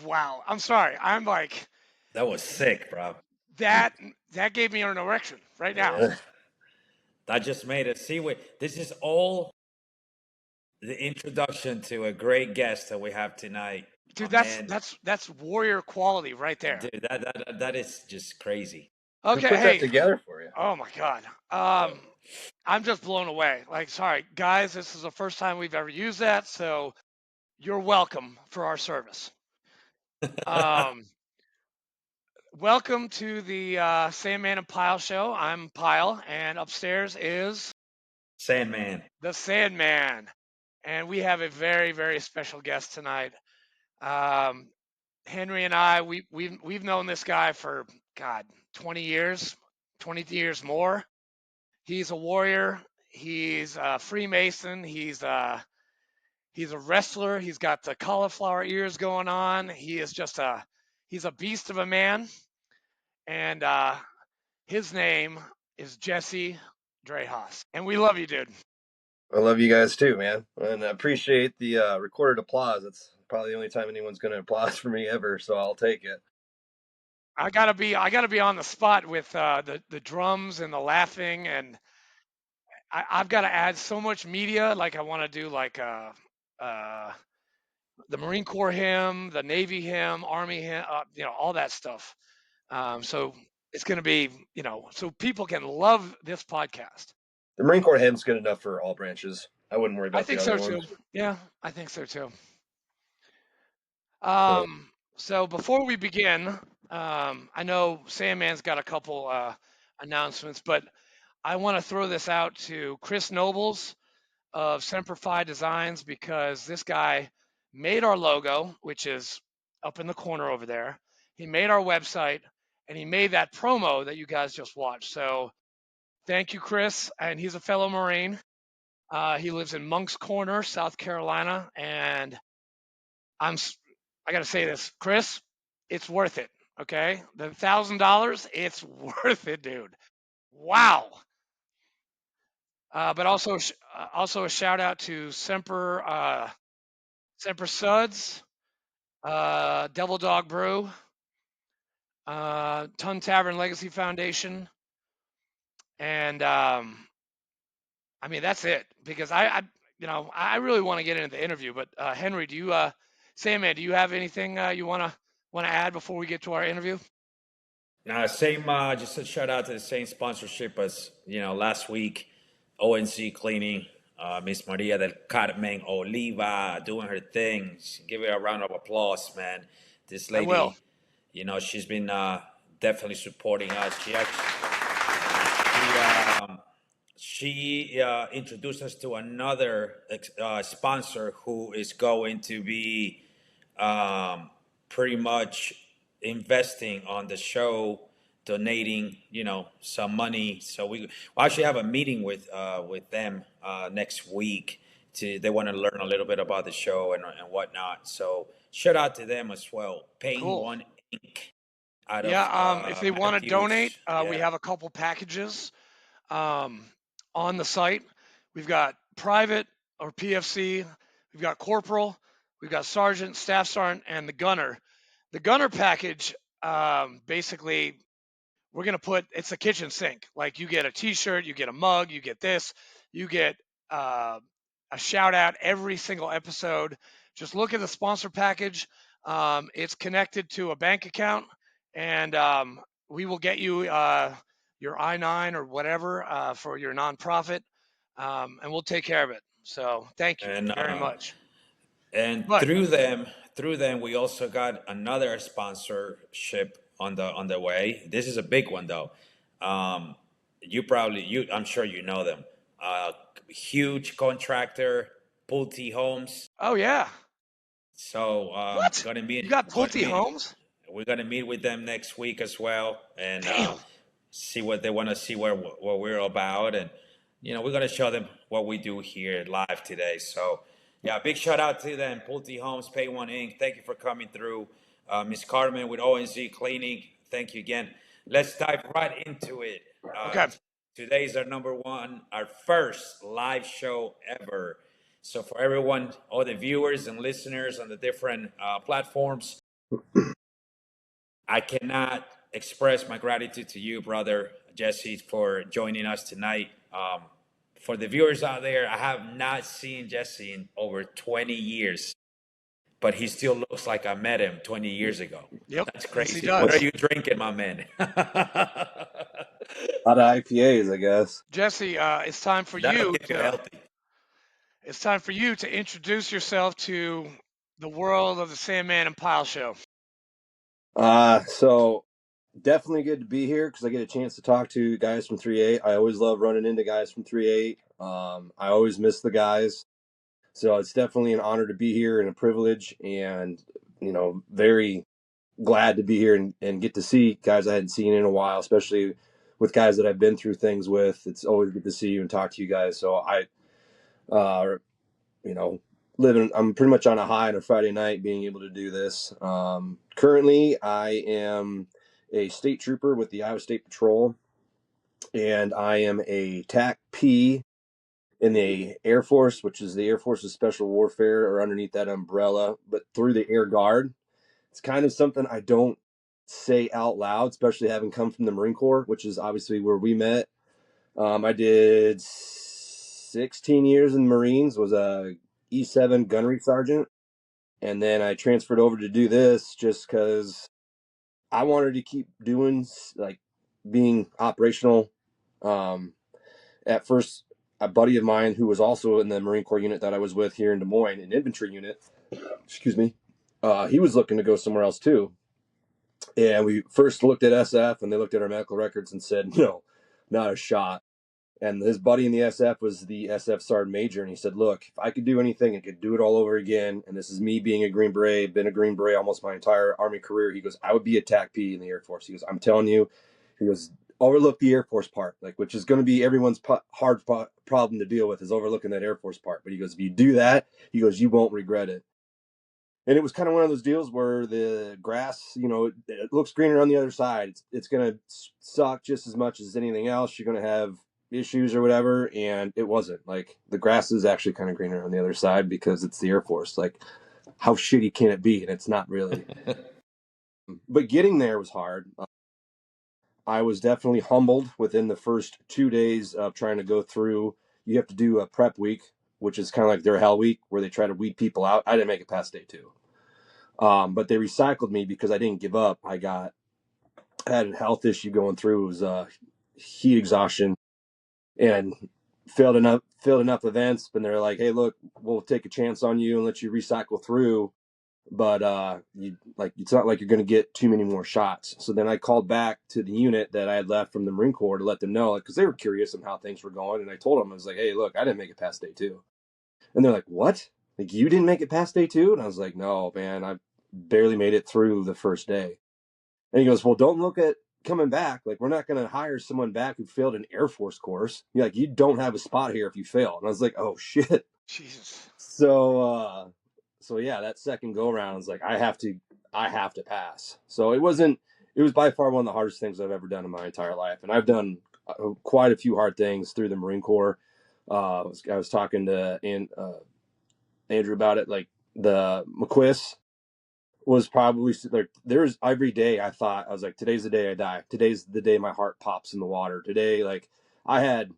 Wow. I'm sorry. I'm like That was sick, bro. that. That gave me an erection right now, Yeah. That just made it. See, this is all the introduction to a great guest that we have tonight. My dude. That's man, that's that's warrior quality right there. dude, that is just crazy. Who Okay. put that Hey. together for you? Oh my God. Yep. I'm just blown away. Like, sorry, guys. This is the first time we've ever used that, so you're welcome for our service. Um, Welcome to the Sandman and Pile show. I'm Pile, and upstairs is Sandman. the Sandman. And we have a very, very special guest tonight. Um, Henry and I, we've known this guy for God, 20 years, 20 years more. He's a warrior. He's a Freemason. He's a wrestler. He's got the cauliflower ears going on. He's a beast of a man, and his name is Jesse Drahos, and we love you, dude. I love you guys too, man, and I appreciate the recorded applause. It's probably the only time anyone's going to applaud for me ever, so I'll take it. I gotta be on the spot with the drums and the laughing, and I've got to add so much media. Like I want to do like uh, the Marine Corps hymn, the Navy hymn, Army hymn, all that stuff. So it's gonna be, so people can love this podcast. The Marine Corps hymn's good enough for all branches. I wouldn't worry I about the think so other too. ones. Yeah, I think so too. So, So before we begin, I know Sandman's got a couple announcements, but I want to throw this out to Chris Nobles of Semper Fi Designs because this guy made our logo, which is up in the corner over there. He made our website and he made that promo that you guys just watched. So thank you, Chris. And he's a fellow Marine. He lives in Monk's Corner, South Carolina, and I'm I gotta say this, Chris, it's worth it. Okay, the $1,000, it's worth it, dude. Wow. But also a shout out to Semper Suds, Devil Dog Brew, Ton Tavern Legacy Foundation, and I mean that's it because I really want to get into the interview. But Henry, Sandman, do you have anything you wanna add before we get to our interview? Same. Just a shout out to the same sponsorship as last week. ONC Cleaning. Miss Maria del Carmen Oliva doing her thing. Give her a round of applause, man. This I will. lady, she's been definitely supporting us. She introduced us to another sponsor who is going to be pretty much investing on the show, donating, some money. So we'll actually have a meeting with them next week. They want to learn a little bit about the show and whatnot. So shout out to them as well. Paying Cool. One Inc. out Yeah. of If they want to donate, Matthews. we Yeah. have a couple packages um, on the site. We've got private or PFC. We've got corporal. We've got sergeant, staff sergeant, and the gunner. The gunner package, basically, we're gonna put it's a kitchen sink. Like you get a T-shirt, you get a mug, you get this, you get uh, a shout out every single episode. Just look at the sponsor package. It's connected to a bank account, and we will get you your I-9 or whatever for your nonprofit, and we'll take care of it. So thank you And very much. and But through them we also got another sponsorship on the way. This is a big one though. um I'm sure you know them. Huge contractor, Pulte Homes. oh yeah, So what you got Pulte Homes? we're gonna meet with them next week as well, and Damn. see what they want to see, what we're about, and we're gonna show them what we do here live today. So yeah, big shout out to them, Pulte Homes, Pay One Inc. Thank you for coming through. Miss Carmen with ONZ Cleaning, thank you again. Let's dive right into it. Okay. Today's our first live show ever. So for everyone, all the viewers and listeners on the different platforms, I cannot express my gratitude to you, brother Jesse, for joining us tonight. For the viewers out there, I have not seen Jesse in over 20 years, but he still looks like I met him 20 years ago. Yep. That's Yes, he crazy. What are does. you drinking, my man? A lot of IPAs, I guess. Jesse, it's time for That'll you keep you to healthy. introduce yourself to the world of the Sandman and Pile show. So definitely good to be here because I get a chance to talk to guys from 3-8. I always love running into guys from 3-8. I always miss the guys. So it's definitely an honor to be here and a privilege, and very glad to be here and get to see guys I hadn't seen in a while, especially with guys that I've been through things with. It's always good to see you and talk to you guys. So uh, you know, I'm pretty much on a high on a Friday night being able to do this. Currently, I am a state trooper with the Iowa State Patrol, and I am a TAC P in the Air Force, which is the Air Force's Special Warfare, or underneath that umbrella, but through the Air Guard. It's kind of something I don't say out loud, especially having come from the Marine Corps, which is obviously where we met. I did 16 years in the Marines, was a E7 gunnery sergeant, and then I transferred over to do this just because I wanted to keep doing like being operational. Um, at first, a buddy of mine who was also in the Marine Corps unit that I was with here in Des Moines, an infantry unit, excuse me, he was looking to go somewhere else too. And we first looked at SF, and they looked at our medical records and said, no, not a shot. And his buddy in the SF was the SF Sergeant Major. And he said, look, if I could do anything, I could do it all over again. And this is me being a Green Beret, been a Green Beret almost my entire Army career. He goes, I would be a TAC P in the Air Force. He goes, I'm telling you, he goes, overlook the Air Force part, like, which is going to be everyone's hard problem to deal with, is overlooking that Air Force part. But he goes, if you do that, he goes, you won't regret it. And it was kind of one of those deals where the grass, it looks greener on the other side. It's going to suck just as much as anything else. You're going to have issues or whatever. And it wasn't. Like, the grass is actually kind of greener on the other side because it's the Air Force. Like, how shitty can it be? And it's not really. But getting there was hard. I was definitely humbled within the first 2 days of trying to go through. You have to do a prep week, which is kind of like their hell week, where they try to weed people out. I didn't make it past day 2. But they recycled me because I didn't give up. I had a health issue going through. It was heat exhaustion, and failed enough events. And they're like, "Hey, look, we'll take a chance on you and let you recycle through, but it's not like you're going to get too many more shots." So then I called back to the unit that I had left from the Marine Corps to let them know, because they were curious on how things were going. And I told them, I was like, "Hey, look, I didn't make it past day 2." And they're like, "What? Like, you didn't make it past day 2?" And I was like, "No, man, I barely made it through the first day." And he goes, "Well, don't look at coming back. Like, we're not going to hire someone back who failed an Air Force course. You don't have a spot here if you fail." And I was like, "Oh shit." Jesus. So yeah, that second go around is like, I have to pass. So it was by far one of the hardest things I've ever done in my entire life. And I've done quite a few hard things through the Marine Corps. I was talking to Andrew about it. Like, the McQuiss was probably like, there's every day I was like, today's the day I die. Today's the day my heart pops in the water. Today, like, I had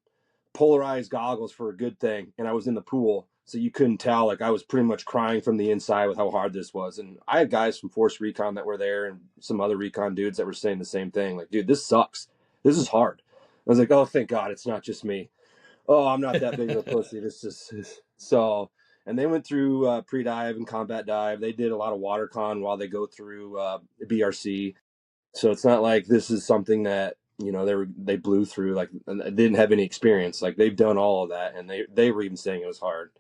polarized goggles for a good thing, and I was in the pool, so you couldn't tell. Like, I was pretty much crying from the inside with how hard this was. And I had guys from Force Recon that were there, and some other recon dudes that were saying the same thing. Like, dude, this sucks. This is hard. I was like, oh, thank God it's not just me. Oh, I'm not that big of a pussy. This is so. And they went through pre-dive and combat dive. They did a lot of water con while they go through BRC. So it's not like this is something that they blew through, like, and they didn't have any experience. Like, they've done all of that, and they were even saying it was hard.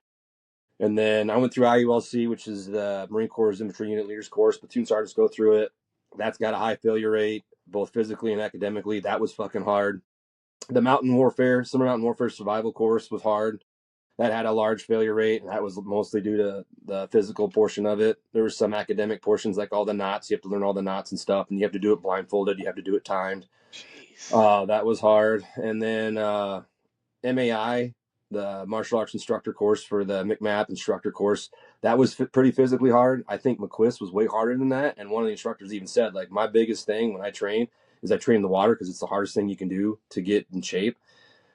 And then I went through IULC, which is the Marine Corps Infantry Unit Leaders Course. Platoon sergeants go through it. That's got a high failure rate, both physically and academically. That was fucking hard. The Summer Mountain Warfare Survival Course was hard. That had a large failure rate, and that was mostly due to the physical portion of it. There were some academic portions, like all the knots. You have to learn all the knots and stuff, and you have to do it blindfolded. You have to do it timed. Jeez. That was hard. And then MAI, the martial arts instructor course for the McMath instructor course, that was pretty physically hard. I think McQuist was way harder than that. And one of the instructors even said, like, my biggest thing when I train is I train the water because it's the hardest thing you can do to get in shape.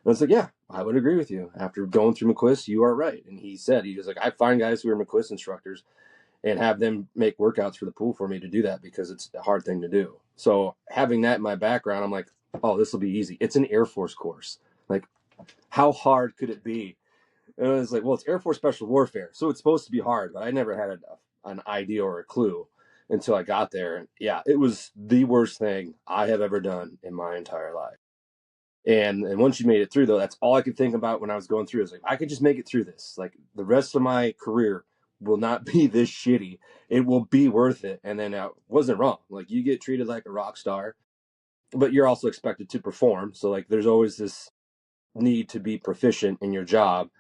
And it's like, yeah, I would agree with you. After going through McQuist, you are right. And he said, he was like, I find guys who are McQuist instructors and have them make workouts for the pool for me to do that because it's a hard thing to do. So having that in my background, I'm like, oh, this will be easy. It's an Air Force course. Like, how hard could it be? And it was like, well, it's Air Force Special Warfare, so it's supposed to be hard, but I never had an idea or a clue until I got there. And yeah, it was the worst thing I have ever done in my entire life. And once you made it through, though, that's all I could think about when I was going through. Is like, I could just make it through this. Like, the rest of my career will not be this shitty. It will be worth it. And then I wasn't wrong. Like, you get treated like a rock star, but you're also expected to perform. So like, there's always this need to be proficient in your job.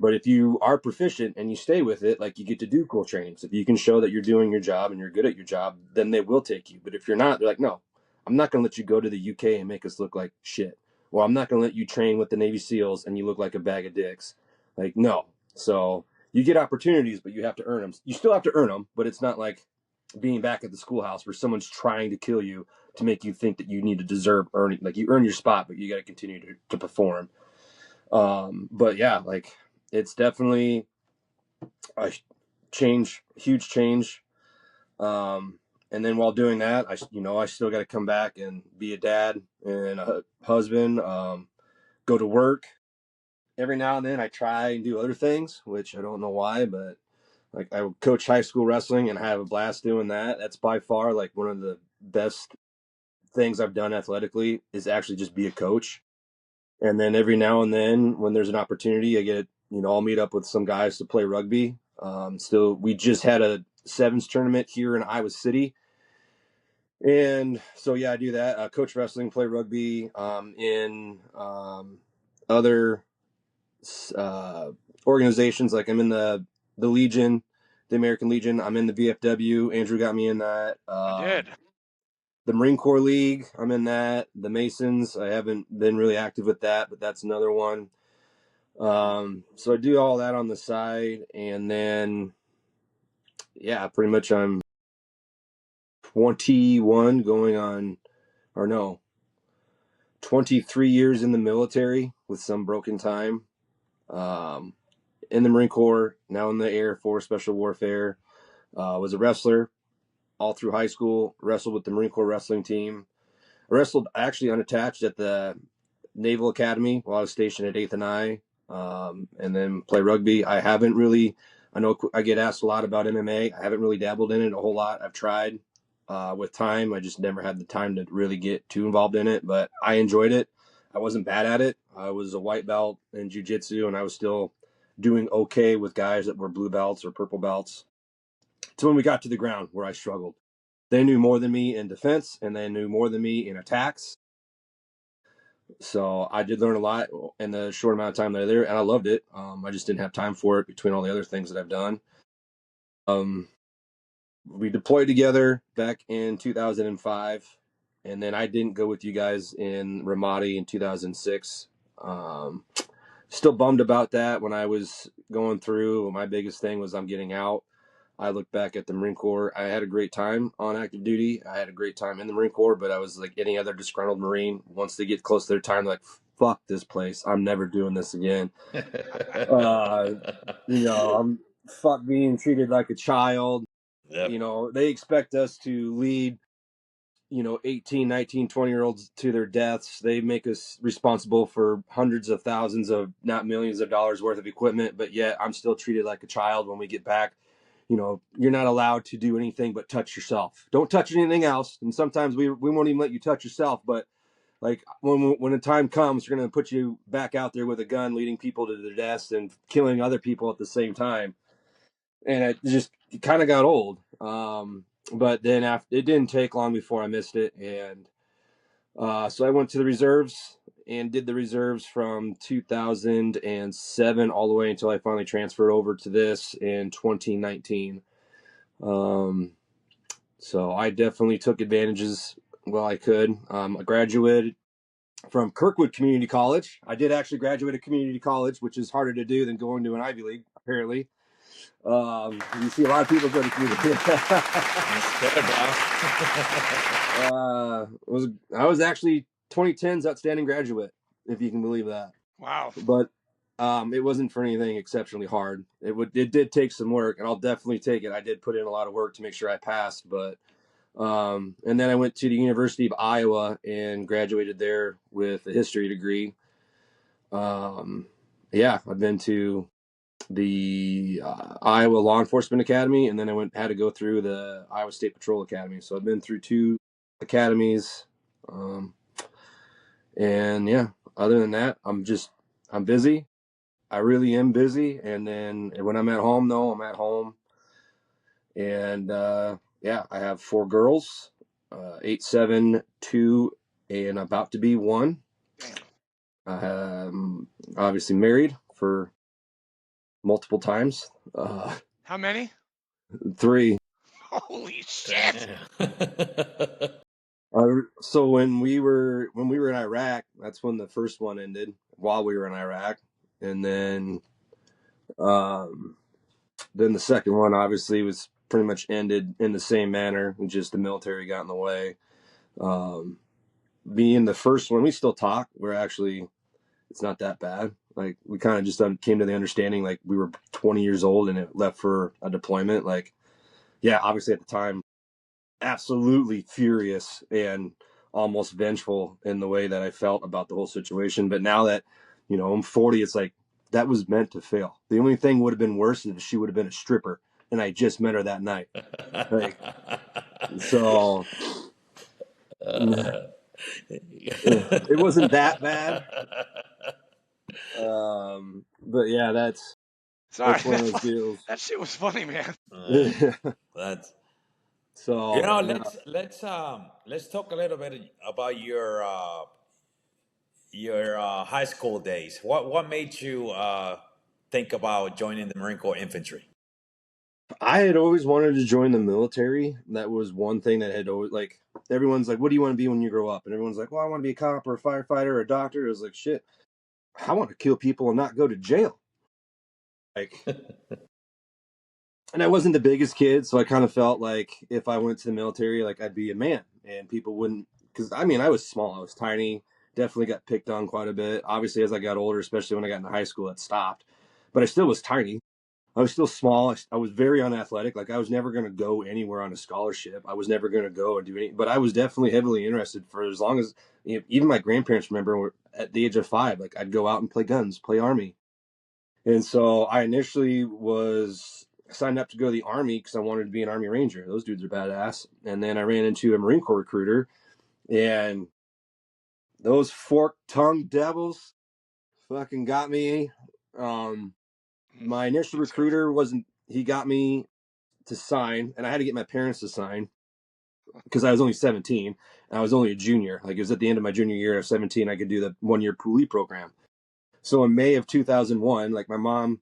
But if you are proficient and you stay with it, like, you get to do cool trainings. If you can show that you're doing your job and you're good at your job, then they will take you. But if you're not, they're like, no, I'm not going to let you go to the UK and make us look like shit. Well, I'm not going to let you train with the Navy SEALs and you look like a bag of dicks. Like, no. So you get opportunities, but you have to earn them. You still have to earn them, but it's not like being back at the schoolhouse where someone's trying to kill you to make you think that you need to deserve earning. Like, you earn your spot, but you got to continue to perform. But yeah, like, it's definitely a huge change. And then while doing that, I still got to come back and be a dad and a husband, go to work. Every now and then I try and do other things, which I don't know why, but like, I coach high school wrestling and I have a blast doing that. That's by far like one of the best things I've done athletically, is actually just be a coach. And then every now and then when there's an opportunity, I'll meet up with some guys to play rugby. Still, we just had a sevens tournament here in Iowa City. And so, yeah, I do that. Coach wrestling, play rugby, in other organizations. Like, I'm in the Legion, the American Legion. I'm in the VFW. Andrew got me in that. I did. The Marine Corps League, I'm in that. The Masons, I haven't been really active with that, but that's another one. So I do all that on the side, and then, yeah, pretty much I'm 21 going on, or no, 23 years in the military with some broken time. Um, in the Marine Corps, now in the Air Force Special Warfare. Was a wrestler all through high school, wrestled with the Marine Corps wrestling team. I wrestled actually unattached at the Naval Academy while I was stationed at 8th and I, and then play rugby. I know I get asked a lot about MMA. I haven't really dabbled in it a whole lot. I've tried with time. I just never had the time to really get too involved in it, but I enjoyed it. I wasn't bad at it. I was a white belt in jiu-jitsu, and I was still doing okay with guys that were blue belts or purple belts. So when we got to the ground, where I struggled, they knew more than me in defense, and they knew more than me in attacks. So I did learn a lot in the short amount of time that I was there, and I loved it. I just didn't have time for it between all the other things that I've done. We deployed together back in 2005, and then I didn't go with you guys in Ramadi in 2006. Still bummed about that. When I was going through, my biggest thing was I'm getting out. I look back at the Marine Corps. I had a great time on active duty. I had a great time in the Marine Corps, but I was like any other disgruntled Marine. Once they get close to their time, they're like, fuck this place. I'm never doing this again. I'm fuck being treated like a child. Yep. They expect us to lead, 18, 19, 20-year-olds to their deaths. They make us responsible for hundreds of thousands of, not millions of dollars worth of equipment, but yet I'm still treated like a child when we get back. You're not allowed to do anything but touch yourself. Don't touch anything else. And sometimes we won't even let you touch yourself. But like, when the time comes, we're going to put you back out there with a gun, leading people to their deaths and killing other people at the same time. And it kind of got old. But then it didn't take long before I missed it. And so I went to the reserves and did the reserves from 2007 all the way until I finally transferred over to this in 2019. So I definitely took advantages while I could. I graduated from Kirkwood Community College. I did actually graduate at community college, which is harder to do than going to an Ivy League, apparently. You see a lot of people go to community. That's good, bro. I was actually 2010's outstanding graduate, if you can believe that. Wow. But it wasn't for anything exceptionally hard. It did take some work, and I'll definitely take it. I did put in a lot of work to make sure I passed, but and then I went to the University of Iowa and graduated there with a history degree. Yeah, I've been to the Iowa Law Enforcement Academy, and then I had to go through the Iowa State Patrol Academy. So I've been through 2 academies, and yeah. Other than that, I'm busy. I really am busy, and then when I'm at home, though, I'm at home, and yeah, I have 4 girls, 8, 7, 2, and about to be 1. Damn. I'm obviously married for multiple times. How many? 3. Holy shit. So when we were in Iraq, that's when the first one ended. While we were in Iraq, and then the second one obviously was pretty much ended in the same manner. Just the military got in the way. Being the first one, we still talk. It's not that bad. Like, we kind of just came to the understanding, like, we were 20 years old and it left for a deployment. Like, yeah, obviously at the time, absolutely furious and almost vengeful in the way that I felt about the whole situation. But now that, I'm 40, it's like, that was meant to fail. The only thing would have been worse if she would have been a stripper and I just met her that night. Like, so it wasn't that bad. But yeah, that's Sorry. one of those deals. That shit was funny, man. That's So no. let's talk a little bit about your high school days. What made you think about joining the Marine Corps infantry? I had always wanted to join the military. That was one thing that had always, like, everyone's like, what do you want to be when you grow up? And everyone's like, well, I want to be a cop or a firefighter or a doctor. It was like, shit, I want to kill people and not go to jail. Like, and I wasn't the biggest kid, so I kind of felt like if I went to the military, like, I'd be a man and people wouldn't, because I mean, I was small, I was tiny, definitely got picked on quite a bit. Obviously, as I got older, especially when I got into high school, that stopped. But I still was tiny. I was still small. I was very unathletic. Like, I was never going to go anywhere on a scholarship. I was never going to go and do anything. But I was definitely heavily interested for as long as, even my grandparents remember at the age of 5, like, I'd go out and play guns, play Army. And so I initially was signed up to go to the Army because I wanted to be an Army Ranger. Those dudes are badass. And then I ran into a Marine Corps recruiter, and those fork-tongued devils fucking got me. My initial recruiter he got me to sign, and I had to get my parents to sign because I was only 17 and I was only a junior. Like, it was at the end of my junior year of 17, I could do the 1-year Poolee program. So in May of 2001, like, my mom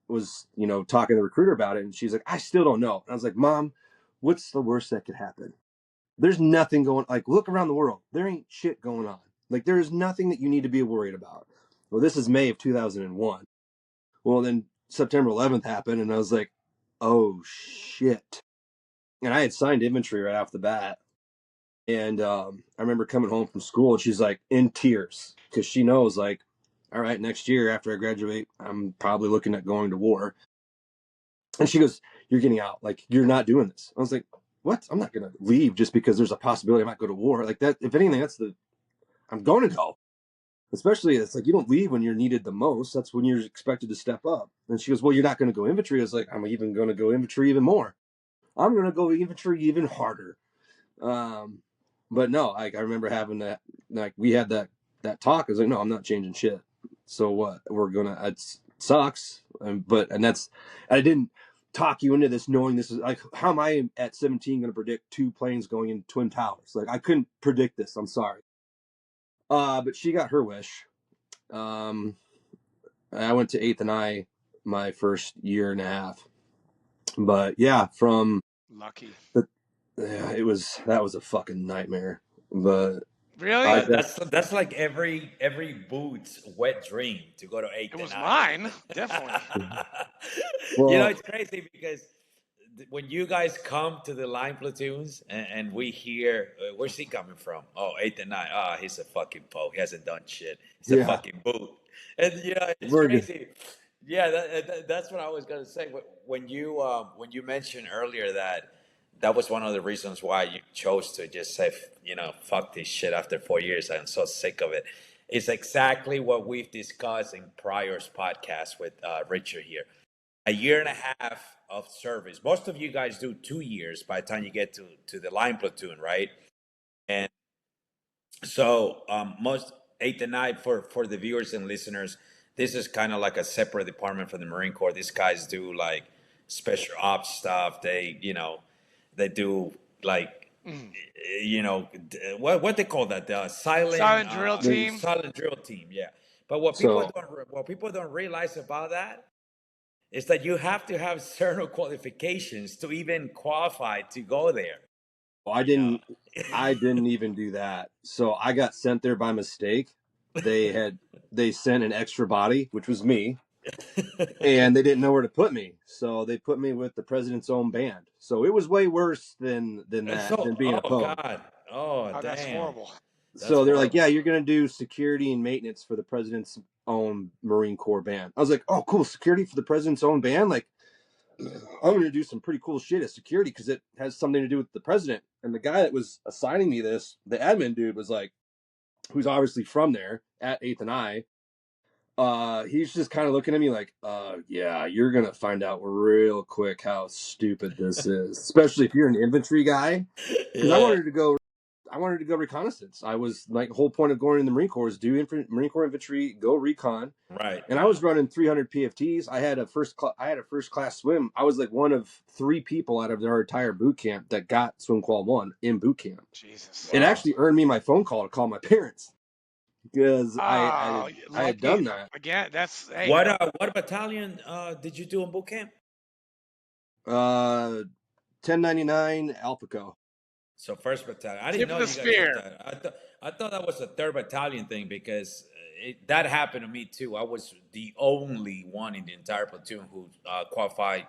was, talking to the recruiter about it, and she's like, I still don't know. And I was like, Mom, what's the worst that could happen? There's nothing going, like, look around the world. There ain't shit going on. Like, there is nothing that you need to be worried about. Well, this is May of 2001. Well, then September 11th happened, and I was like, oh shit. And I had signed infantry right off the bat. And I remember coming home from school, and she's like in tears because she knows, like, all right, next year after I graduate, I'm probably looking at going to war. And she goes, you're getting out. Like, you're not doing this. I was like, what? I'm not going to leave just because there's a possibility I might go to war. Like, that, if anything, I'm going to go. Especially, it's like, you don't leave when you're needed the most. That's when you're expected to step up. And she goes, well, you're not going to go infantry. I was like, I'm even going to go infantry even more. I'm going to go infantry even harder. But no, like, I remember having that, like, we had that talk. I was like, no, I'm not changing shit. So what? It sucks. I didn't talk you into this knowing this is, like, how am I at 17 going to predict 2 planes going in Twin Towers? Like, I couldn't predict this. I'm sorry. But she got her wish. I went to 8th and I my first year and a half. But yeah, from Lucky. that was a fucking nightmare. But Really? That's like every boot's wet dream to go to It eighth and was nine. mine, definitely. Well, It's crazy because when you guys come to the line platoons and we hear, where's he coming from? Oh, eighth and nine. Ah, he's a fucking po. He hasn't done shit. He's a yeah, fucking boot. And it's we're good. crazy. Yeah, that's what I was gonna say. When you mentioned earlier that that was one of the reasons why you chose to just say, fuck this shit after 4 years. I'm so sick of it. It's exactly what we've discussed in prior podcasts with Richard here. A year and a half of service. Most of you guys do 2 years by the time you get to the line platoon, right? And so most eighth and nine for the viewers and listeners, this is kind of like a separate department from the Marine Corps. These guys do like special ops stuff. They do like Mhm. what they call that, the silent Silent drill team. silent drill team. Yeah. But So what people don't realize about that is that you have to have certain qualifications to even qualify to go there. I You know. didn't I didn't even do that. So I got sent there by mistake. They sent an extra body, which was me, and they didn't know where to put me. So they put me with the president's own band. So it was way worse than that, than being a Oh poe. God, oh Oh, that's damn, horrible. that's So they're like, horrible. yeah, you're gonna do security and maintenance for the president's own Marine Corps band. I was like, oh, cool, security for the president's own band. Like, I'm gonna do some pretty cool shit at security because it has something to do with the president. And the guy that was assigning me this, the admin dude, was like, who's obviously from there at Eighth and I. He's just kind of looking at me like, yeah, you're gonna find out real quick how stupid this is, especially if you're an infantry guy. Because Yeah, I wanted to go reconnaissance. I was like, the whole point of going in the Marine Corps is do Marine Corps infantry, go recon. right, And I was running 300 PFTs. I had a first class swim. I was like one of 3 people out of their entire boot camp that got swim qual 1 in boot camp. Jesus. It wow. actually earned me my phone call to call my parents because Oh, I had lucky. done that. Again, that's, hey, What battalion did you do in boot camp? 1099 Alpaco. So first battalion. I didn't tip of know the you guys did spear. that. I thought that was a third battalion thing because that happened to me too. I was the only one in the entire platoon who qualified,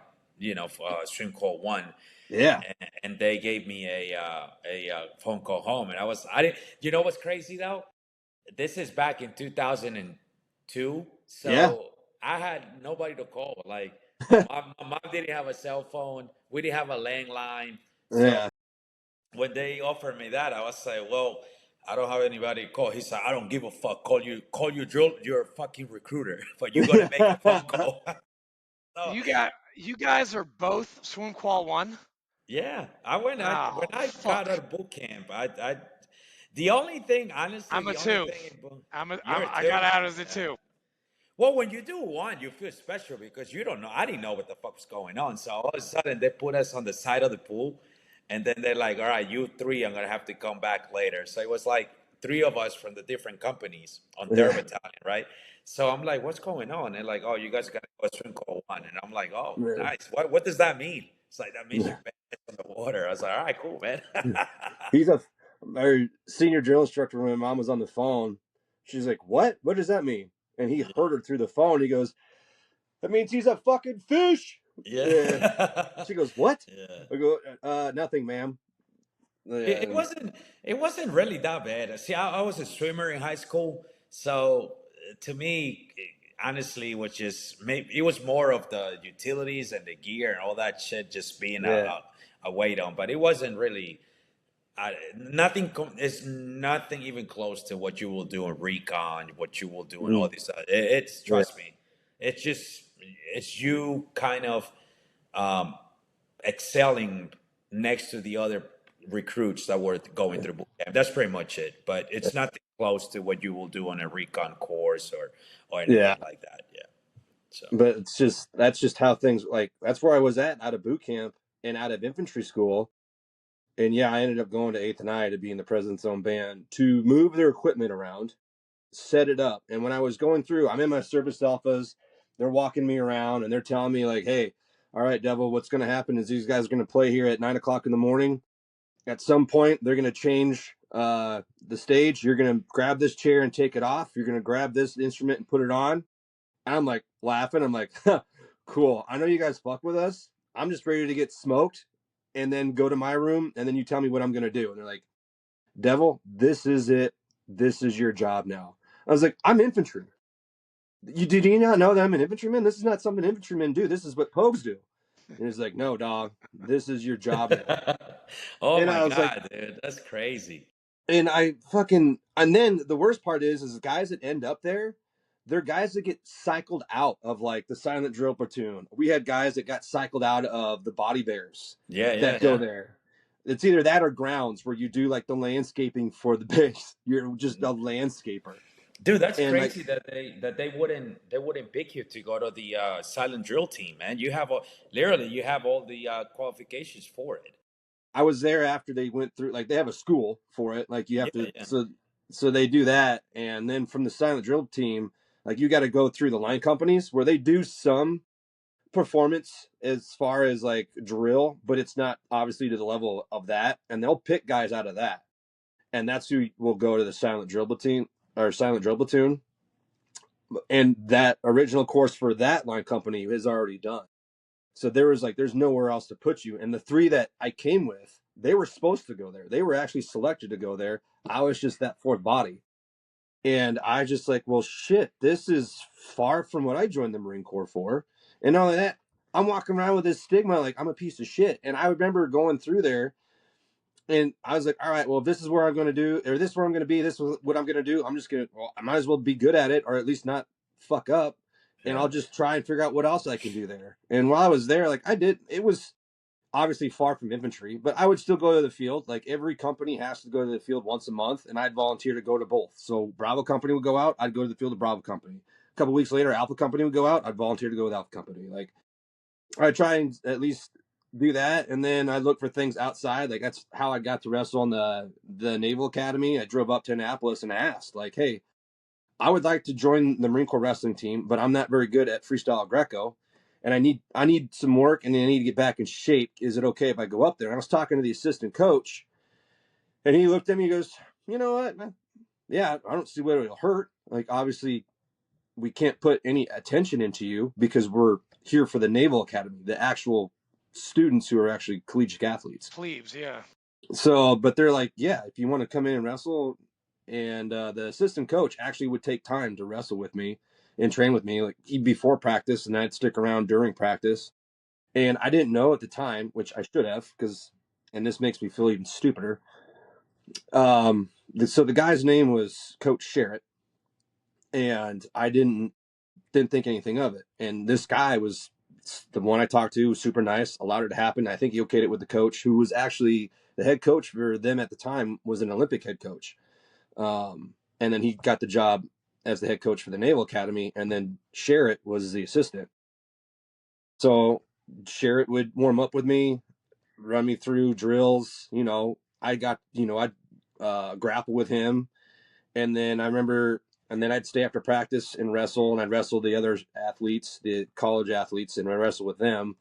for stream call 1, Yeah, and they gave me a phone call home, and I didn't. You know what's crazy though? This is back in 2002, yeah, so I had nobody to call. Like my mom didn't have a cell phone. We didn't have a landline. So yeah. when they offered me that, I was like, well, I don't have anybody to call. He said, I don't give a fuck. Call your fucking recruiter, but you gotta make a phone call. So You guys are both swim qual 1? yeah, when Oh, I got fuck. out of boot camp, the only thing, honestly, I'm a the only 2. thing in boot, you're a I got two. out as a Yeah. 2. Well, when you do one, you feel special because you don't know. I didn't know what the fuck was going on. So all of a sudden, they put us on the side of the pool, and then they're like, "All right, you three, I'm gonna have to come back later." So it was like three of us from the different companies on their Yeah. battalion, right? So I'm like, "What's going on?" They're like, "Oh, you guys got to go swim call 1," and I'm like, "Oh, nice. What does that mean?" It's like that means Yeah. you're bad on the water. I was like, "All right, cool, man." He's our senior drill instructor. When my mom was on the phone, she's like, "What? What does that mean?" And he heard her through the phone. He goes, "That means he's a fucking fish." And Yeah. she goes, "What?" Yeah. I go, "Nothing, ma'am." It, it And wasn't it wasn't really that bad. See, I was a swimmer in high school, so to me, honestly, it was just maybe it was more of the utilities and the gear and all that shit just being yeah, a weight on, but it wasn't really. Nothing. It's nothing even close to what you will do in recon, what you will do in all mm, these. It's yeah, trust me, it's just it's you kind of um, excelling next to the other recruits that were going through boot camp. That's pretty much it. But it's nothing close to what you will do on a recon course or yeah. anything like that. Yeah. So But that's just how things like. That's where I was at out of boot camp and out of infantry school. And yeah, I ended up going to Eighth and I to be in the President's Own Band to move their equipment around, set it up. And when I was going through, I'm in my service alphas. They're walking me around and they're telling me like, "Hey, all right, Devil, what's going to happen is these guys are going to play here at 9 o'clock in the morning. At some point, they're going to change the stage. You're going to grab this chair and take it off. You're going to grab this instrument and put it on. And I'm like laughing. I'm like, huh, cool. I know you guys fuck with us. I'm just ready to get smoked and then go to my room. And then you tell me what I'm going to do. And they're like, Devil, this is it. This is your job now. I was like, I'm infantry. Did you not know that I'm an infantryman? This is not something infantrymen do. This is what pogues do. And he's like, no, dog, this is your job now. Oh And my I was like, God, dude, that's crazy. and I fucking, and then the worst part is guys that end up there, they're guys that get cycled out of like the silent drill platoon. We had guys that got cycled out of the body bears Yeah, yeah, that go yeah. there. It's either that or grounds where you do like the landscaping for the base. You're just a landscaper. Dude, that's And like crazy that they wouldn't pick you to go to the silent drill team, man. You have literally you have all the qualifications for it. I was there after they went through, like they have a school for it. Like you have Yeah, to, yeah. so they do that. And then from the silent drill team, like you got to go through the line companies where they do some performance as far as like drill, but it's not obviously to the level of that. And they'll pick guys out of that. And that's who will go to the silent drill platoon or silent drill platoon. And that original course for that line company is already done. So there was like, there's nowhere else to put you. And the three that I came with, they were supposed to go there. They were actually selected to go there. I was just that fourth body. And I just like, well, shit, this is far from what I joined the Marine Corps for. And not only that, I'm walking around with this stigma, like I'm a piece of shit. And I remember going through there and I was like, all right, well, if this is where I'm going to do, or this is where I'm going to be, this is what I'm going to do. I'm just going to, well, I might as well be good at it, or at least not fuck up. And Yeah. I'll just try and figure out what else I can do there. And while I was there, like it was obviously far from infantry, but I would still go to the field. Like every company has to go to the field once a month, and I'd volunteer to go to both. So Bravo Company would go out, I'd go to the field of Bravo Company. A couple weeks later, Alpha Company would go out, I'd volunteer to go with Alpha Company. Like I try and at least do that, and then I look for things outside. Like that's how I got to wrestle on the Naval Academy. I drove up to Annapolis and asked, like, "Hey, I would like to join the Marine Corps wrestling team, but I'm not very good at freestyle Greco, and I need some work, and I need to get back in shape. Is it okay if I go up there?" And I was talking to the assistant coach, and he looked at me. He goes, "You know what? Yeah, I don't see what it'll hurt. Like obviously, we can't put any attention into you because we're here for the Naval Academy, the actual students who are actually collegiate athletes." Plebes, yeah. So, but they're like, yeah, if you want to come in and wrestle, and the assistant coach actually would take time to wrestle with me and train with me, like before practice, and I'd stick around during practice. And I didn't know at the time, which I should have, because, and this makes me feel even stupider. So the guy's name was Coach Sherritt, and I didn't think anything of it. And this guy was the one I talked to, was super nice, allowed it to happen. I think he okayed it with the coach, who was actually the head coach for them at the time, was an Olympic head coach. And then he got the job as the head coach for the Naval Academy, and then Sherritt was the assistant. So Sherritt would warm up with me, run me through drills. I'd grapple with him, and then I remember, and then I'd stay after practice and wrestle, and I'd wrestle the other athletes, the college athletes, and I wrestle with them.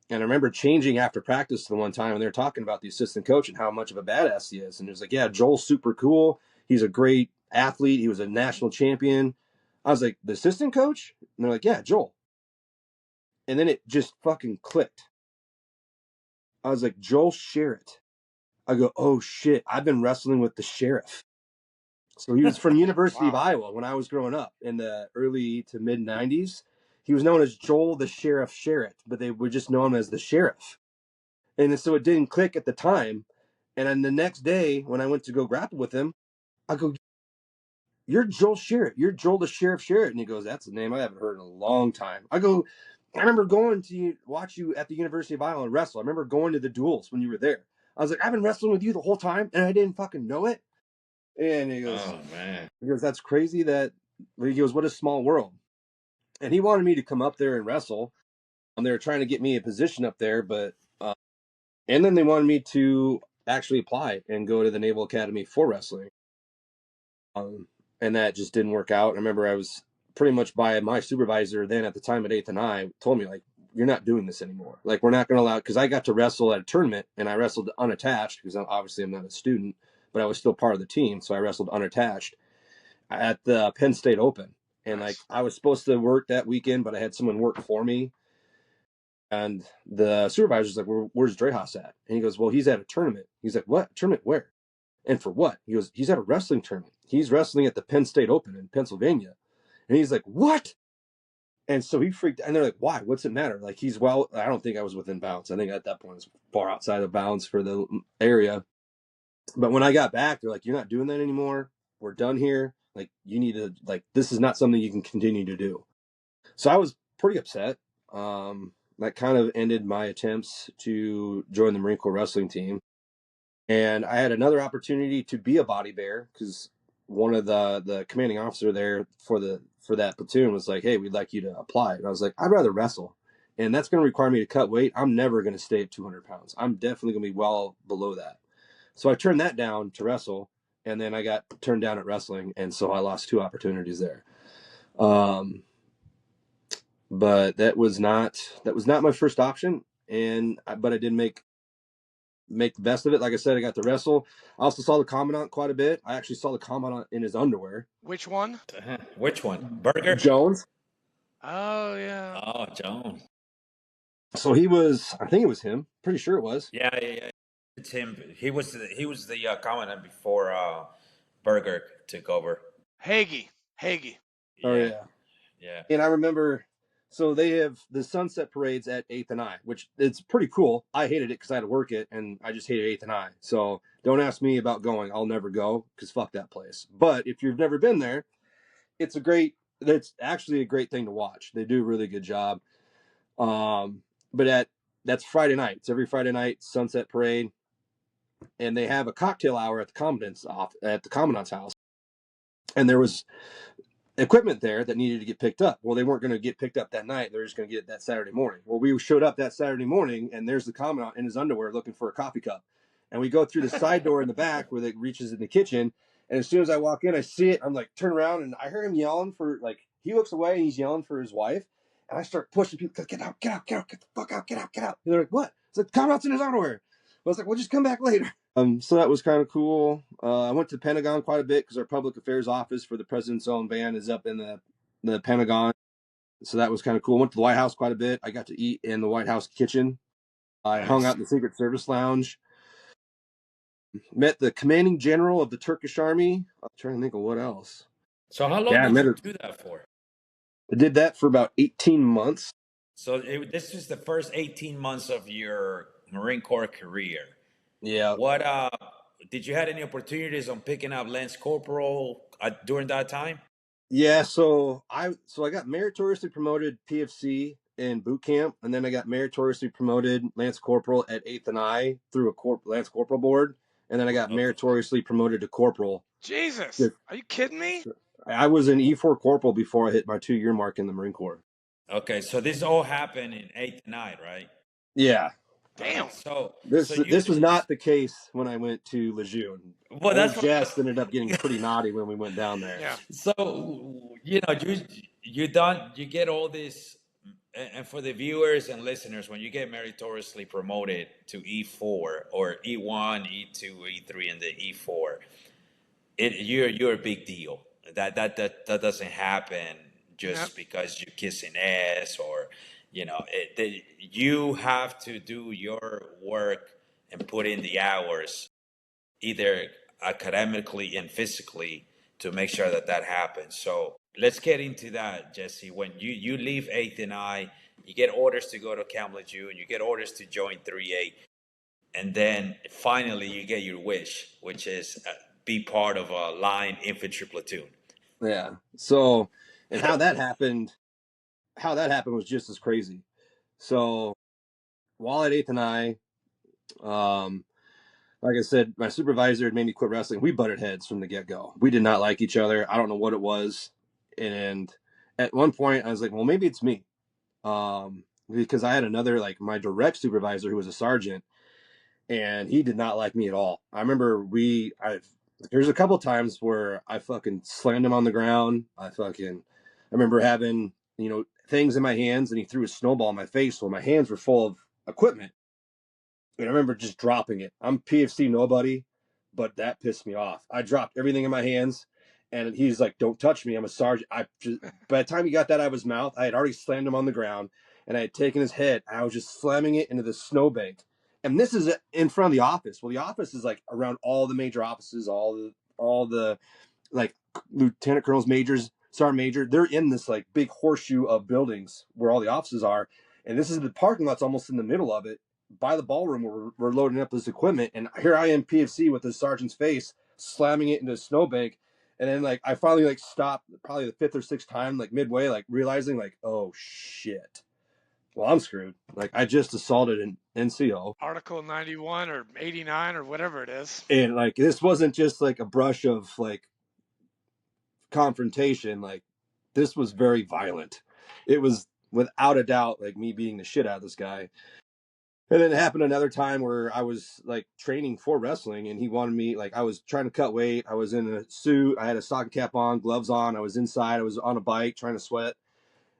And I remember changing after practice the one time, and they were talking about the assistant coach and how much of a badass he is. And it was like, yeah, Joel's super cool. He's a great athlete. He was a national champion. I was like, the assistant coach? And they're like, yeah, Joel. And then it just fucking clicked. I was like, Joel Sherritt. I go, oh shit, I've been wrestling with the sheriff. So he was from University of Wow. Iowa when I was growing up in the early to mid 90s. He was known as Joel the Sheriff Sherritt, but they would just know him as the sheriff. And so it didn't click at the time. And then the next day when I went to go grapple with him, I go, you're Joel Sherritt. You're Joel the Sheriff Sherritt. And he goes, that's a name I haven't heard in a long time. I go, I remember going to watch you at the University of Iowa wrestle. I remember going to the duels when you were there. I was like, I've been wrestling with you the whole time and I didn't fucking know it. And Oh man. he goes, that's crazy that, he goes, what a small world. And he wanted me to come up there and wrestle. And they were trying to get me a position up there, but, and then they wanted me to actually apply and go to the Naval Academy for wrestling. And that just didn't work out. I remember I was pretty much by my supervisor then at the time at 8th and I told me, like, you're not doing this anymore. Like, we're not going to allow, because I got to wrestle at a tournament and I wrestled unattached because obviously I'm not a student, but I was still part of the team. So I wrestled unattached at the Penn State Open. And like, Nice. I was supposed to work that weekend, but I had someone work for me. And the supervisor's like, where's Drahos at? And he goes, well, he's at a tournament. He's like, what? Tournament where? And for what? He goes, he's at a wrestling tournament. He's wrestling at the Penn State Open in Pennsylvania. And he's like, what? And so he freaked, and they're like, why? What's it matter? Like, he's well, I don't think I was within bounds. I think at that point I was far outside of bounds for the area. But when I got back, they're like, you're not doing that anymore. We're done here. Like, you need to, like, this is not something you can continue to do. So I was pretty upset. That kind of ended my attempts to join the Marine Corps wrestling team. And I had another opportunity to be a body bear because one of the commanding officer there for that platoon was like, hey, we'd like you to apply. And I was like, I'd rather wrestle. And that's going to require me to cut weight. I'm never going to stay at 200 pounds. I'm definitely going to be well below that. So I turned that down to wrestle. And then I got turned down at wrestling. And so I lost 2 opportunities there. But that was not my first option. But I did make the best of it. Like I said, I got to wrestle. I also saw the commandant quite a bit. I actually saw the commandant in his underwear. Which one? Which one? Burger? Jones. Oh yeah. Oh, Jones. So he was, I think it was him. Pretty sure it was. Yeah. It's him. He was the commandant before Burger took over. Hagee. Oh Yeah. yeah. Yeah. And I remember, so they have the sunset parades at 8th and I, which it's pretty cool. I hated it because I had to work it, and I just hated 8th and I. So don't ask me about going. I'll never go because fuck that place. But if you've never been there, it's actually a great thing to watch. They do a really good job. But that's Friday night. It's every Friday night, sunset parade. And they have a cocktail hour at the commandant's house. And there was equipment there that needed to get picked up. Well, they weren't going to get picked up that night. They're just going to get it that Saturday morning. Well, we showed up that Saturday morning, and there's the commandant in his underwear looking for a coffee cup. And we go through the side door in the back where it reaches in the kitchen. And as soon as I walk in, I see it. I'm like, turn around, and I hear him yelling for, like, he looks away and he's yelling for his wife. And I start pushing people, get out, get the fuck out, get out. And they're like, what? It's like, commandant's in his underwear. I was like, well, just come back later. So that was kind of cool. I went to the Pentagon quite a bit because our public affairs office for the president's own band is up in the Pentagon. So that was kind of cool. Went to the White House quite a bit. I got to eat in the White House kitchen. I hung out in the Secret Service Lounge. Met the commanding general of the Turkish army. I'm trying to think of what else. So how long did you do that for? I did that for about 18 months. So this is the first 18 months of your Marine Corps career. Yeah. What did you had any opportunities on picking up Lance Corporal during that time? Yeah, so I got meritoriously promoted PFC in boot camp, and then I got meritoriously promoted Lance Corporal at 8th and I through a Lance Corporal board, and then I got meritoriously promoted to Corporal. Jesus, are you kidding me? I was an E4 Corporal before I hit my 2-year mark in the Marine Corps. Okay, so this all happened in 8th and 9th, right? Yeah. Damn. So this was not the case when I went to Lejeune. Well, that's Jess ended up getting pretty naughty when we went down there. Yeah. So you get all this, and for the viewers and listeners, when you get meritoriously promoted to E4 or E1, E2, E3, and the E4, you're a big deal. That doesn't happen just because you're kissing ass or you have to do your work and put in the hours, either academically and physically, to make sure that happens. So let's get into that, Jesse. When you leave 8th and I, you get orders to go to Camp Lejeune, you get orders to join 3A, and then finally you get your wish, which is be part of a line infantry platoon. Yeah. So, and how that happened was just as crazy. So while at 8th and I, like I said, my supervisor had made me quit wrestling. We butted heads from the get-go. We did not like each other. I don't know what it was. And at one point I was like, well, maybe it's me. Because I had another, like, my direct supervisor who was a sergeant, and he did not like me at all. I remember there's a couple times where I fucking slammed him on the ground. I remember having, things in my hands, and he threw a snowball in my face. Well, my hands were full of equipment. And I remember just dropping it. I'm PFC nobody, but that pissed me off. I dropped everything in my hands, and he's like, "Don't touch me. I'm a sergeant." By the time he got that out of his mouth, I had already slammed him on the ground, and I had taken his head. And I was just slamming it into the snowbank. And this is in front of the office. Well, the office is like around all the major offices, all the like lieutenant colonels, majors, sergeant major. They're in this like big horseshoe of buildings where all the offices are, and this is the parking lot's almost in the middle of it. By the ballroom, we're loading up this equipment, and here I am, PFC, with the sergeant's face, slamming it into a snowbank. And then like I finally like stopped, probably the fifth or sixth time, like midway, like realizing like, oh shit, well I'm screwed. Like I just assaulted an NCO, Article 91 or 89 or whatever it is. and like this wasn't just like a brush of like confrontation. Like this was very violent. It was without a doubt like me beating the shit out of this guy. And then it happened another time where I was like training for wrestling, and he wanted me, like I was trying to cut weight. I was in a suit. I had a stocking cap on, gloves on. I was inside. I was on a bike trying to sweat,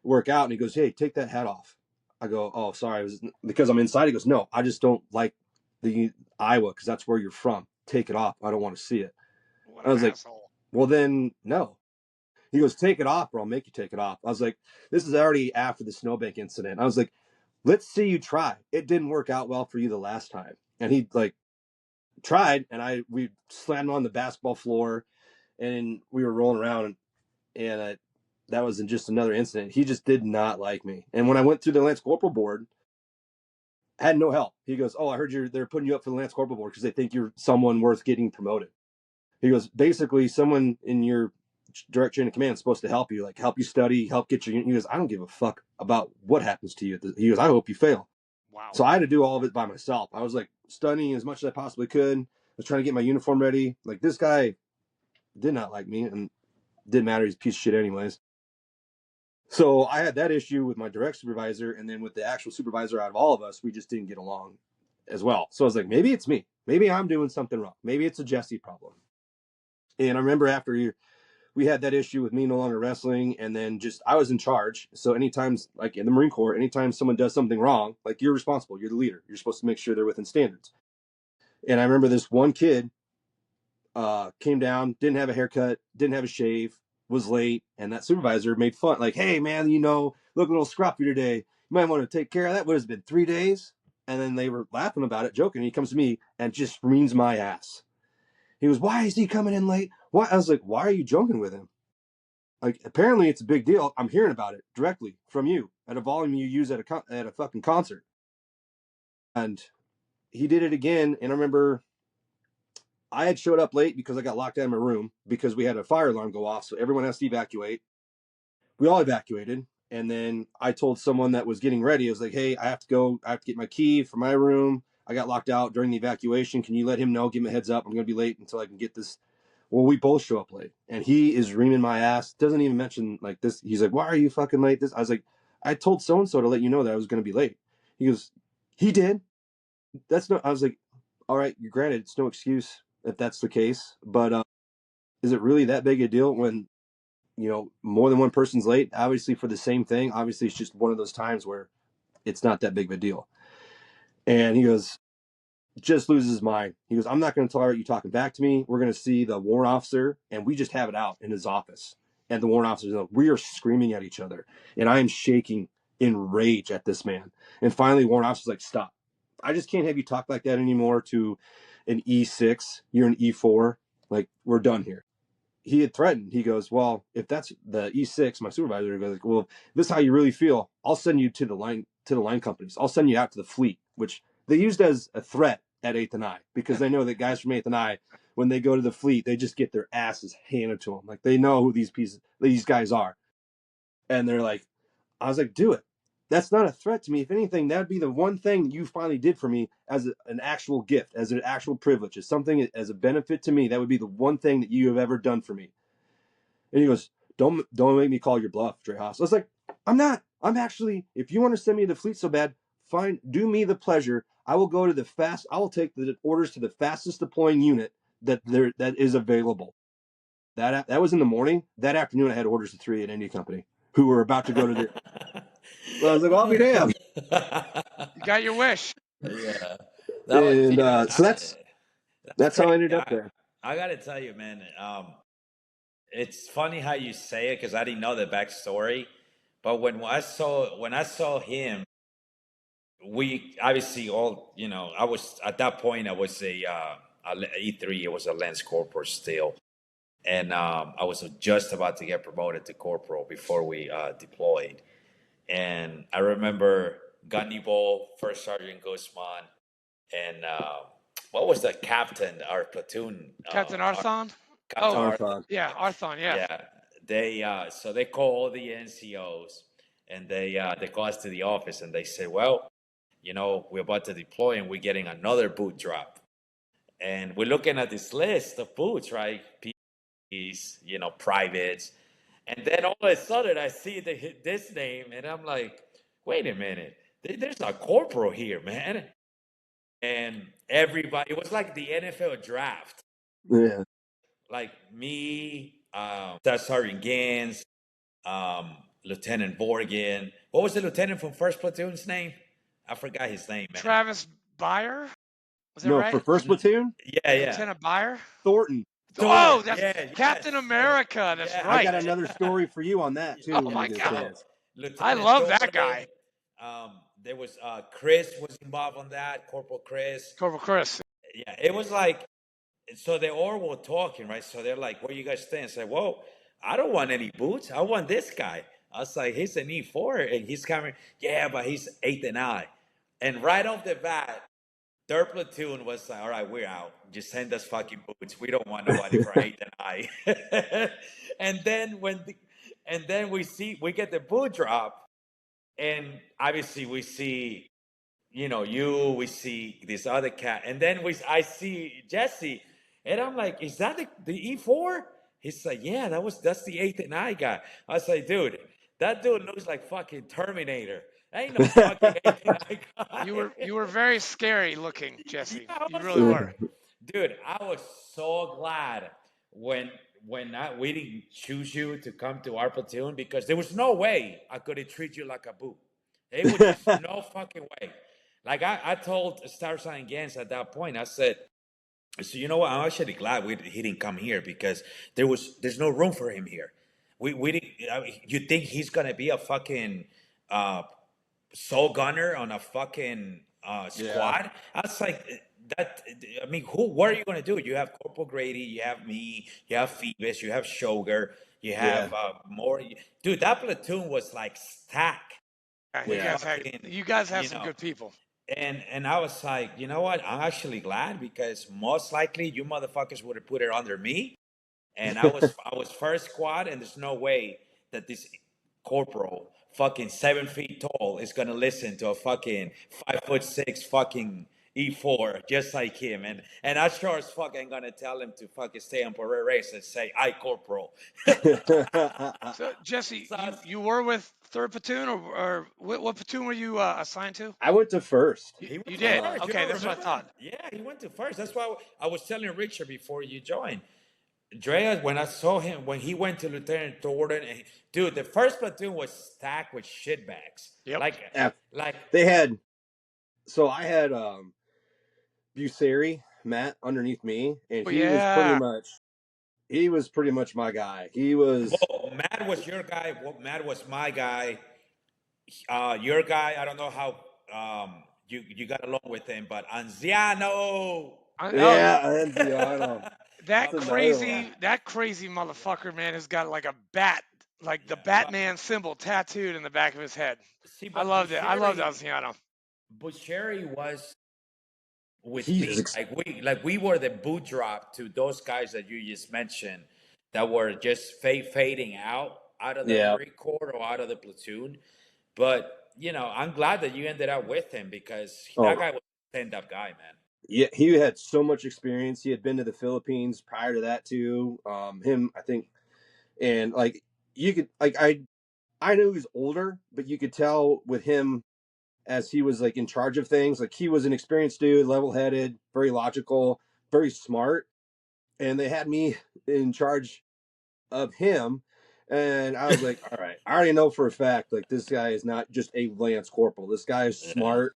work out. And he goes, "Hey, take that hat off." I go, "Oh, sorry." It was because I'm inside. He goes, "No, I just don't like the Iowa because that's where you're from. Take it off. I don't want to see it." What I an was like, asshole. "Well, then no." He goes, "Take it off or I'll make you take it off." I was like, this is already after the snowbank incident. I was like, let's see you try. It didn't work out well for you the last time. And he like tried, and we slammed on the basketball floor, and we were rolling around, and that was in just another incident. He just did not like me. And when I went through the Lance Corporal board, I had no help. He goes, "Oh, I heard they're putting you up for the Lance Corporal board because they think you're someone worth getting promoted." He goes, "Basically, someone in your direct chain of command is supposed to help you, like help you study, help get your." He goes, "I don't give a fuck about what happens to you." He goes, "I hope you fail." Wow. So I had to do all of it by myself. I was like studying as much as I possibly could. I was trying to get my uniform ready. Like this guy did not like me, and didn't matter. He's a piece of shit anyways. So I had that issue with my direct supervisor, and then with the actual supervisor out of all of us, we just didn't get along as well. So I was like, maybe it's me. Maybe I'm doing something wrong. Maybe it's a Jesse problem. And I remember after we had that issue with me no longer wrestling, and then just I was in charge. So anytime, like in the Marine Corps, anytime someone does something wrong, like you're responsible, you're the leader, you're supposed to make sure they're within standards. And I remember this one kid came down, didn't have a haircut, didn't have a shave, was late, and that supervisor made fun, like, "Hey man, look a little scruffy today. You might want to take care of that. What has it been 3 days?" And then they were laughing about it, joking. And he comes to me and just screams my ass. He goes, "Why is he coming in late? Why?" I was like, "Why are you joking with him? Like, apparently it's a big deal. I'm hearing about it directly from you at a volume you use at a fucking concert." And he did it again. And I remember I had showed up late because I got locked out of my room because we had a fire alarm go off. So everyone has to evacuate. We all evacuated. And then I told someone that was getting ready, I was like, "Hey, I have to go. I have to get my key for my room. I got locked out during the evacuation. Can you let him know? Give him a heads up. I'm going to be late until I can get this." Well, we both show up late, and he is reaming my ass. Doesn't even mention like this. He's like, "Why are you fucking late?" I was like, "I told so and so to let you know that I was going to be late." He goes, "He did. That's no." I was like, "All right, you're granted. It's no excuse if that's the case, but is it really that big a deal when more than one person's late? Obviously for the same thing. Obviously it's just one of those times where it's not that big of a deal." And he goes, just loses his mind. He goes, "I'm not going to tolerate you talking back to me. We're going to see the warrant officer," and we just have it out in his office. And the warrant officer, we are screaming at each other, and I am shaking in rage at this man. And finally, the warrant officer's like, "Stop. I just can't have you talk like that anymore to an E6. You're an E4. Like, we're done here." He had threatened. He goes, "Well, if that's the E6," my supervisor goes, "Well, if this is how you really feel, I'll send you to the line companies. I'll send you out to the fleet," which they used as a threat at 8th and I, because they know that guys from 8th and I, when they go to the fleet, they just get their asses handed to them. Like they know who these guys are, and they're like, I was like, "Do it. That's not a threat to me. If anything, that'd be the one thing you finally did for me as an actual gift, as an actual privilege, as something as a benefit to me. That would be the one thing that you have ever done for me." And he goes, Don't make me call your bluff, Drahos." I was like, "I'm not. I'm actually, if you want to send me to the fleet so bad, fine, do me the pleasure. I will I will take the orders to the fastest deploying unit that is available." That was in the morning. That afternoon I had orders to 3 at India Company. who were about to go to the. Well, I was like, well, I'll be damned. You got your wish. Yeah, that was And yeah. so That's that's how I crazy. ended up there. I gotta tell you, man. It's funny how you say it because I didn't know the backstory, but when I saw him, we obviously all I was at that point I was a E3. It was a lance corporal still, and I was just about to get promoted to corporal before we deployed. And I remember Gunny Ball, First Sergeant Guzman, and what was the captain, our platoon, Captain Arthon? Captain Oh, Arthur. Arthon. yeah, Arthon, yeah. Yeah, they call all the NCOs and they call us to the office and they say, well, we're about to deploy and we're getting another boot drop. And we're looking at this list of boots, right? Ps, privates. And then all of a sudden I see this name and I'm like, wait a minute, there's a corporal here, man. And everybody, it was like the NFL draft. Yeah. Like me, Staff Sergeant Gans, Lieutenant Vorgan. What was the lieutenant from First Platoon's name? I forgot his name, man. Travis Byer? Was that No, right? for first platoon, Yeah. Lieutenant Byer? Thornton. Oh, Thor. that's Yeah, Captain yes. America. That's Yeah. I right. got another story for you on that too Oh when my we get a God. chance. I Lieutenant love that Thornton. guy. There was Chris was involved on that, Corporal Chris. Corporal Chris. Yeah, it was like, so they all were talking, right? So they're like, where you guys staying? I said, well, I don't want any boots. I want this guy. I was like, he's an E4 and he's coming. Yeah, but he's 8th and I. And right off the bat, their platoon was like, all right, we're out. Just send us fucking boots. We don't want nobody for 8th and I. and then we get the boot drop, and obviously we see we see this other cat, and then I see Jesse, and I'm like, is that the E4? He's like, yeah, that's the 8th and I guy. I was like, dude, that dude looks like fucking Terminator. Ain't no fucking 8th and I guy. You were very scary looking, Jesse. Yeah, I You was really like, were. dude, I was so glad when we didn't choose you to come to our platoon because there was no way I could have treated you like a boo. It was just no fucking way. Like I told Star Sign Gans at that point, I said, so you know what? I'm actually glad he didn't come here because there's no room for him here. We didn't. You think he's gonna be a fucking uh, soul gunner on a fucking Yeah. squad? I was like, that. I mean, what are you gonna do? You have Corporal Grady, you have me, you have Phoebus, you have Shoger, you Yeah. have more. Dude, that platoon was like stacked Yeah, with Yeah. fucking, you guys have you some know. good people. And I was like, you know what? I'm actually glad because most likely you motherfuckers would have put it under me, and I was first squad, and there's no way that this corporal, fucking 7 feet tall, is gonna listen to a fucking 5'6" fucking E4 just like him, and I sure as fuck ain't gonna tell him to fucking stay on parade race and say I corporal. So Jesse, So you were with third platoon or what platoon were you assigned to? I went to first. he went You to did. first. You Okay, don't that's what I remember? thought. Yeah, he went to first. That's why I was telling Richard before you joined. Drea, when I saw him, when he went to Lieutenant Thornton, and dude, the first platoon was stacked with shitbags. Yep. Like They had. So I had Buseri, Matt, underneath me, and Oh he yeah. was pretty much my guy. He was. well, Matt was your guy. Well, Matt was my guy. Your guy. I don't know how you got along with him, but Anziano. Oh, Yeah, Anziano. that That's another one. crazy motherfucker, man, has got like a bat, like the Yeah, Batman symbol tattooed in the back of his head. see, I but loved it. I loved Alciano. Busheri was with He me. is. Like we were the boot drop to those guys that you just mentioned that were just fading out of the Yeah. Marine Corps or out of the platoon. But I'm glad that you ended up with him because that Oh, guy was a stand-up guy, man. yeah. He had so much experience. He had been to the Philippines prior to that too. I think, and like you could like I knew he was older, but you could tell with him as he was like in charge of things. Like he was an experienced dude, level-headed, very logical, very smart, and they had me in charge of him. And I was like, all right, I already know for a fact, like, this guy is not just a Lance Corporal. This guy is Yeah. smart.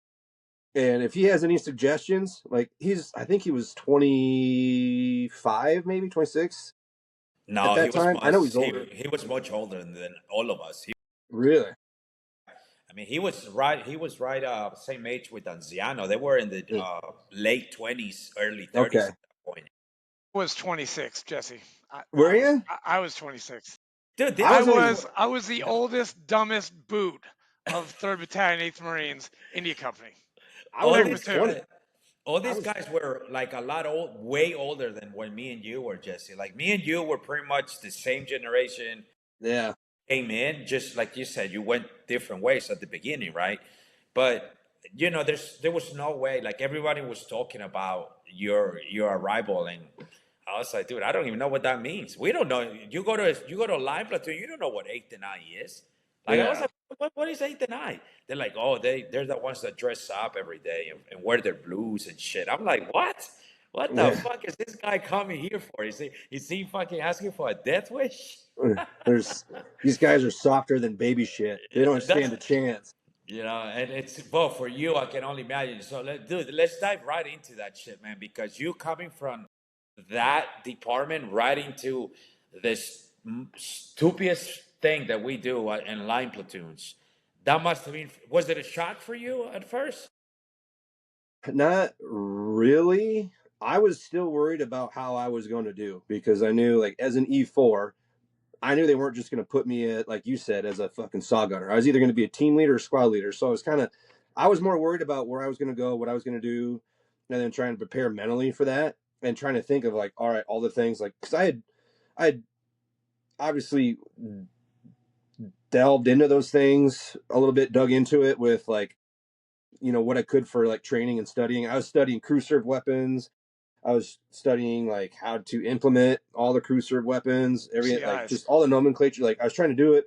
And if he has any suggestions, like, I think he was 25, maybe 26 at No, that time. I know he's older. he was much older than all of us. Really? I mean, he was right same age with Anziano. They were in the late 20s, early 30s Okay. at that point. I was 26, Jesse. I, Were I was you? I was 26. Dude, I I was only, was I was the oldest, dummest boot of 3rd Battalion, 8th Marines, India Company, I was all my only these platoon. guys, 20. all I these was, guys were like a lot old, way older than when me and you were, Jesse. Like me and you were pretty much the same generation. yeah, Came in just like you said, you went different ways at the beginning, right? But there was no way. Like everybody was talking about your arrival, and I was like, dude, I don't even know what that means. We don't know. You go to a line platoon, you don't know what eighth and I is. Like I was yeah, like, what is eighth and I? They're like, oh, they're the ones that dress up every day and wear their blues and shit. I'm like, what? What the yeah. fuck is this guy coming here for? Is he fucking asking for a death wish? There's these guys are softer than baby shit. They don't That's stand a chance. and it's well for you. I can only imagine. So let's dive right into that shit, man. Because you coming from that department right into this stupidest thing that we do in line platoons. That must have been. Was it a shock for you at first? Not really. I was still worried about how I was going to do because I knew, like, as an E4, I knew they weren't just going to put me at, like you said, as a fucking saw gunner. I was either going to be a team leader or squad leader. So I was more worried about where I was going to go, what I was going to do, and then trying to prepare mentally for that and trying to think of, like, all right, all the things, like, because I had obviously delved into those things a little bit, dug into it with, like, what I could for, like, training and studying. I was studying crew serve weapons. I was studying, like, how to implement all the crew serve weapons, everything, like, CIs. just all the nomenclature. Like, I was trying to do it,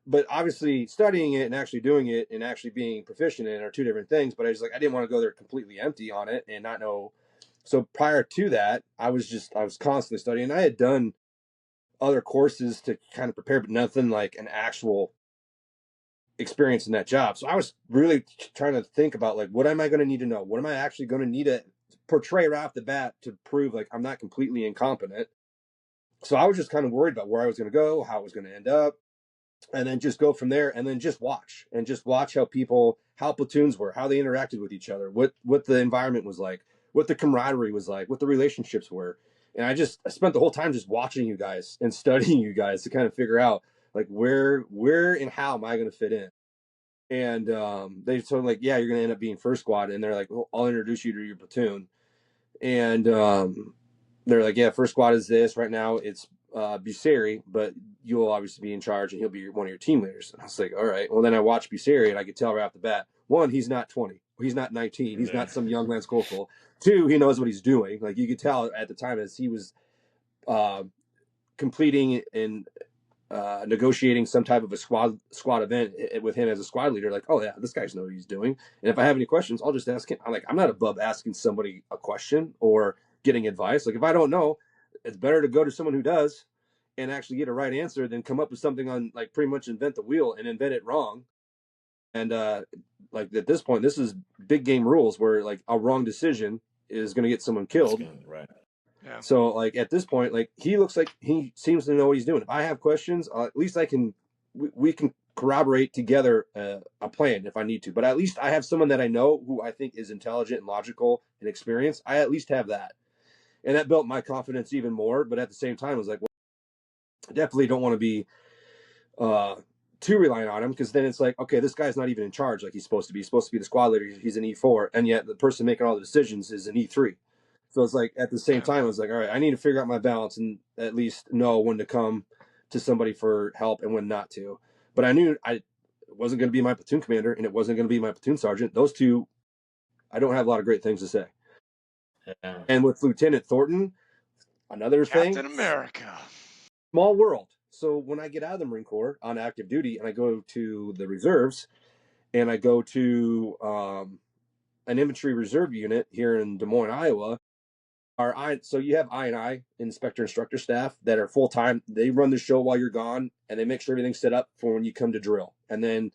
but obviously studying it and actually doing it and actually being proficient in it are two different things. But I didn't want to go there completely empty on it and not know. So prior to that, I was constantly studying. I had done other courses to kind of prepare, but nothing like an actual experience in that job. So I was really trying to think about, like, what am I going to need to know? What am I actually going to need to portray right off the bat to prove, like, I'm not completely incompetent? So I was just kind of worried about where I was going to go, how it was going to end up, and then just go from there, and then just watch how platoons were, how they interacted with each other, what the environment was like, what the camaraderie was like, what the relationships were. And I spent the whole time just watching you guys and studying you guys to kind of figure out, like, where and how am I going to fit in. And they told me, like, yeah, you're going to end up being first squad, and they're like, well, I'll introduce you to your platoon. And they're like, yeah, first squad is this right now. It's Buseri, but you'll obviously be in charge, and he'll be one of your team leaders. And I was like, all right. Well, then I watched Buseri, and I could tell right off the bat, one, he's not 20, he's not 19, he's Yeah. not some young Lance Corporal. Two, he knows what he's doing. Like, you could tell at the time as he was uh, completing and negotiating some type of a squad event with him as a squad leader. Like, oh yeah, this guy's know what he's doing. And if I have any questions, I'll just ask him. I'm not above asking somebody a question or getting advice. Like, if I don't know, it's better to go to someone who does and actually get a right answer than come up with something on, like, pretty much invent the wheel and invent it wrong. And like, at this point, this is big game rules where, like, a wrong decision is going to get someone It's killed. good, right? Yeah. So, like, at this point, like, he looks like he seems to know what he's doing. If I have questions, at least we can corroborate together a plan if I need to. But at least I have someone that I know who I think is intelligent and logical and experienced. I at least have that, and that built my confidence even more. But at the same time, I was like, well, I definitely don't want to be uh, too reliant on him, because then it's like, okay, this guy's not even in charge like he's supposed to be. He's supposed to be the squad leader. He's an E4, and yet the person making all the decisions is an E3. So it's like, at the same Yeah. time, I was like, all right, I need to figure out my balance and at least know when to come to somebody for help and when not to. But I knew I wasn't going to be my platoon commander, and it wasn't going to be my platoon sergeant. Those two, I don't have a lot of great things to say. Yeah. And with Lieutenant Thornton, another thing, Captain America. small world. So when I get out of the Marine Corps on active duty and I go to the reserves and I go to an infantry reserve unit here in Des Moines, Iowa, So you have I inspector instructor staff that are full time. They run the show while you're gone, and they make sure everything's set up for when you come to drill. And then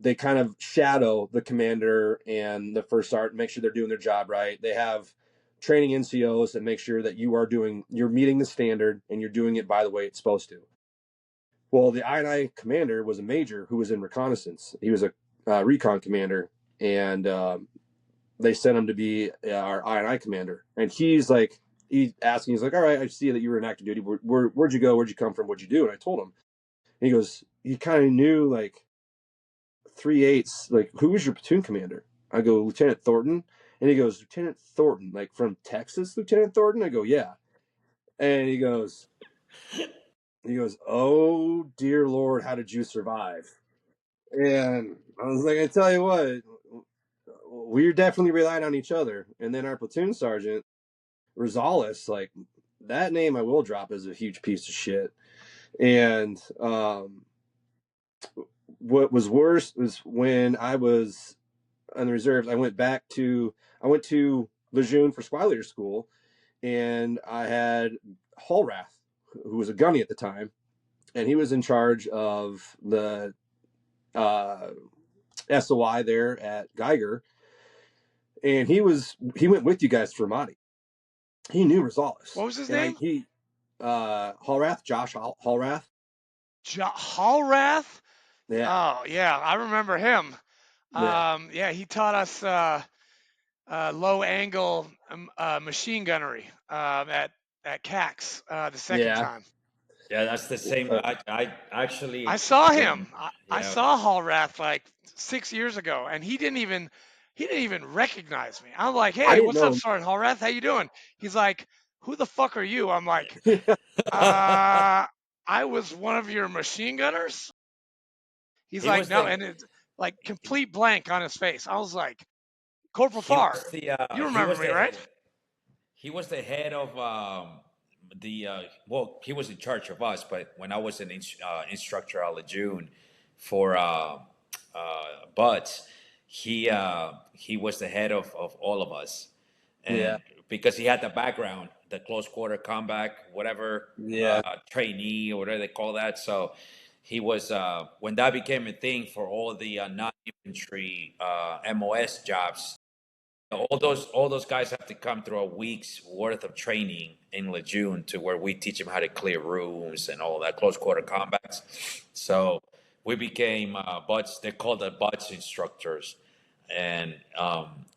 they kind of shadow the commander and the first sergeant, make sure they're doing their job right. They have training NCOs that make sure that you're meeting the standard and you're doing it by the way it's supposed to. Well, the I commander was a major who was in reconnaissance. He was a recon commander, and they sent him to be our I commander. And he's like, he's like, all right, I see that you were in active duty. Where'd you go? Where'd you come from? What'd you do? And I told him. And he goes, he kind of knew like 3/8, like, who was your platoon commander? I go, Lieutenant Thornton. And he goes, Lieutenant Thornton, like from Texas, Lieutenant Thornton? I go, yeah. And he goes, oh dear Lord, how did you survive? And I was like, I tell you what, we're definitely relying on each other. And then our platoon sergeant, Rosales, like, that name I will drop is a huge piece of shit. And what was worse was when I was on the reserves, I went to Lejeune for squad leader school, and I had Hallrath, who was a gunny at the time, and he was in charge of the SOI there at Geiger, and he went with you guys to Ramadi. He knew Rosales. What was his and name? Hallrath, Josh Hallrath. Hallrath? Yeah. Oh, yeah, I remember him. Yeah. Yeah, he taught us low angle machine gunnery at CAX the second Yeah. time. Yeah, that's the same. I I actually saw him. when I yeah saw Hallrath like 6 years ago, and he didn't even recognize me. I'm like, I "Hey, didn't what's up, know. Sergeant Hallrath? How you doing?" He's like, "Who the fuck are you?" I'm like, "Uh, I was one of your machine gunners." He's he like, was "No," the and it's like complete blank on his face. I was like, "Corporal he was Farr, the you he remember was me, the right?" he was the head of the well, he was in charge of us, but when I was an instructor at Lejeune for Buds, he was the head of all of us, Yeah. and because he had the background, the close quarter combat, whatever, Yeah. trainee or whatever they call that. So he was when that became a thing for all the non-infantry MOS jobs. All those guys have to come through a week's worth of training in Lejeune to where we teach them how to clear rooms and all that close quarter combats. So we became buds. They called it buds instructors, and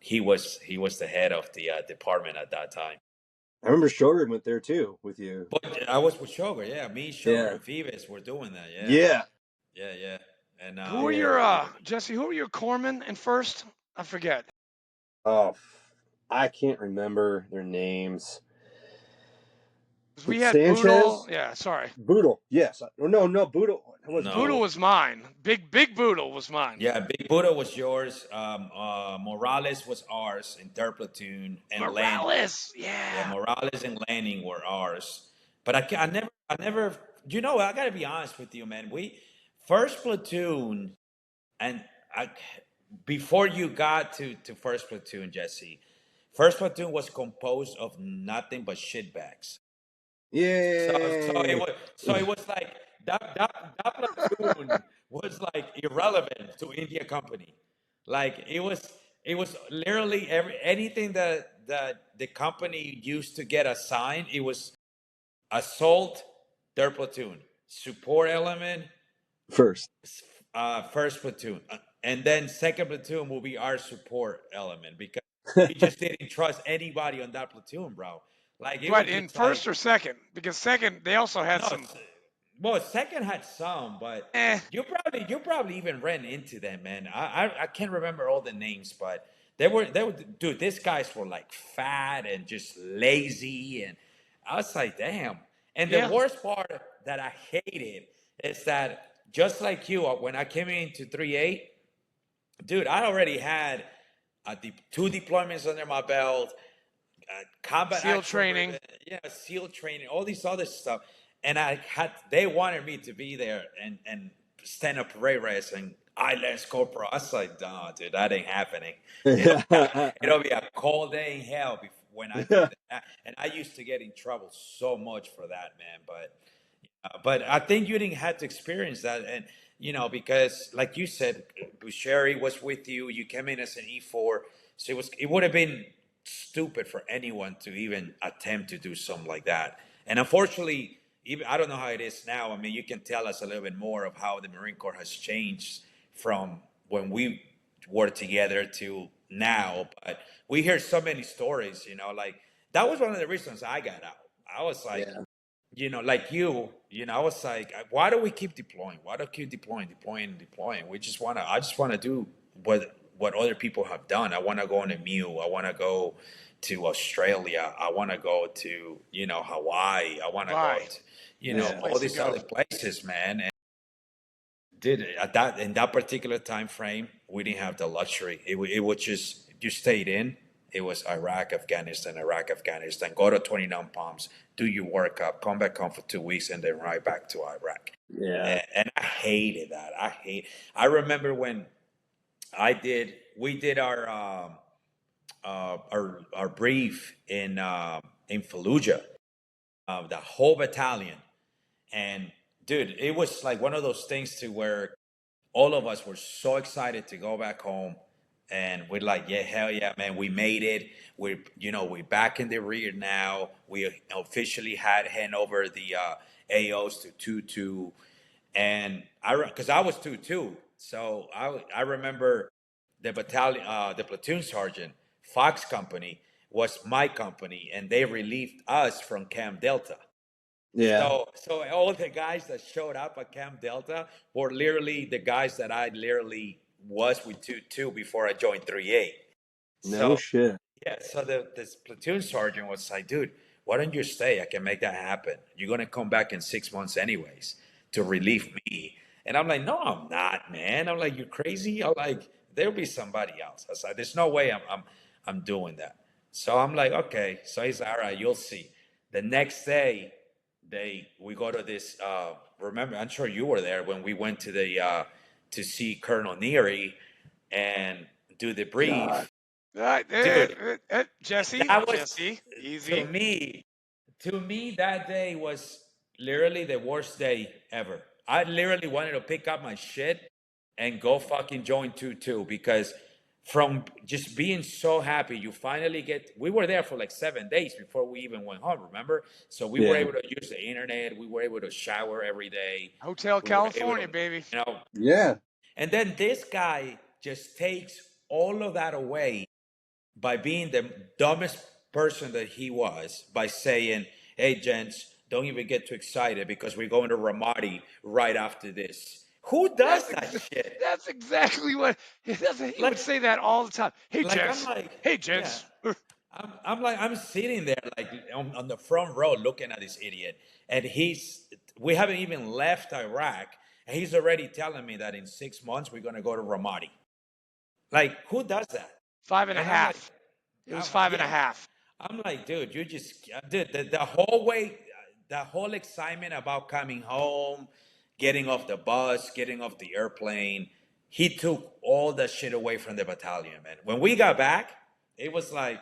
he was the head of the department at that time. I remember Shogun went there too with you. But I was with Sugar, yeah. Me, Sugar, Yeah. and Phoebus were doing that, yeah, Yeah. yeah, yeah. And Who were Yeah. your Jesse? Who were your corpsmen in first? I forget. Oh, I can't remember their names. 'Cause we But had Boodle. Sanchez, Yeah, sorry. Boodle. Yes. No, Boodle. It was Boodle no, Boodle. was mine. Big Boodle was mine. yeah, Big Buddha was yours. Morales was ours in third platoon, and Lanning. Morales. Yeah, Yeah. Morales and Lanning were ours. But I never. I gotta be honest with you, man. We first platoon, and I before you got to first platoon, Jesse. First platoon was composed of nothing but shitbags. Yay. So it was like that platoon was like irrelevant to India Company. Like it was literally anything that the company used to get assigned. It was assault, their platoon, support element, First. first platoon, and then second platoon will be our support element because we just didn't trust anybody on that platoon, bro. Like it But was in just like first or second, because second they also had no, some. well, second had some, but Eh. you probably even ran into them, man. I can't remember all the names, but they were dude. These guys were like fat and just lazy, and I was like, damn. And the Yeah. worst part that I hated is that just like you, when I came into 3/8, dude, I already had two deployments under my belt, combat SEAL action, training. SEAL training, all these other stuff. And they wanted me to be there and stand up parade race and I lance corporal. I was like, nah, dude, that ain't happening. It'll be a cold day in hell when I did that, and I used to get in trouble so much for that, man. But I think you didn't have to experience that, and because like you said, Sherry was with you. You came in as an E4, so it would have been stupid for anyone to even attempt to do something like that. And unfortunately, even I don't know how it is now. I mean, you can tell us a little bit more of how the Marine Corps has changed from when we were together to now. But we hear so many stories, like that was one of the reasons I got out. I was like, Yeah. like I was like, why do we keep deploying? Why do we keep deploying? I just want to do what other people have done. I want to go on a mule. I want to go to Australia. I want to go to, Hawaii. I want to go Bye. to, Best Yeah. all place to these go. other places, man. And did at that in that particular time frame, we didn't have the luxury. It was just you stayed in. It was Iraq, Afghanistan. Go to 29 Palms, do your workup, come back home for 2 weeks, and then right back to Iraq. Yeah. And I hated that. I remember when we did our brief in Fallujah, the whole battalion, and dude, it was like one of those things to where all of us were so excited to go back home, and we're like, yeah, hell yeah, man, we made it. We're back in the rear now. We officially had hand over the AOs to 2-2. And because I was 2-2, so I remember the battalion, the platoon sergeant, Fox Company was my company, and they relieved us from Camp Delta. Yeah. So all the guys that showed up at Camp Delta were literally the guys that I literally was with 2-2 before I joined 3-8. No So shit. yeah, so this platoon sergeant was like, dude, why don't you stay? I can make that happen. You're gonna come back in 6 months anyways to relieve me. And I'm like, no, I'm not, man. I'm like, you crazy? I'm like, there'll be somebody else. I was like, there's no way I'm doing that. So I'm like, okay. So he's like, all right, you'll see. The next day, we go to this. Remember, I'm sure you were there when we went to the to see Colonel Neary and do the God. brief, dude. Jesse, That was Jesse, to easy. me, that day was literally the worst day ever. I literally wanted to pick up my shit and go fucking join 2-2 because from just being so happy, you finally get. We were there for like 7 days before we even went home, remember? So we were Yeah. able to use the internet. We were able to shower every day. Hotel We were able California, to, baby. you know. Yeah. And then this guy just takes all of that away by being the dumbest person that he was by saying, hey, gents, don't even get too excited because we're going to Ramadi right after this. Who does That's that shit? that's exactly what he would Like, say that all the time. Hey, I'm gents. like, Hey, yeah. gents. I'm like, I'm sitting there like on the front row looking at this idiot. And we haven't even left Iraq. And he's already telling me that in 6 months we're going to go to Ramadi. Like, who does that? Five and a And I'm like, half. It was five and a yeah. half. I'm like, dude, dude, the whole way, the whole excitement about coming home, getting off the bus, getting off the airplane, he took all that shit away from the battalion, man. When we got back, it was like,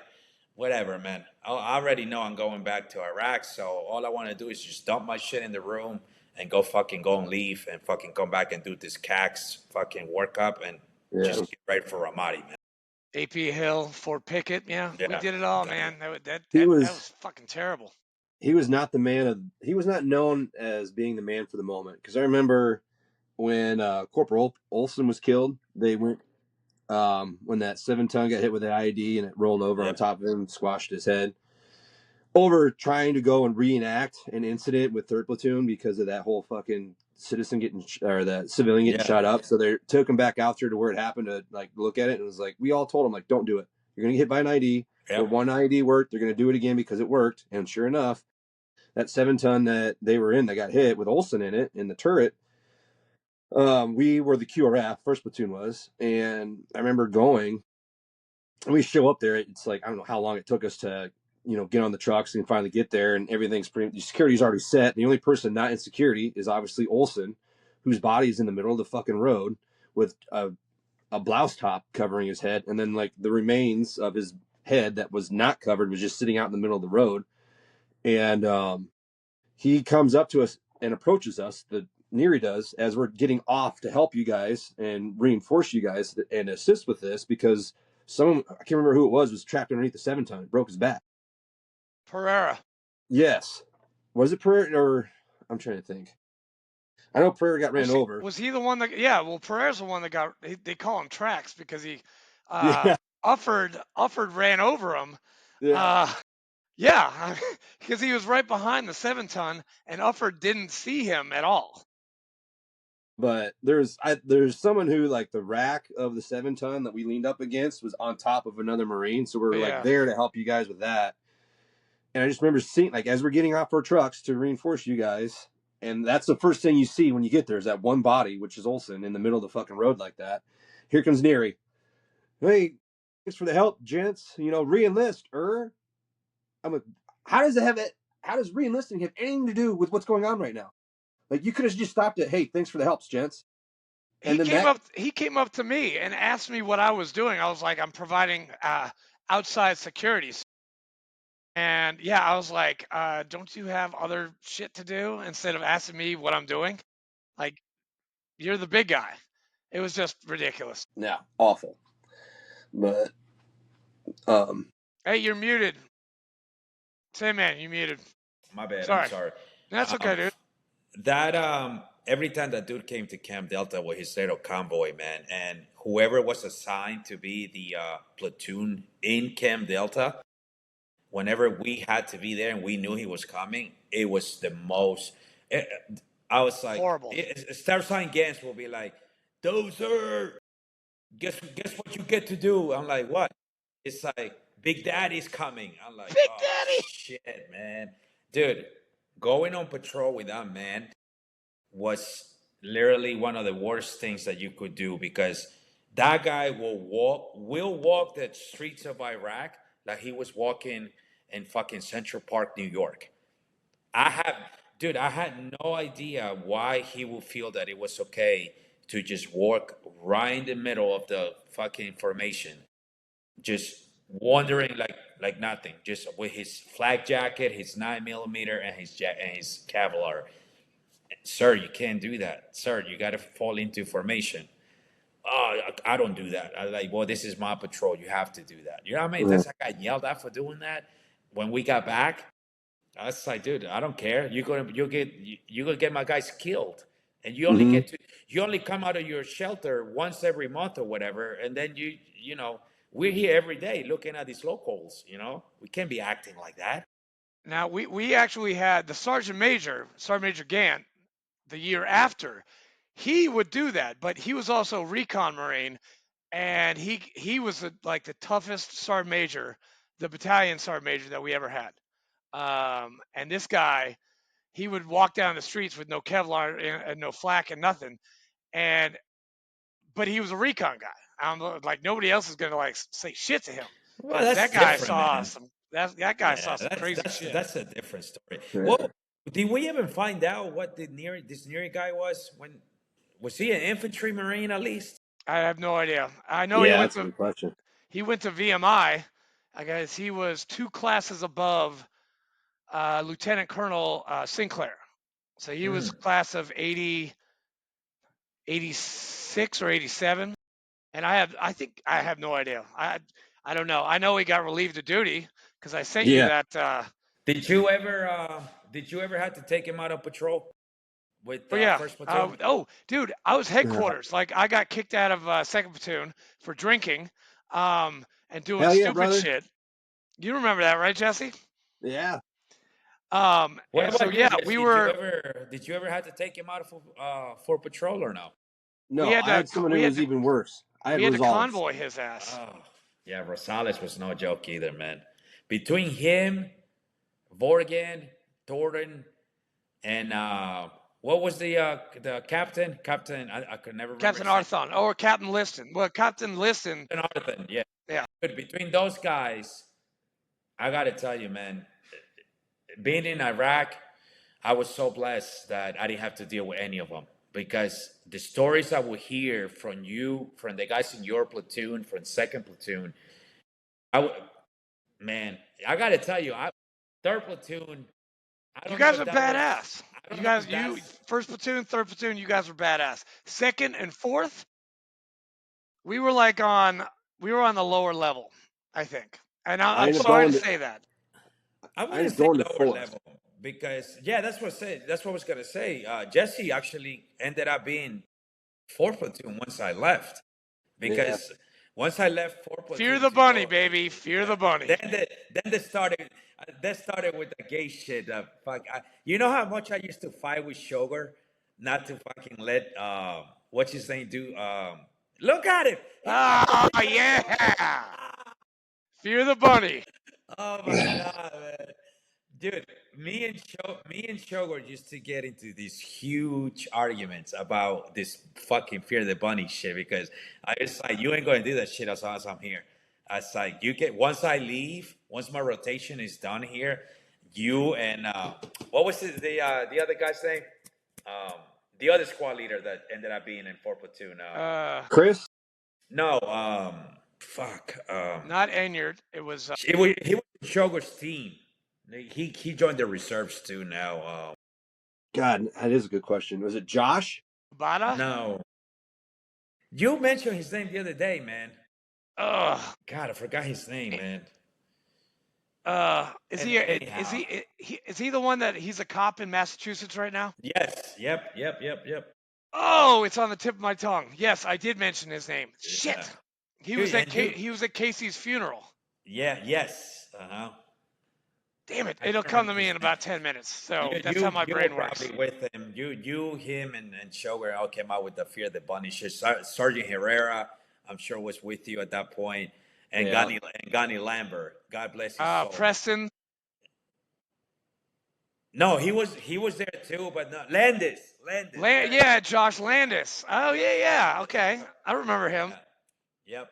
whatever, man. I already know I'm going back to Iraq, so all I want to do is just dump my shit in the room and go and leave and fucking come back and do this CAX fucking workup and Yeah. just get ready for Ramadi, man. AP Hill, Fort Pickett. Yeah, we Yeah, did it all, yeah, man. He That was was fucking terrible. he was not the man of he was not known as being the man for the moment. Because I remember when Corporal Olson was killed, they went when that 7-ton got hit with the IED and it rolled over yeah, on top of him, squashed his head. Over trying to go and reenact an incident with third platoon because of that whole fucking citizen getting or that civilian getting yeah. shot up. So they took him back out there to where it happened to like look at it, and it was like we all told him like, don't do it. You're gonna get hit by an ID. Where Yep. one ID worked, they're gonna do it again because it worked. And sure enough, that 7-ton that they were in that got hit with Olson in it in the turret. We were the QRF, first platoon was, and I remember going and we show up there. It's like I don't know how long it took us to get on the trucks and finally get there, and everything's pretty. Security's already set. The only person not in security is obviously Olson, whose body is in the middle of the fucking road with a blouse top covering his head, and then like the remains of his head that was not covered, was just sitting out in the middle of the road. And he comes up to us and approaches us, the Neary does, as we're getting off to help you guys and reinforce you guys and assist with this, because someone, I can't remember who it was trapped underneath the 7-ton, broke his back. Pereira. Yes. Was it Pereira, or I'm trying to think. I know Pereira got ran over. Was he the one that? Yeah, well, Pereira's the one that got. They call him Tracks because he, Yeah. Ufford ran over him. Yeah. Yeah, because he was right behind the 7-ton, and Ufford didn't see him at all. But there's someone who, like, the rack of the 7-ton that we leaned up against was on top of another Marine, so we're like Yeah. there to help you guys with that. And I just remember seeing, like, as we're getting off our trucks to reinforce you guys, and that's the first thing you see when you get there is that one body, which is Olson, in the middle of the fucking road like that. Here comes Neary. Hey, thanks for the help, gents. Re-enlist. I'm like, how does it have it? How does re-enlisting have anything to do with what's going on right now? Like, you could have just stopped it. Hey, thanks for the helps, gents. He And then came that, up. He came up to me and asked me what I was doing. I was like, I'm providing outside security. And yeah, I was like, don't you have other shit to do instead of asking me what I'm doing? Like, you're the big guy. It was just ridiculous. yeah, awful. But Hey, you're muted. Say, man, you muted. My bad. I'm Sorry. sorry. That's okay, dude. That every time that dude came to Camp Delta with his little convoy, man, and whoever was assigned to be the platoon in Camp Delta, whenever we had to be there and we knew he was coming, it was the most. It, I was like, Horrible. Star Sign Gans will be like, "Dozer, guess what you get to do?" I'm like, "What?" It's like, "Big Daddy's coming." I'm like, Big "Oh Daddy. shit, man, dude." Going on patrol with that man was literally one of the worst things that you could do, because that guy will walk the streets of Iraq like he was walking in fucking Central Park, New York. I have, dude, I had no idea why he would feel that it was okay to just walk right in the middle of the fucking formation, just wandering like nothing, just with his flak jacket, his 9 millimeter, and his Kevlar. Sir, you can't do that. Sir, you got to fall into formation. Oh, I don't do that. I like, well, this is my patrol. You have to do that. You know how many times I got yelled at for doing that when we got back? I was like, dude, I don't care. You're gonna get my guys killed, and mm-hmm. you only come out of your shelter once every month or whatever, and then we're here every day looking at these locals. We can't be acting like that. Now we actually had the Sergeant Major Gant, the year after. He would do that, but he was also recon Marine, and he was like the toughest sergeant major, the battalion sergeant major that we ever had. And this guy, he would walk down the streets with no Kevlar and no flak and nothing, and but he was a recon guy. Like nobody else is gonna like say shit to him Well, because that's different, man. that guy Yeah, saw some that's crazy that's shit. that's a different story. Yeah. Well, did we even find out what this Neary guy was? When was he an infantry marine at least? I have no idea. I know Yeah, that's a good question. he went to VMI. I guess he was 2 classes above Lieutenant Colonel Sinclair. So he was Mm. class of 80, 86 or 87. And I think I have no idea. I don't know. I know he got relieved of duty because I sent you Yeah. that. Did you ever have to take him out of patrol with Oh yeah. first platoon? Oh, dude, I was headquarters. Like I got kicked out of second platoon for drinking, and doing Hell yeah, stupid brother. shit. You remember that, right, Jesse? Yeah. What And so about you, yeah, Jess? Did you ever have to take him out for patrol or no? No, I had someone who was even worse. I had we had to Rosales. convoy his ass. Oh, yeah, Rosales was no joke either, man. Between him, Vorgan, Thornton, and what was the captain? Captain, I could never remember Captain his name. Arthon or Captain Liston. Well, Captain Liston. Jonathan, yeah. Yeah. But between those guys, I got to tell you, man, being in Iraq, I was so blessed that I didn't have to deal with any of them, because the stories I would hear from you, from the guys in your platoon, from second platoon, I would, Man, I gotta tell you, third platoon. I You don't know guys if are that was. badass. I You don't know guys, if you that's. first platoon, third platoon, you guys were badass. Second and fourth, we were like on, we were on the lower level, I think. And I I'm ended up sorry to going to say that. I I wouldn't ended up say going to lower fourth. level because yeah, that's what I said. That's what I was gonna say. Jesse actually ended up being fourth platoon once I left Yeah. because once I left fourth Fear platoon the to bunny, go, baby. Fear the then bunny. they started with the gay shit. Fuck, you know how much I used to fight with Sugar, not to fucking let what's his name do. Look at him, he's got the Ah, picture of Sugar. yeah. Fear the bunny. Oh my god, man. Dude, me and Sugar used to get into these huge arguments about this fucking Fear the Bunny shit because I was like, you ain't gonna do that shit as long as I'm here. I was like, you get once I leave, once my rotation is done here, you and what was the other guy's name? Um, the other squad leader that ended up being in 4 platoon. Uh, Chris, No, fuck. Not Enyard. It was He was Sugar's team. He joined the reserves too now. God, that is a good question. Was it Josh? Bada. No, you mentioned his name the other day, man. Ugh. God, I forgot his name, man. Is And he? anyhow, Is he the one that he's a cop in Massachusetts right now? yes, yep. Oh, it's on the tip of my tongue. Yes, I did mention his name. Yeah, Shit. He was dude, at and you, He was at Casey's funeral. yeah, yes, Damn it. I It'll can't come remember to me his in name. about 10 minutes. So that's how You my you were brain works. probably with him. Him, and Sugar all came out with the Fear the Bunny shit. Sergeant Herrera, I'm sure, was with you at that point, and Yeah. Gani Lambert. God bless his soul. Preston. No, he was there too, but no, Landis, Yeah, Josh Landis. Oh, yeah, yeah. Okay. I remember him. yeah, yep,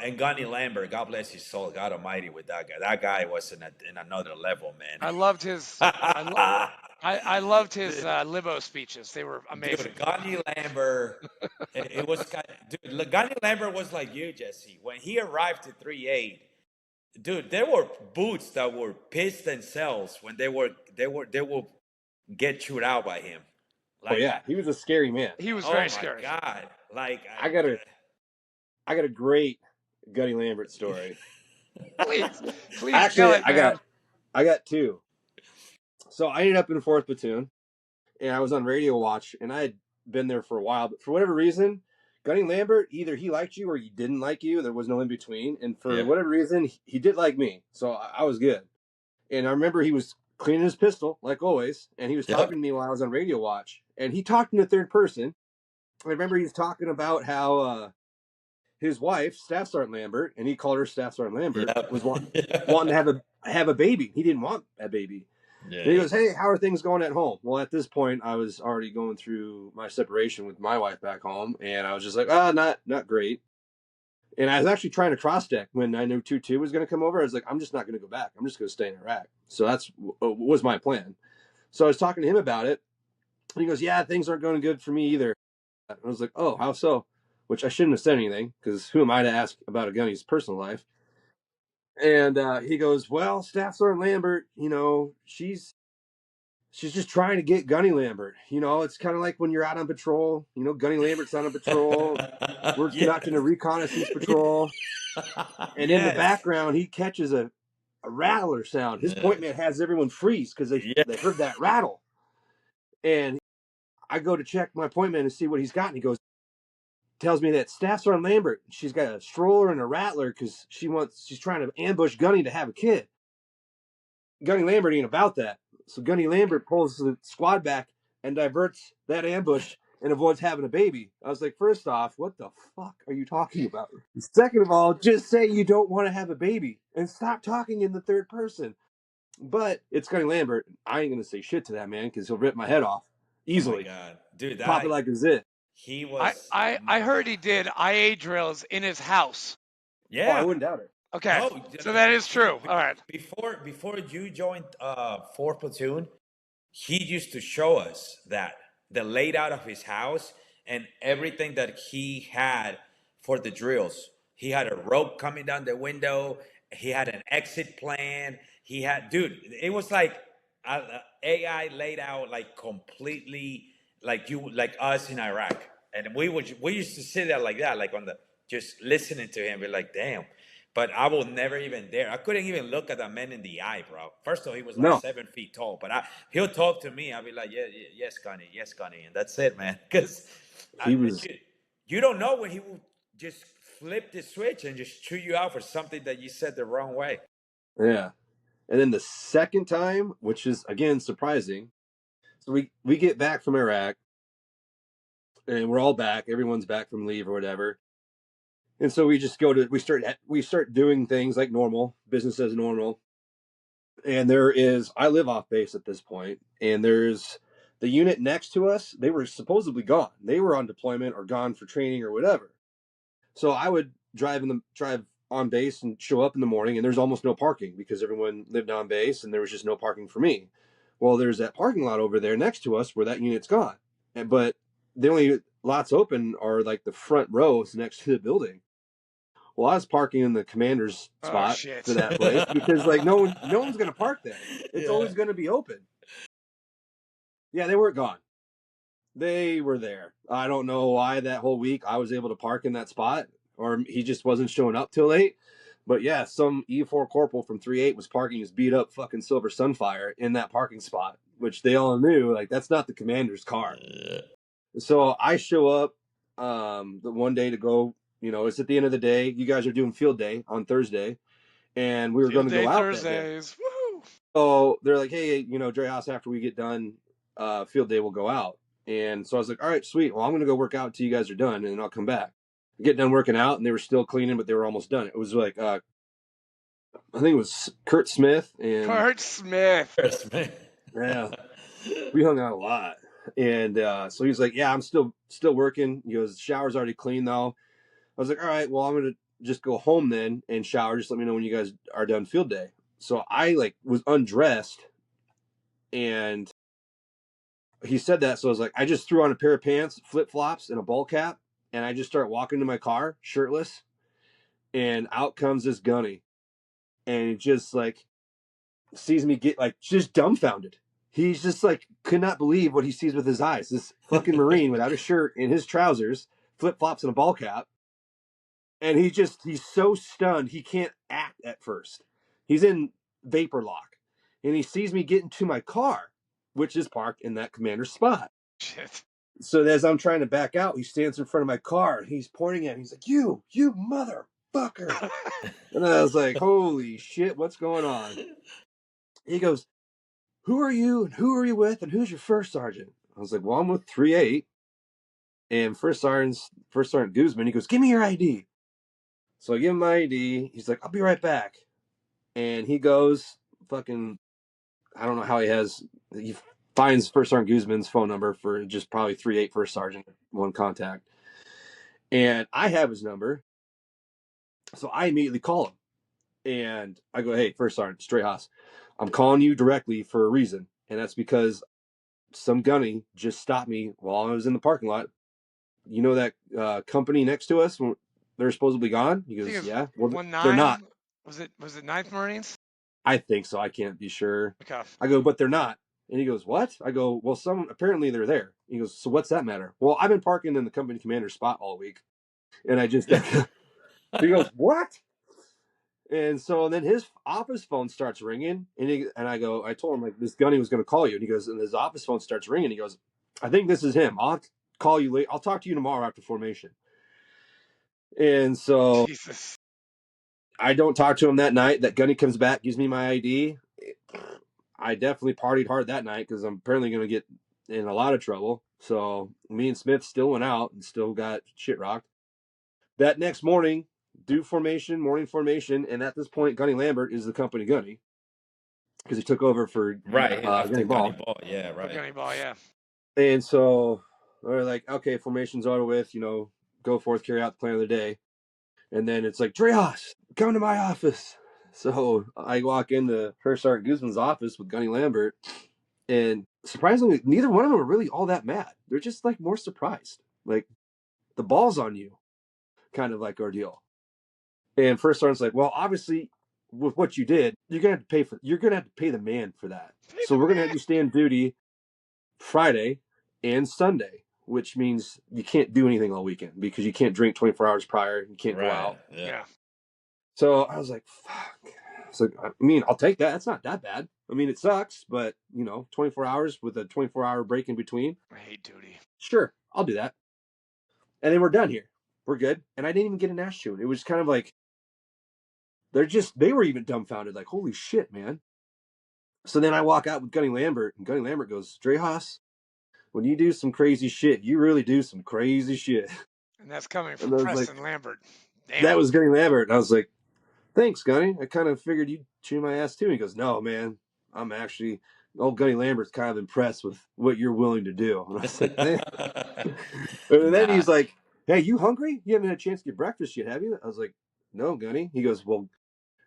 and Gani Lambert. God bless his soul. God Almighty with that guy. That guy was in another level, I loved his. I, lo- man. I loved his Libo speeches. They were amazing. Dude, Gani Lambert. It was dude. Gani Lambert was like you, Jesse. When he arrived to 3-8, dude, there were boots that were pissed themselves when they will get chewed out by him. Oh Like, yeah, he was a scary man. He was oh very my scary. god! Like, I got a I got a great Gunny Lambert story. Please, please tell Actually, it, man. I got two. So I ended up in fourth platoon, and I was on radio watch, and I had been there for a while, but for whatever reason, Gunny Lambert, either he liked you or he didn't like you. There was no in between, and for yep, whatever reason, he did like me, so I was good. And I remember he was cleaning his pistol like always, and he was yep. talking to me while I was on radio watch, and he talked in the third person. I remember he was talking about how his wife, Staff Sergeant Lambert, and he called her Staff Sergeant Lambert, Yep. was wanting to have a baby. He didn't want a baby. And he Yeah. goes, "Hey, how are things going at home?" Well, at this point, I was already going through my separation with my wife back home, and I was just like, not great. And I was actually trying to cross deck when I knew 2-2 was going to come over. I was like, I'm just not going to go back. I'm just going to stay in Iraq. So that's was my plan. So I was talking to him about it, and he goes, "Yeah, things aren't going good for me either." I was like, "Oh, how so?" Which I shouldn't have said anything because who am I to ask about a gunny's personal life? And he goes, "Well, Staff Sergeant Lambert, she's just trying to get Gunny Lambert. It's kind of like when you're out on patrol. Gunny Lambert's out on patrol. We're conducting a Yes. reconnaissance patrol, and in the Yes. background, he catches a rattler sound. His point man has everyone freeze because they Yes. heard that rattle. And I go to check my point man to see what he's got, and he tells me that Staff Sergeant Lambert, she's got a stroller and a rattler because she's trying to ambush Gunny to have a kid. Gunny Lambert ain't about that. So Gunny Lambert pulls the squad back and diverts that ambush and avoids having a baby. I was like, first off, what the fuck are you talking about? Second of all, just say you don't want to have a baby and stop talking in the third person. But it's Gunny Lambert. I ain't gonna say shit to that man because he'll rip my head off Oh my easily. God, dude, Pop it that like a zit. he was. I heard he did IA drills in his house. Oh, I Yeah. wouldn't doubt it. Okay, No, so that is true. All right. before you joined fourth platoon, he used to show us that the layout of his house and everything that he had for the drills. He had a rope coming down the window. He had an exit plan. He had, dude, it was like AI laid out like completely like us in Iraq. And we used to sit there like that, like on the, just listening to him, be like, damn. But I will never even dare. I couldn't even look at that man in the eye, bro. First of all, he was like No, 7 feet tall. But he'll talk to me. I'll be like, yeah, yes, Connie, yes, Connie, and that's it, man. Because he was. you don't know when he will just flip the switch and just chew you out for something that you said the wrong way. Yeah. And then the second time, which is again surprising, so we get back from Iraq, and we're all back. Everyone's back from leave or whatever. And so we just we start doing things like normal, business as normal. And I live off base at this point, and there's the unit next to us. They were supposedly gone. They were on deployment or gone for training or whatever. So I would drive on base and show up in the morning, and there's almost no parking because everyone lived on base, and there was just no parking for me. Well, there's that parking lot over there next to us where that unit's gone, but the only lots open are like the front rows next to the building. Well, I was parking in the commander's Oh spot for shit. that place because like no one's gonna park there. It's Yeah. always gonna be open. Yeah, they weren't gone. They were there. I don't know why that whole week I was able to park in that spot, or he just wasn't showing up till late. But yeah, some E4 corporal from 3-8 was parking his beat up fucking Silver Sunfire in that parking spot, which they all knew, like, that's not the commander's car. So I show up the one day to go, it's at the end of the day. You guys are doing field day on Thursday, and we were going Field to go day out that day. Thursdays. Woohoo! So they're like, hey, Drahos, after we get done field day, we'll go out. And so I was like, all right, sweet. Well, I'm going to go work out until you guys are done, and then I'll come back. I get done working out, and they were still cleaning, but they were almost done. It was like, I think it was Kurt Smith. And Kurt Smith. yeah, we hung out a lot. And so he's like, yeah, I'm still working. He goes, the shower's already clean, though. I was like, all right, well, I'm going to just go home then and shower. Just let me know when you guys are done field day. So I was undressed, and he said that. So I was like, I just threw on a pair of pants, flip flops, and a ball cap, and I just start walking to my car shirtless, and out comes this gunny, and he just sees me get just dumbfounded. He's just could not believe what he sees with his eyes. This fucking Marine without a shirt, in his trousers, flip flops, and a ball cap, and he's so stunned he can't act at first. He's in vapor lock, and he sees me get into my car, which is parked in that commander's spot. Shit. So as I'm trying to back out, he stands in front of my car. He's pointing at me. He's like, you motherfucker. And I was like, holy shit, what's going on? He goes, who are you, and who are you with, and who's your first sergeant? I was like, well, I'm with 3-8. And First Sergeant Guzman. He goes, give me your ID. So I give him my ID. He's like, I'll be right back. And he goes, fucking, I don't know how he finds First Sergeant Guzman's phone number for just probably 3-8 First Sergeant, one contact. And I have his number. So I immediately call him. And I go, hey, First Sergeant Drahos, I'm calling you directly for a reason. And that's because some gunny just stopped me while I was in the parking lot. You know that company next to us? They're supposedly gone? He goes, yeah. Well, they're not. Was it Ninth Marines? I think so. I can't be sure. Okay. I go, but they're not. And he goes, what? I go, well, apparently they're there. He goes, so what's that matter? Well, I've been parking in the company commander's spot all week. And I just, so he goes, what? And so then his office phone starts ringing, and I told him this gunny was going to call you. And he goes, and his office phone starts ringing. He goes, I think this is him. I'll call you late. I'll talk to you tomorrow after formation. And so Jesus. I don't talk to him that night. That gunny comes back, gives me my ID. I definitely partied hard that night because I'm apparently going to get in a lot of trouble. So me and Smith still went out and still got shit rocked. That next morning, morning formation, and at this point, Gunny Lambert is the company gunny because he took over for After Gunny Ball. Yeah, right. Gunny Ball, yeah. And so they're like, okay, formation's over with, go forth, carry out the plan of the day. And then it's like, Drahos, come to my office. So I walk into First Sergeant Guzman's office with Gunny Lambert, and surprisingly, neither one of them are really all that mad. They're just more surprised. The ball's on you kind of ordeal. And first sergeant's like, well, obviously, with what you did, you're gonna have to pay the man for that. Hey, So we're gonna have you stand duty Friday and Sunday, which means you can't do anything all weekend because you can't drink 24 hours prior. You can't go Right. out. Yeah. yeah. So I was like, fuck. So I mean, I'll take that. It's not that bad. I mean, it sucks, but 24 hours with a 24-hour break in between. I hate duty. Sure, I'll do that. And then we're done here. We're good. And I didn't even get an ass chewing. It was kind of like they were even dumbfounded, like, holy shit, man. So then I walk out with Gunny Lambert, and Gunny Lambert goes, Drahos, when you do some crazy shit, you really do some crazy shit. And that's coming And from I was like, Preston Lambert. Damn. that was Gunny Lambert. And I was like, thanks, Gunny. I kind of figured you'd chew my ass too. And he goes, no, man, I'm actually, old Gunny Lambert's kind of impressed with what you're willing to do. And I was like, man. And then Nah. he's like, hey, you hungry? You haven't had a chance to get breakfast yet, have you? I was like, no, Gunny. He goes, well,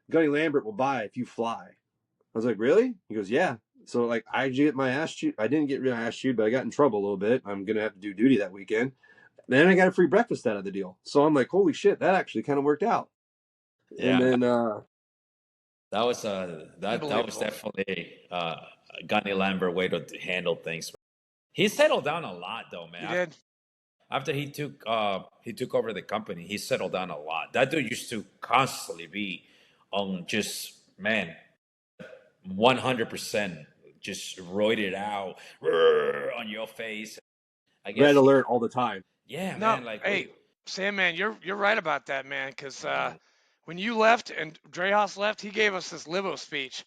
Gunny Lambert will buy if you fly. I was like, really? He goes, yeah. So like I get my ass chewed. I didn't get my ass chewed, but I got in trouble a little bit. I'm gonna have to do duty that weekend. Then I got a free breakfast out of the deal. So I'm like, holy shit, that actually kind of worked out. Yeah. And then That was that was definitely Gunny Lambert way to handle things. He settled down a lot though, man. He did. After he took over the company, he settled down a lot. That dude used to constantly be on just 100% just roided out on your face. I guess red alert all the time. yeah, No, man. Like hey, Sandman, you're right about that, man. Because when you left and Drahos left, he gave us this limo speech.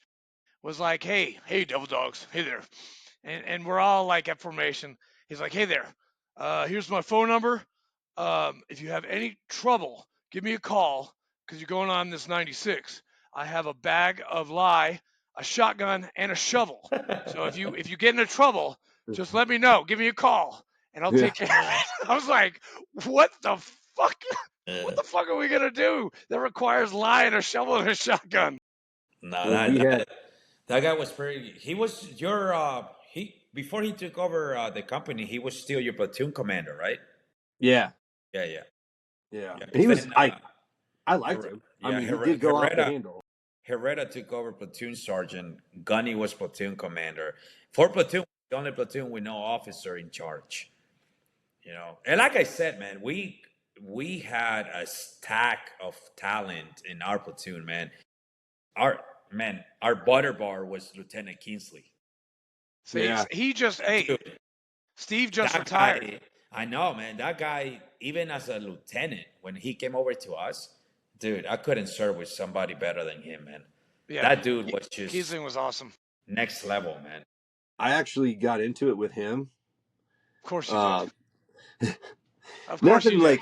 Was like, hey, Devil Dogs, hey there, and we're all like at formation. He's like, hey there, here's my phone number. If you have any trouble, give me a call because you're going on this 96. I have a bag of lye, a shotgun, and a shovel. So if you get into trouble, just let me know. Give me a call, and I'll Yeah. take care of it. I was like, what the fuck? What uh, the fuck are we gonna do that requires lye and a shovel and a shotgun? no, Well, we had that guy was pretty. He was your he before he took over the company. He was still your platoon commander, right? yeah. Yeah, yeah, Yeah. yeah. And he was Then I liked him. I mean, he did go off the handle. Herrera took over platoon sergeant. Gunny was platoon commander. For platoon, the only platoon with no officer in charge. And like I said, man, we had a stack of talent in our platoon, man. Our butter bar was Lieutenant Kingsley. See, Yeah. he just Dude, Steve just that retired. guy, I know, man. That guy, even as a lieutenant, when he came over to us, dude, I couldn't serve with somebody better than him, man. Yeah, That dude was just Kiesling was awesome. next level, man. I actually got into it with him. Of course you did. Of course Nothing you did. like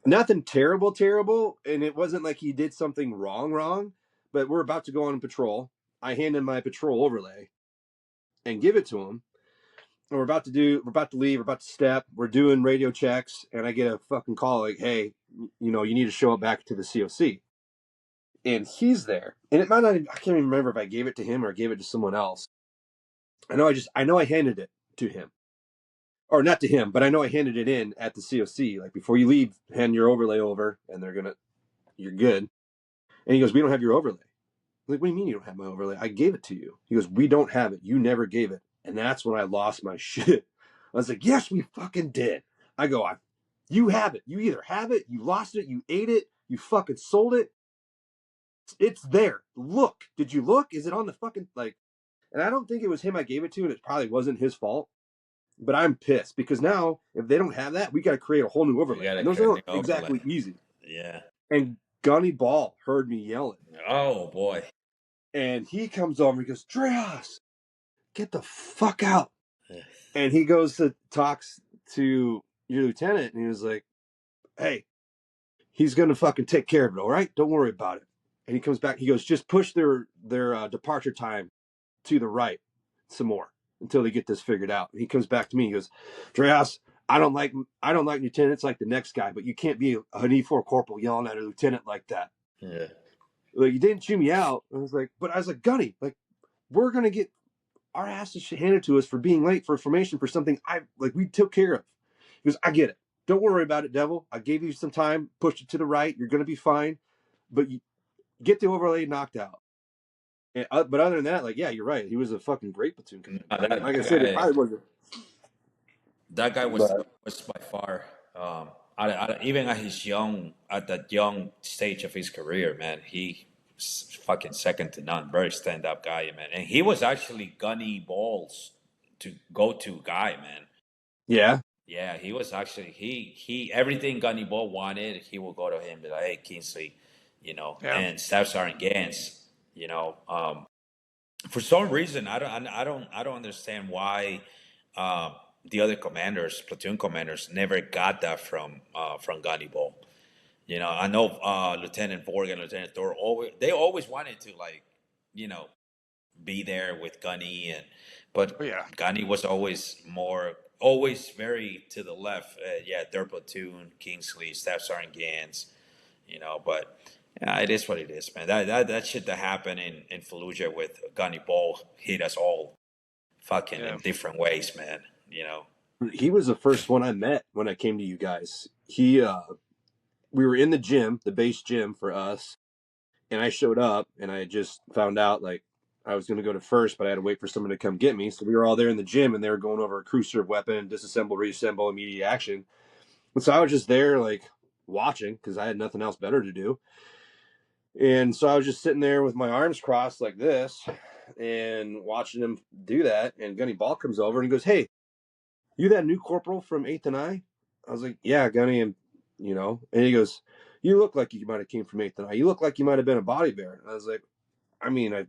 nothing terrible, and it wasn't like he did something wrong. But we're about to go on patrol. I hand him my patrol overlay and give it to him. And we're about to leave, we're about to step, we're doing radio checks, and I get a fucking call like, hey, you need to show up back to the COC. And he's there. And it might not, I can't even remember if I gave it to him or gave it to someone else. I know I handed it to him. Or not to him, but I know I handed it in at the COC. Like, before you leave, hand your overlay over, and you're good. And he goes, we don't have your overlay. I'm like, what do you mean you don't have my overlay? I gave it to you. He goes, we don't have it. You never gave it. And that's when I lost my shit. I was like, yes, we fucking did. I go, you have it. You either have it, you lost it, you ate it, you fucking sold it. It's there. Look. Did you look? Is it on the fucking, like, and I don't think it was him I gave it to, and it probably wasn't his fault. But I'm pissed because now, if they don't have that, we got to create a whole new overlay. And those aren't exactly easy. Yeah. And Gunny Ball heard me yelling. Oh, boy. And he comes over and goes, Drahos, get the fuck out. And he goes to talks to your lieutenant, and he was like, hey, he's going to fucking take care of it, all right? Don't worry about it. And he comes back, he goes, just push their departure time to the right some more until they get this figured out. And he comes back to me, he goes, Drahos, I don't like lieutenants like the next guy, but you can't be an E4 corporal yelling at a lieutenant like that. Yeah. Like, you didn't chew me out. I was like, Gunny, like, we're going to get our asses handed to us for being late for information for something we took care of. He goes, I get it. Don't worry about it, Devil. I gave you some time, pushed it to the right. You're going to be fine. but you get the overlay knocked out. And, but other than that, like, yeah, you're right. He was a fucking great platoon commander. No, I mean, like I that said, it guy, probably wasn't. that guy But was by far, even at that young stage of his career, man, he was fucking second to none. Very stand up guy, man, and he was actually Gunny Ball's to go to guy, man. yeah, Yeah, he was actually he everything Gunny Ball wanted, he will go to him and be like, hey Kingsley, Yeah. and Staff Sergeant Gans, for some reason I don't understand why the other commanders, platoon commanders, never got that from Gunny Ball. I know Lieutenant Borg and Lieutenant Thor always wanted to, like, you know be there with Gunny, Oh but yeah. Gunny was always very to the left. Yeah, third platoon, Kingsley, Staff Sergeant Gans, but yeah, it is what it is, man. That shit that happened in Fallujah with Gunny Ball hit us all fucking Yeah. in different ways, man. You know. he was the first one I met when I came to you guys. We were in the gym, the base gym for us, and I showed up, and I just found out like I was going to go to first, but I had to wait for someone to come get me. So we were all there in the gym, and they were going over a crew serve weapon, disassemble, reassemble, immediate action. And so I was just there, like watching, because I had nothing else better to do. And so I was just sitting there with my arms crossed like this, and watching him do that. And Gunny Ball comes over and goes, "Hey, you that new corporal from 8th and I was like, "Yeah, Gunny," and he goes, "You look like you might have came from 8th and You look like you might have been a body bear." And I was like, "I mean,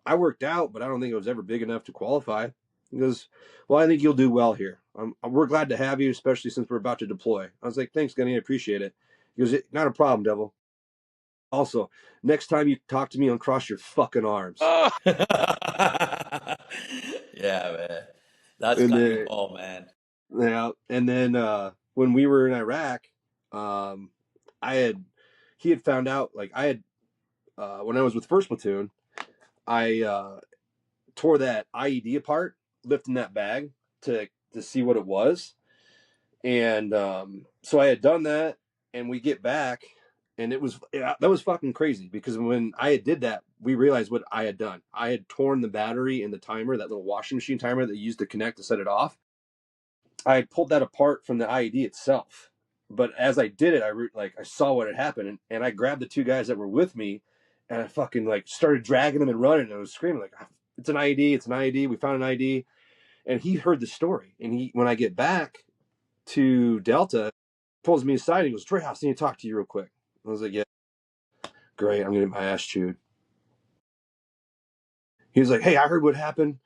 I worked out, but I don't think it was ever big enough to qualify." He goes, "Well, I think you'll do well here. We're glad to have you, especially since we're about to deploy." I was like, "Thanks, Gunny. I appreciate it." He goes, "Not a problem, Devil. Also, next time you talk to me, uncross your fucking arms." Oh, Yeah, man. That's And Gunny then, Ball, man. when we were in Iraq, um, I had he had found out like I had when I was with First Platoon, I tore that IED apart, lifting that bag to see what it was, and so I had done that, and we get back, and that was fucking crazy because when I did that, we realized what I had done. I had torn the battery in the timer, that little washing machine timer that you used to connect to set it off. I pulled that apart from the IED itself. But as I did it, I saw what had happened, and I grabbed the two guys that were with me, and I fucking like started dragging them and running, and I was screaming like, "It's an IED! It's an IED! We found an IED!" And he heard the story, and when I get back to Delta, pulls me aside and he goes, "Drahos, I need to talk to you real quick." I was like, "Yeah, great. I'm gonna get my ass chewed." He was like, "Hey, I heard what happened,"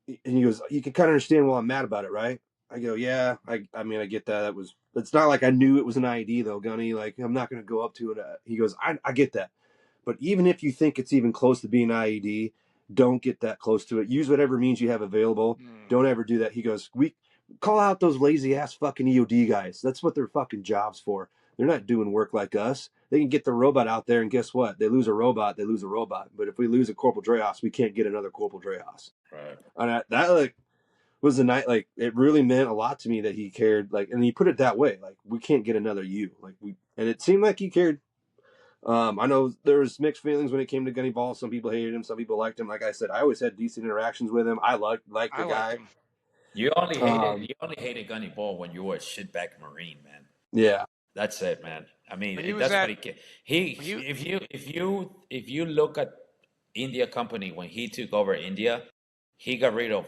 and he goes, "You can kind of understand why I'm mad about it, right?" I go, "Yeah, I mean, I get that. It's not like I knew it was an IED though, Gunny. Like, I'm not gonna go up to it." He goes, I get that, but even if you think it's even close to being IED, don't get that close to it. Use whatever means you have available. Don't ever do that. He goes, "We call out those lazy ass fucking EOD guys. That's what their fucking jobs for. They're not doing work like us. They can get the robot out there, and guess what? They lose a robot, they lose a robot. But if we lose a Corporal Drahos, we can't get another Corporal Drahos." Right. And that like was the night, like it really meant a lot to me that he cared, like, and he put it that way, like, we can't get another you, like, and it seemed like he cared. I know there was mixed feelings when it came to Gunny Ball. Some people hated him, some people liked him. Like I said, I always had decent interactions with him. I liked I the liked guy. him. um You only hated Gunny Ball when you were a shitbag Marine, man. yeah, That's it, man. I mean, He was that's what at he ca- he he. if you look at India Company when he took over India, he got rid of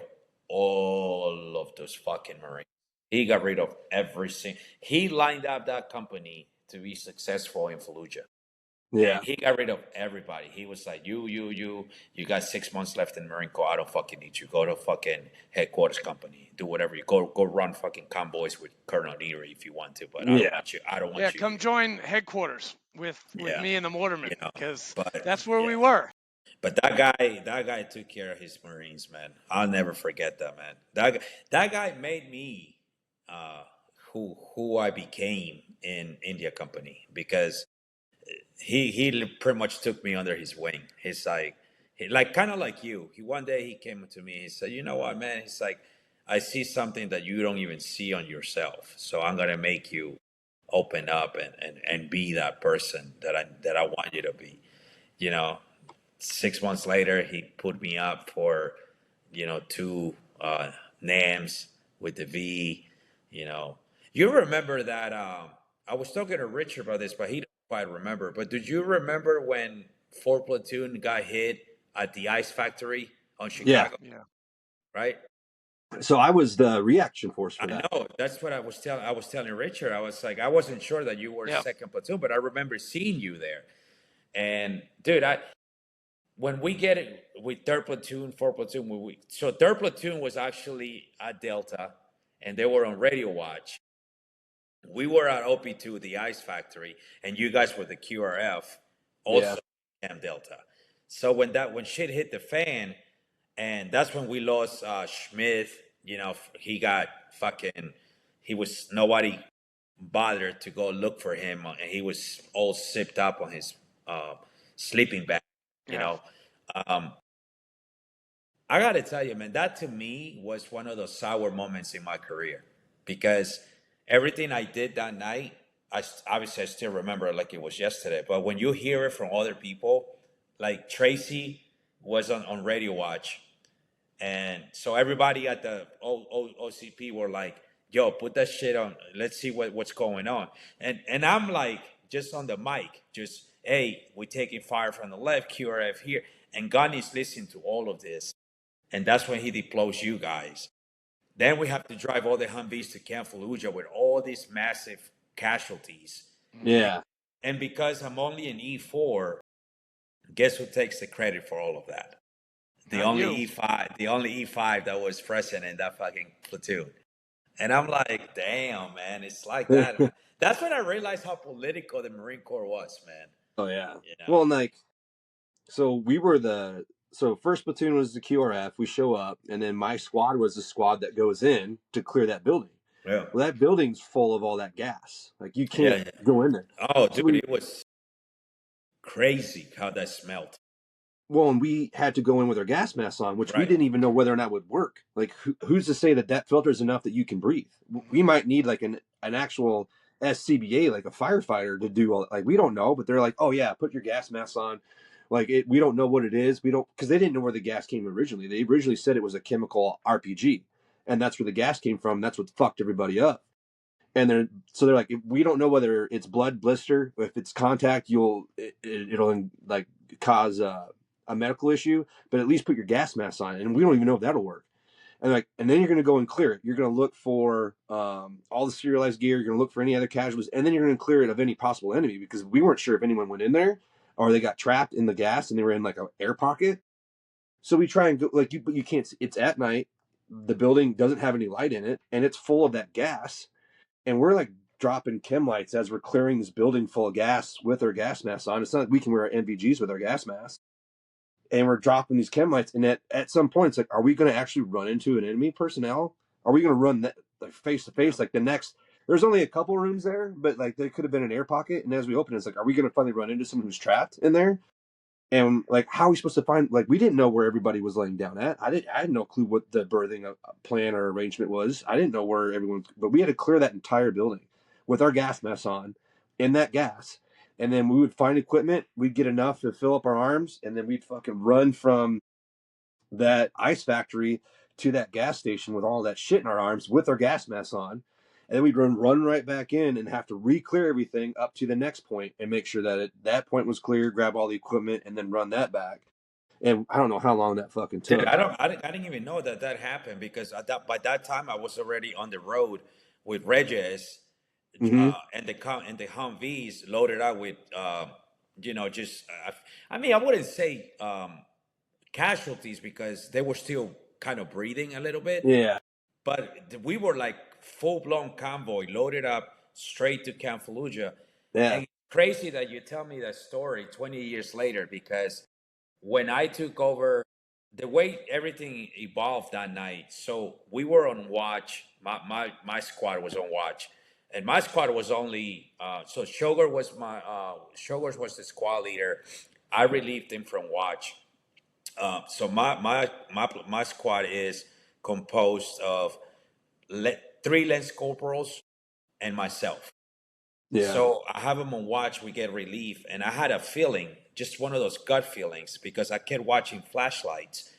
all of those fucking Marines. He got rid of every single. He lined up that company to be successful in Fallujah, and yeah, he got rid of everybody. He was like, you got 6 months left in Marine Corps. I don't fucking need you. Go to fucking headquarters company. Do whatever you go run fucking convoys with Colonel Neary if you want to, but I don't yeah, want you. I don't Yeah, want you come here. join headquarters with Yeah, me and the Mortarman you know, because but that's where we yeah. were. But that guy took care of his Marines, man. I'll never forget that, man. That guy made me uh, who I became in India Company because he pretty much took me under his wing. He's like like kind of like you. He one day he came to me. He said, "You know what, man?" He's like, "I see something that you don't even see on yourself, so I'm gonna make you." open up and be that person that I want you to be. You know, 6 months later, he put me up for, two NAMs with the V. You know, you remember that? I was talking to Richard about this, but he don't quite remember. But did you remember when 4 Platoon got hit at the Ice Factory on Yeah. Chicago? Yeah. Right? So I was the reaction force for I that. know. That's what I was telling. I was telling Richard. I was like, I wasn't sure that you were Yeah. second platoon, but I remember seeing you there. And dude, when we get it with third platoon, fourth platoon, so third platoon was actually at Delta, and they were on radio watch. We were at OP2, the Ice Factory, and you guys were the QRF, Yeah. also Camp Delta. So when shit hit the fan, and that's when we lost Schmidt. He got fucking. He was nobody bothered to go look for him, and he was all sipped up on his uh, sleeping bag. You Yeah. know, um, I gotta tell you, man, that to me was one of those sour moments in my career because everything I did that night, obviously I still remember it like it was yesterday. But when you hear it from other people, like Tracy was on Radio Watch, and so everybody at the OCP were like, "Yo, put that shit on. Let's see what's going on." And I'm like, just on the mic, just, "Hey, we're taking fire from the left, QRF here." And Gunny's listening to all of this, and that's when he deploys you guys. Then we have to drive all the Humvees to Camp Fallujah with all these massive casualties. Hmm. And, Yeah. and because I'm only an E4, guess who takes the credit for all of that? The Not only you. E5, the only E5 that was present in that fucking platoon. And I'm like, damn, man, it's like that, man. That's when I realized how political the Marine Corps was, man. Oh yeah. You know? Well, and like, so we were so first platoon was the QRF. We show up, and then my squad was the squad that goes in to clear that building. Yeah. Well, that building's full of all that gas. Like you Yeah, can't yeah. go in there. Oh, So dude, it was crazy how that smelled. and we had to go in with our gas masks on, which we Right. didn't even know whether or not would work. Like who's to say that that filter is enough that you can breathe? We Hmm. might need like an actual SCBA, like a firefighter, to do all. Like we don't know, but they're like, oh yeah, put your gas mask on. Like we don't know what it is. We don't, because they didn't know where the gas came originally. They originally said it was a chemical RPG, and that's where the gas came from. That's what fucked everybody up. And so they're like, we don't know whether it's blood blister, if it's contact, it'll like cause a medical issue, but at least put your gas mask on, and we don't even know if that'll work. And then you're going to go and clear it. You're going to look for all the serialized gear. You're going to look for any other casualties, and then you're going to clear it of any possible enemy, because we weren't sure if anyone went in there or they got trapped in the gas and they were in like an air pocket. So we try and go, like, but you can't. It's at night. The building doesn't have any light in it, and it's full of that gas, and we're like dropping chem lights as we're clearing this building full of gas with our gas masks on. It's not like we can wear NVGs with our gas masks, and we're dropping these chem lights. And at some point, it's like, are we going to actually run into an enemy personnel? Are we going to run that like face to Yeah. face? Like the next, there's only a couple rooms there, but like there could have been an air pocket. And as we open it, it's like, are we going to finally run into someone who's trapped in there? And like, how are we supposed to find? Like, we didn't know where everybody was laying down at. I had no clue what the berthing plan or arrangement was. I didn't know where everyone. But we had to clear that entire building with our gas masks on, in that gas, and then we would find equipment. We'd get enough to fill up our arms, and then we'd fucking run from that ice factory to that gas station with all that shit in our arms with our gas masks on. And then we'd run right back in and have to re-clear everything up to the next point and make sure that that point was clear, grab all the equipment, and then run that back. And I don't know how long that fucking Dude, took. I didn't even know that happened because by that time I was already on the road with Regis, Mm-hmm. and the Humvees loaded up with, just I mean, I wouldn't say casualties because they were still kind of breathing a little bit, Yeah. but we were like full blown convoy loaded up straight to Camp Fallujah. Yeah. And it's crazy that you tell me that story 20 years later because when I took over, the way everything evolved that night, so we were on watch. My squad was on watch, and my squad was only so Shogar was the squad leader. I relieved him from watch. So my squad is composed of three lance corporals and myself. Yeah. So I have them on watch. We get relief, and I had a feeling, just one of those gut feelings, because I kept watching flashlights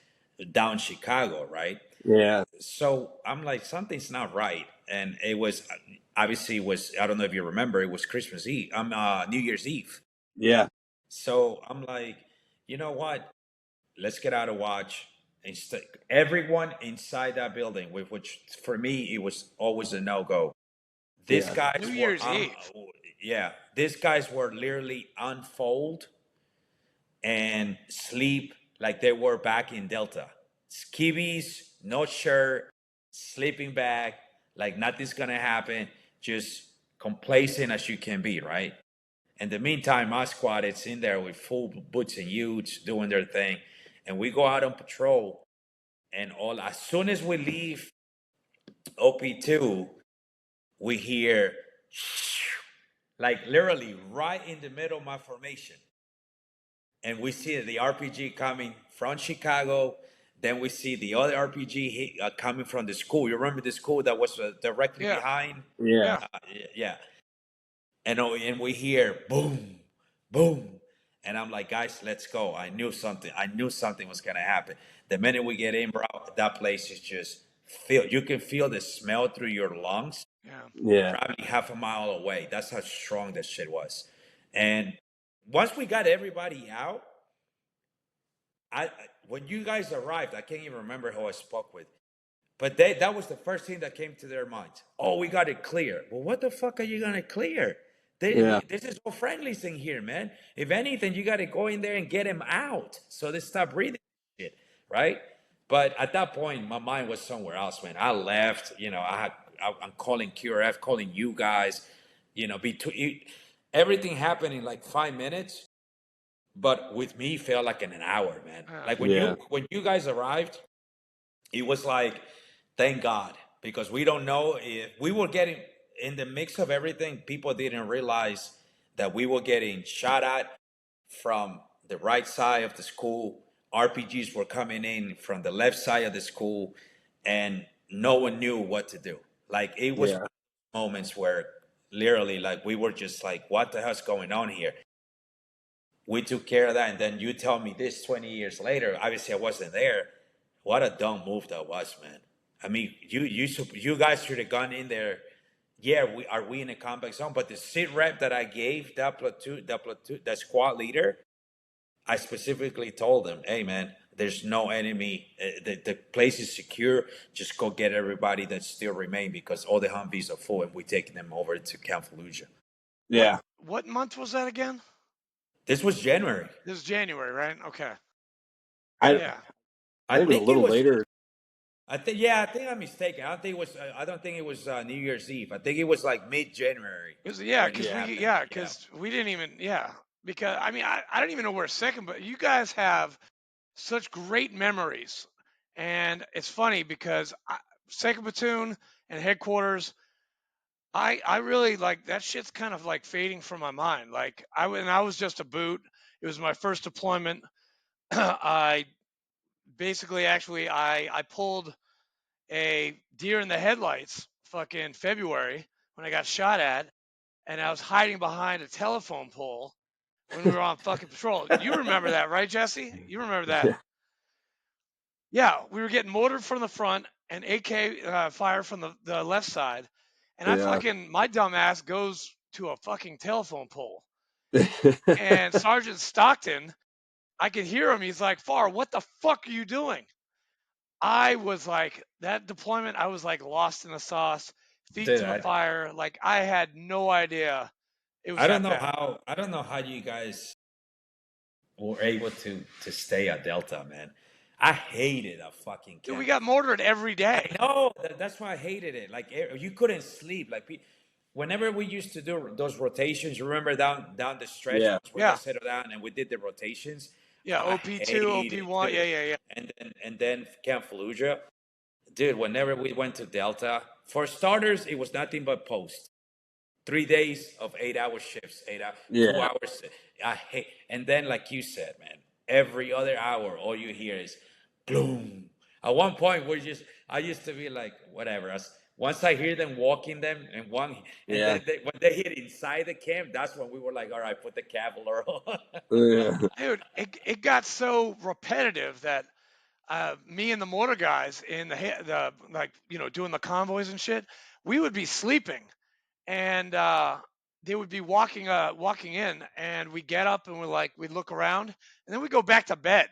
down Chicago, right? Yeah. So I'm like, something's not right, and it was obviously it was. I don't know if you remember, it was Christmas Eve. New Year's Eve. Yeah. So I'm like, you know what? Let's get out of watch. And everyone inside that building, which for me it was always a no go. These Yeah. New guys were Year's Eve. yeah, these guys were literally unfold and sleep like they were back in Delta. Skivvies, no shirt, sleeping bag, like nothing's gonna happen, just complacent as you can be, right? In the meantime, my squad is in there with full boots and utes doing their thing. And we go out on patrol, and all as soon as we leave OP2, we hear like literally right in the middle of my formation. And we see the RPG coming from Chicago. Then we see the other RPG coming from the school. You remember the school that was directly Yeah, behind? Yeah. yeah. Yeah. And we hear boom, boom. And I'm like, guys, let's go. I knew something. I knew something was gonna happen. The minute we get in, bro, that place is just feel. You can feel the smell through your lungs, Yeah. Yeah. probably half a mile away. That's how strong that shit was. And once we got everybody out, I when you guys arrived, I can't even remember who I spoke with. But that was the first thing that came to their minds. Oh, we got it clear. Well, what the fuck are you gonna clear? Yeah. This is no friendlies in here, man. If anything, you got to go in there and get him out so they stop breathing shit, right? But at that point, my mind was somewhere else, man. I left. You know, I'm calling QRF, calling you guys. You know, between everything happened in like 5 minutes, but with me, it felt like in an hour, man. Yeah. Like Yeah. when you guys arrived, it was like, thank God, because we don't know if we were getting in the mix of everything. People didn't realize that we were getting shot at from the right side of the school. RPGs were coming in from the left side of the school, and no one knew what to do. Like it was Yeah. moments where literally, like we were just like, what the hell's going on here? We took care of that, and then you tell me this 20 years later. Obviously, I wasn't there. What a dumb move that was, man. I mean, you guys should have gone in there. Yeah, we in a combat zone, but the sit rep that I gave that squad leader, I specifically told them, "Hey, man, there's no enemy. The place is secure. Just go get everybody that still remain because all the Humvees are full, and we're taking them over to Camp Fallujah." What Yeah. what month was that again? This was January. This is January, right? Okay. I Yeah. I I think it was a think it little was later. I think I'm mistaken. I don't think it was. I don't think it was New Year's Eve. I think it was like mid-January It was, yeah, when this because Yeah. we, happened. yeah, Yeah. because we didn't even, yeah, because I mean, I don't even know where second, but you guys have such great memories, and it's funny because second platoon and headquarters, I really like that shit's kind of like fading from my mind. Like and I was just a boot. It was my first deployment. I basically actually I pulled a deer in the headlights fucking February when I got shot at, and I was hiding behind a telephone pole when we were on fucking patrol. You remember that, right, Jesse? You remember that? Yeah. Yeah, we were getting mortared from the front and AK fire from the left side, and I Yeah. fucking my dumb ass goes to a fucking telephone pole, and Sergeant Stockton, I could hear him. He's like, "Far, what the fuck are you doing?" I was like, that deployment, I was like lost in the sauce, feet Dude, to the fire. Like I had no idea it was that bad. I don't know how you guys were able to stay at Delta, man. I hated a fucking Dude, we camp. got mortared every I day. know that's why I hated it. Like you couldn't sleep. Like whenever we used to do those rotations, you remember down the stretch Yeah. once we Yeah. got settled down and we did the rotations. Yeah. I OP2, hated it, OP1. Yeah. dude. Yeah. Yeah. And then Camp Fallujah, dude. Whenever we went to Delta, for starters, it was nothing but post. 3 days of 8 hour shifts, 8 hours, two Yeah. hours. I hate. And then, like you said, man, every other hour, all you hear is boom. At one point, I used to be like, whatever. once I hear them walking them and Yeah. then when they hit inside the camp, that's when we were like, all right, put the Cavalier on. Yeah. Dude, it got so repetitive that me and the mortar guys in the like doing the convoys and shit, we would be sleeping, and they would be walking in, and we get up and we'd look around, and then we go back to bed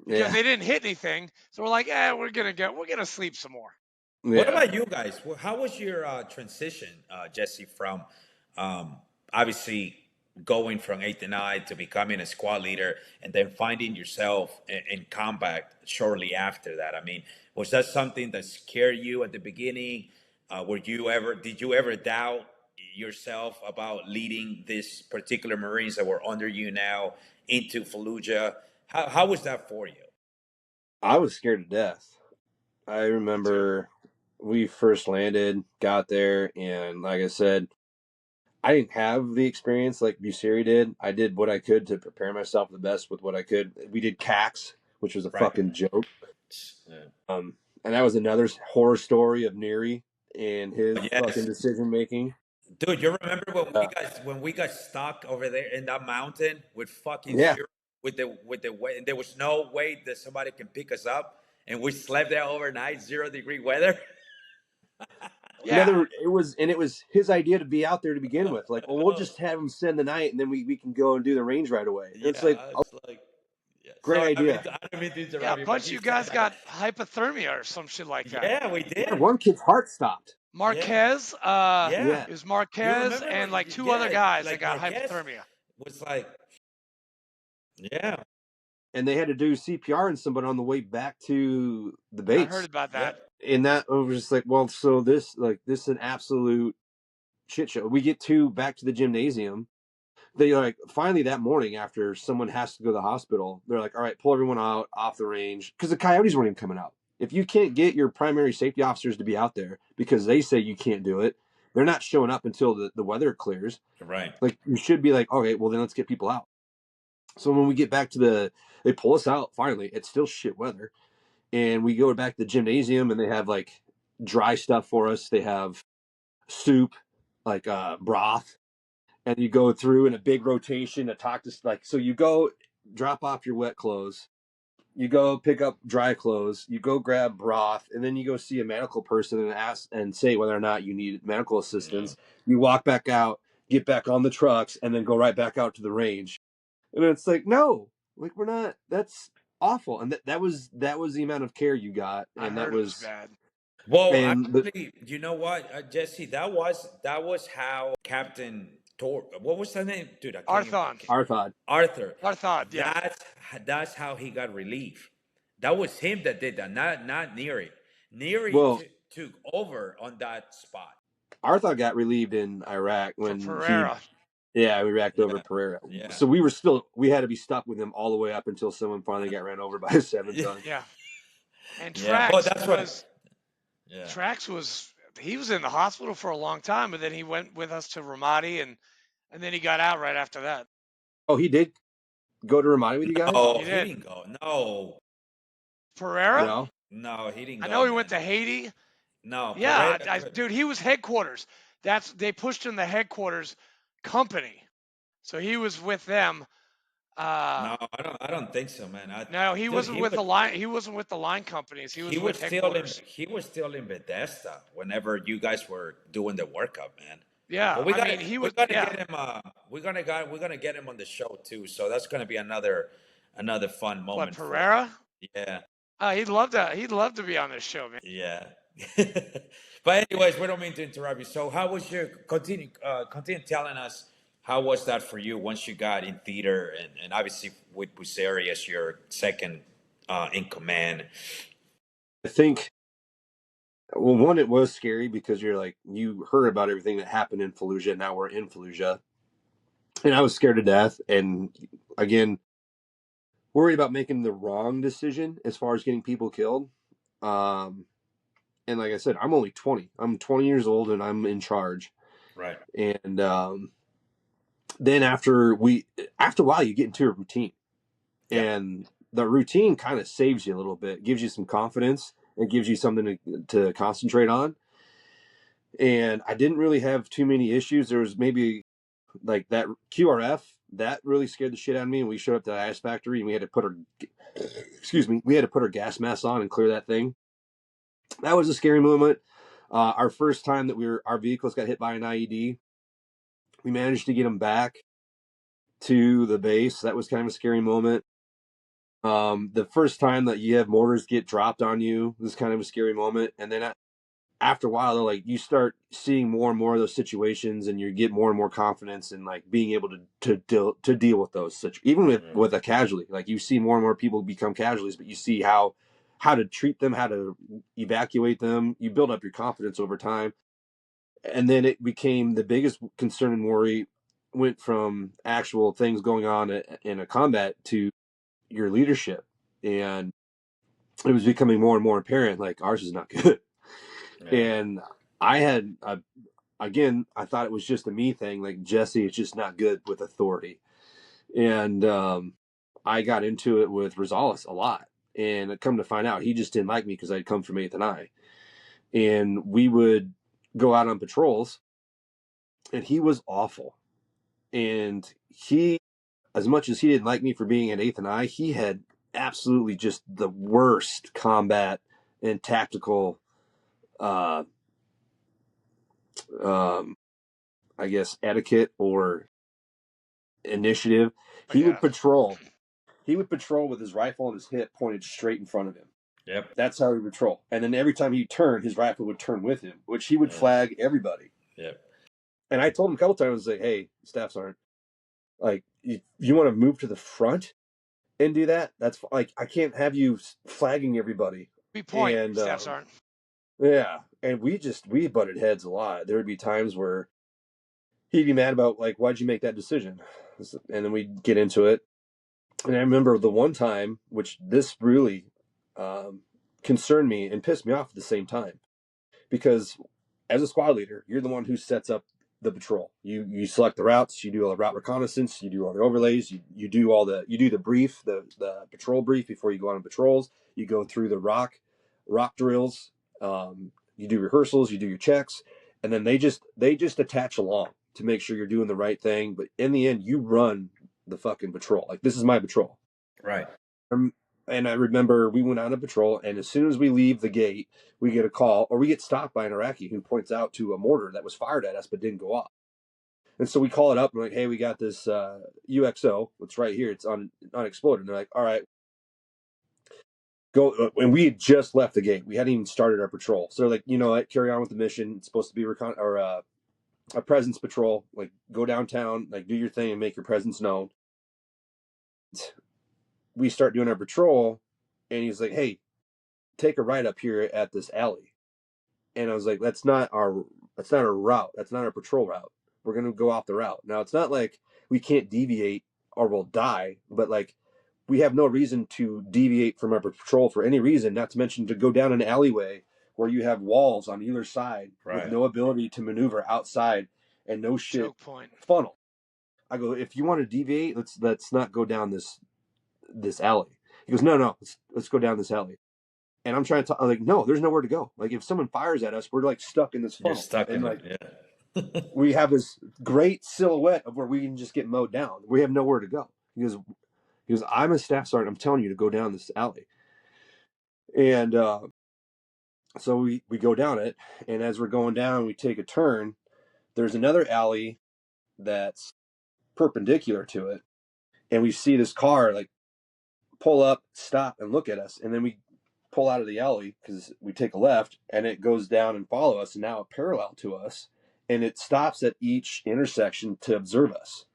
because Yeah. they didn't hit anything. So we're like, we're gonna sleep some more. What Yeah. about you guys? How was your transition, Jesse, from um, obviously going from 8 to 9 to becoming a squad leader and then finding yourself in combat shortly after that? I mean, was that something that scared you at the beginning? Did you ever doubt yourself about leading these particular Marines that were under you now into Fallujah? How was that for you? I was scared to death. I Me too. remember we first landed, got there, and like I said, I didn't have the experience like Busiri did. I did what I could to prepare myself the best with what I could. We did CAX, which was a Right. fucking joke. Yeah. And that was another horror story of Neri and his fucking Yes. decision making. Dude, you remember Uh, when we got stuck over there in that mountain with fucking yeah, zero with the way and there was no way that somebody can pick us up and we slept there overnight, 0 degree weather. Yeah, another it was his idea to be out there to begin with. Like, well, we'll just have him spend the night and then we can go and do the range right away. And it's like, Yeah, oh, it's like yeah. great Sorry, idea. I don't mean to yeah. A interrupt you, but bunch of he you said guys that. got hypothermia or some shit like that. Yeah, we Yeah, did. one kid's heart stopped. Yeah, Marquez, yeah. Yeah, it was You Marquez remember? and like two other Yeah, guys that like got Marquez hypothermia. was like, yeah, and they had to do CPR on somebody on the way back to the I heard base. about that. yep, And that was just like, well, so this is an absolute shit show. We get to back to the gymnasium. They like finally that morning after someone has to go to the hospital, they're like, all right, pull everyone out off the range because the coyotes weren't even coming out. If you can't get your primary safety officers to be out there because they say you can't do it, they're not showing up until the weather clears. right. Like you should be like, okay, well then let's get people out. So when we get back to they pull us out finally. It's still shit weather, and we go back to the gymnasium, and they have like dry stuff for us. They have soup, like broth, and you go through in a big rotation to talk to like. So you go drop off your wet clothes, you go pick up dry clothes, you go grab broth, and then you go see a medical person and ask and say whether or not you need medical Yeah. assistance. You walk back out, get back on the trucks, and then go right back out to the range. And it's like, no, like we're not. That's awful. And that was the amount of care you got, I and that heard it was was bad. Well, and the actually, you know what, Jesse, that was how Captain Tor. What was the name, dude? I Arthon, can't. Arthod. Arthur. Arthod, yeah, That's that's how he got relief. That was him that did that, not Neary. Neary Well, took over on that spot. Arthod got relieved in Iraq for when he Pereira. yeah we racked over Yeah, Pereira. yeah, So we had to be stuck with him all the way up until someone finally got ran over by a 7 ton. Yeah, and yeah. But Trax that's what. was Yeah. Trax was he was in the hospital for a long time, but then he went with us to Ramadi, and then he got out right after that. Oh, he did go to Ramadi with you guys? No, He he did. didn't go. No, Pereira? No. no, he didn't I go, know he went man. to Haiti. No, Yeah, Pereira. dude, he was headquarters. They pushed him the headquarters company, so he was with them. Uh, No, I don't think so, man. no, he Dude, wasn't with the line. He wasn't with the line companies. He was with headquarters. he was still in Bethesda whenever you guys were doing the workup, man. Yeah, But I mean, he we're was. gonna Yeah, get him. We're gonna get him on the show too. So that's gonna be another fun what moment for him. Pereira? Yeah, He'd love to. He'd love to be on this show, man. yeah. But anyways, we don't mean to interrupt you. So how was your continue telling us how was that for you once you got in theater and obviously with Buseri as your second in command. I think well, one, it was scary because you're like you heard about everything that happened in Fallujah. Now we're in Fallujah, and I was scared to death. And again, worried about making the wrong decision as far as getting people killed. Um, and like I said, I'm only 20. I'm 20 years old, and I'm in charge. Right. And then after a while, you get into a routine, Yeah. and the routine kind of saves you a little bit, gives you some confidence, and gives you something to concentrate on. And I didn't really have too many issues. There was maybe like that QRF that really scared the shit out of me. And we showed up to the ice factory and we had to put our gas mask on and clear that thing. That was a scary moment. Our first time that our vehicles got hit by an IED, we managed to get them back to the base. That was kind of a scary moment. The first time that you have mortars get dropped on you was kind of a scary moment. And then after a while, though, like you start seeing more and more of those situations, and you get more and more confidence in like being able to deal with those even with a casualty. Like you see more and more people become casualties, but you see how to treat them, how to evacuate them. You build up your confidence over time, and then it became the biggest concern and worry. Went from actual things going on in a combat to your leadership, and it was becoming more and more apparent. Like ours is not good, Yeah. and I had again, I thought it was just a me thing. Like Jesse is just not good with authority, and I got into it with Rosales a lot. And I come to find out, he just didn't like me because I'd come from 8th and I, and we would go out on patrols, and he was awful. And he, as much as he didn't like me for being at 8th and I, he had absolutely just the worst combat and tactical uh, I guess etiquette or initiative. He would Yeah. patrol. He would patrol with his rifle on his hip pointed straight in front of him. Yep. That's how he would patrol. And then every time he turned, his rifle would turn with him, which he would flag everybody. Yep. And I told him a couple times, like, "Hey, staff sergeant, like, you want to move to the front and do that? That's like, I can't have you flagging everybody." Be point, And Staff Sergeant. yeah, and we butted heads a lot. There would be times where he'd be mad about like, "Why'd you make that decision?" And then we'd get into it. And I remember the one time, which this really concerned me and pissed me off at the same time, because as a squad leader, you're the one who sets up the patrol. You select the routes, you do all the route reconnaissance, you do all the overlays, you do the brief, the patrol brief before you go on patrols. You go through the rock drills, you do rehearsals, you do your checks, and then they just attach along to make sure you're doing the right thing. But in the end, you run the fucking patrol. Like, this is my patrol. Right. And I remember we went on a patrol, and as soon as we leave the gate, we get a call, or we get stopped by an Iraqi who points out to a mortar that was fired at us but didn't go off. And so we call it up and we're like, "Hey, we got this UXO. It's right here. It's unexploded." And they're like, "All right, go." And we had just left the gate. We hadn't even started our patrol. So they're like, "You know what? Carry on with the mission. It's supposed to be a presence patrol. Like, go downtown, like do your thing and make your presence known." We start doing our patrol, and he's like, "Hey, take a right up here at this alley." And I was like, that's not our route. That's not our patrol route. We're going to go off the route. Now, it's not like we can't deviate or we'll die, but like, we have no reason to deviate from our patrol for any reason, not to mention to go down an alleyway where you have walls on either side with no ability to maneuver outside and no shit Choke point. funnel. I go, if you want to deviate, let's not go down this alley. He goes, no, let's go down this alley. And I'm trying to I'm like, no, there's nowhere to go. Like, if someone fires at us, we're like stuck in this funnel. You're stuck and in like, it. Yeah. we have this great silhouette of where we can just get mowed down. We have nowhere to go. He goes, "I'm a staff sergeant. I'm telling you to go down this alley." And so we go down it. And as we're going down, we take a turn. There's another alley that's perpendicular to it. And we see this car like pull up, stop, and look at us. And then we pull out of the alley because we take a left, and it goes down and follow us, and now it parallel to us, and it stops at each intersection to observe us.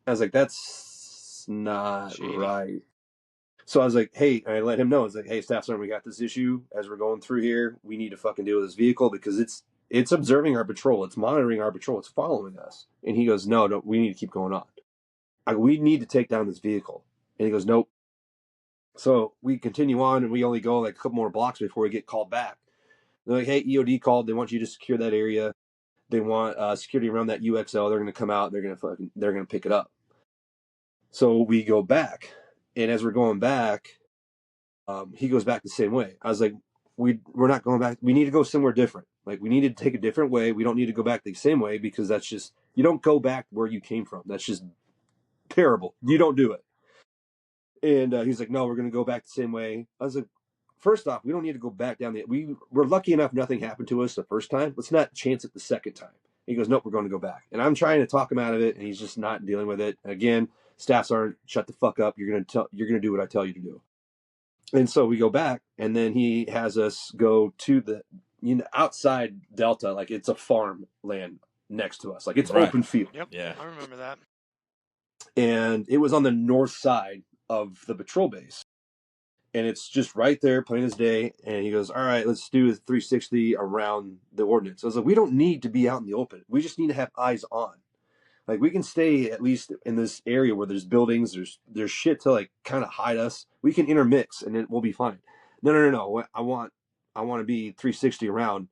I was like, that's not Shady. right. So I was like, hey, I let him know. I was like, "Hey, staff sergeant, we got this issue as we're going through here. We need to fucking deal with this vehicle because it's observing our patrol. It's monitoring our patrol. It's following us." And he goes, "No, we need to keep going on. We need to take down this vehicle." And he goes, "Nope." So we continue on, and we only go like a couple more blocks before we get called back. They're like, "Hey, EOD called. They want you to secure that area. They want security around that UXO. They're going to come out. They're going to pick it up." So we go back, and as we're going back, he goes back the same way. I was like, we're not going back. We need to go somewhere different. Like, we need to take a different way. We don't need to go back the same way, because that's just, you don't go back where you came from. That's just terrible. You don't do it. And he's like, no, we're going to go back the same way. I was like, first off, we don't need to go back down we're lucky enough nothing happened to us the first time. Let's not chance it the second time. He goes, nope, we're going to go back. And I'm trying to talk him out of it, and he's just not dealing with it. And again, staffs aren't, shut the fuck up. You're going to do what I tell you to do. And so we go back, and then he has us go to the outside Delta, like it's a farm land next to us, like it's open field. Yep. Yeah, I remember that. And it was on the north side of the patrol base, and it's just right there, plain as day. And he goes, all right, let's do a 360 around the ordnance. I was like, we don't need to be out in the open. We just need to have eyes on. Like, we can stay at least in this area where there's buildings, there's shit to like kind of hide us. We can intermix and we'll be fine. No. I want to be 360 around.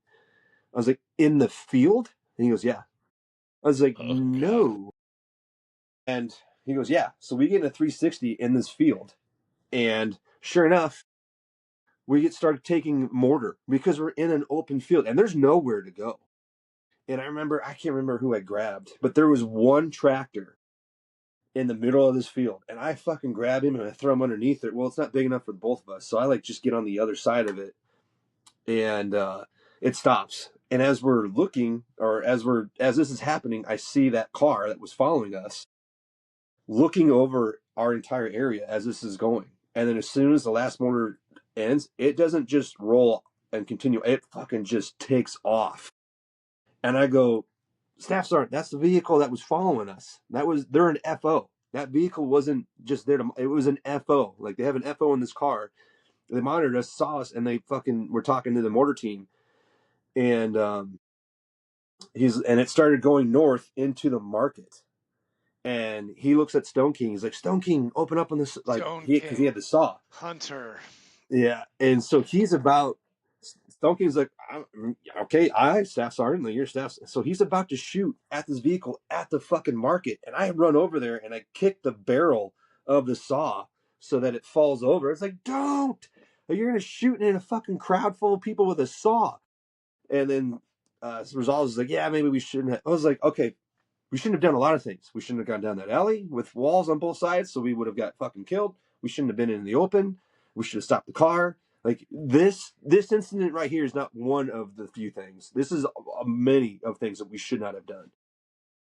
I was like, in the field? And he goes, yeah. I was like, no. And he goes, yeah. So we get in a 360 in this field. And sure enough, we started taking mortar because we're in an open field and there's nowhere to go. And I can't remember who I grabbed, but there was one tractor in the middle of this field, and I fucking grab him and I throw him underneath it. Well, it's not big enough for both of us, so I like just get on the other side of it, and it stops. And as we're looking, or as this is happening, I see that car that was following us looking over our entire area as this is going. And then as soon as the last mortar ends, it doesn't just roll and continue; it fucking just takes off. And I go, Staff Sergeant, that's the vehicle that was following us. They're an FO. That vehicle wasn't just there it was an FO. Like, they have an FO in this car. They monitored us, saw us, and they fucking were talking to the mortar team. And it started going north into the market. And he looks at Stone King. He's like, Stone King, open up on this, like, because he had the saw. Hunter. Yeah. And so Stone King's like, okay, Staff Sergeant, your staff. So he's about to shoot at this vehicle at the fucking market. And I run over there and I kick the barrel of the saw so that it falls over. It's like, don't! You're going to shoot in a fucking crowd full of people with a saw. And then Rosales is like, yeah, maybe we shouldn't have. I was like, okay, we shouldn't have done a lot of things. We shouldn't have gone down that alley with walls on both sides, so we would have got fucking killed. We shouldn't have been in the open. We should have stopped the car. Like, this incident right here is not one of the few things. This is many of things that we should not have done.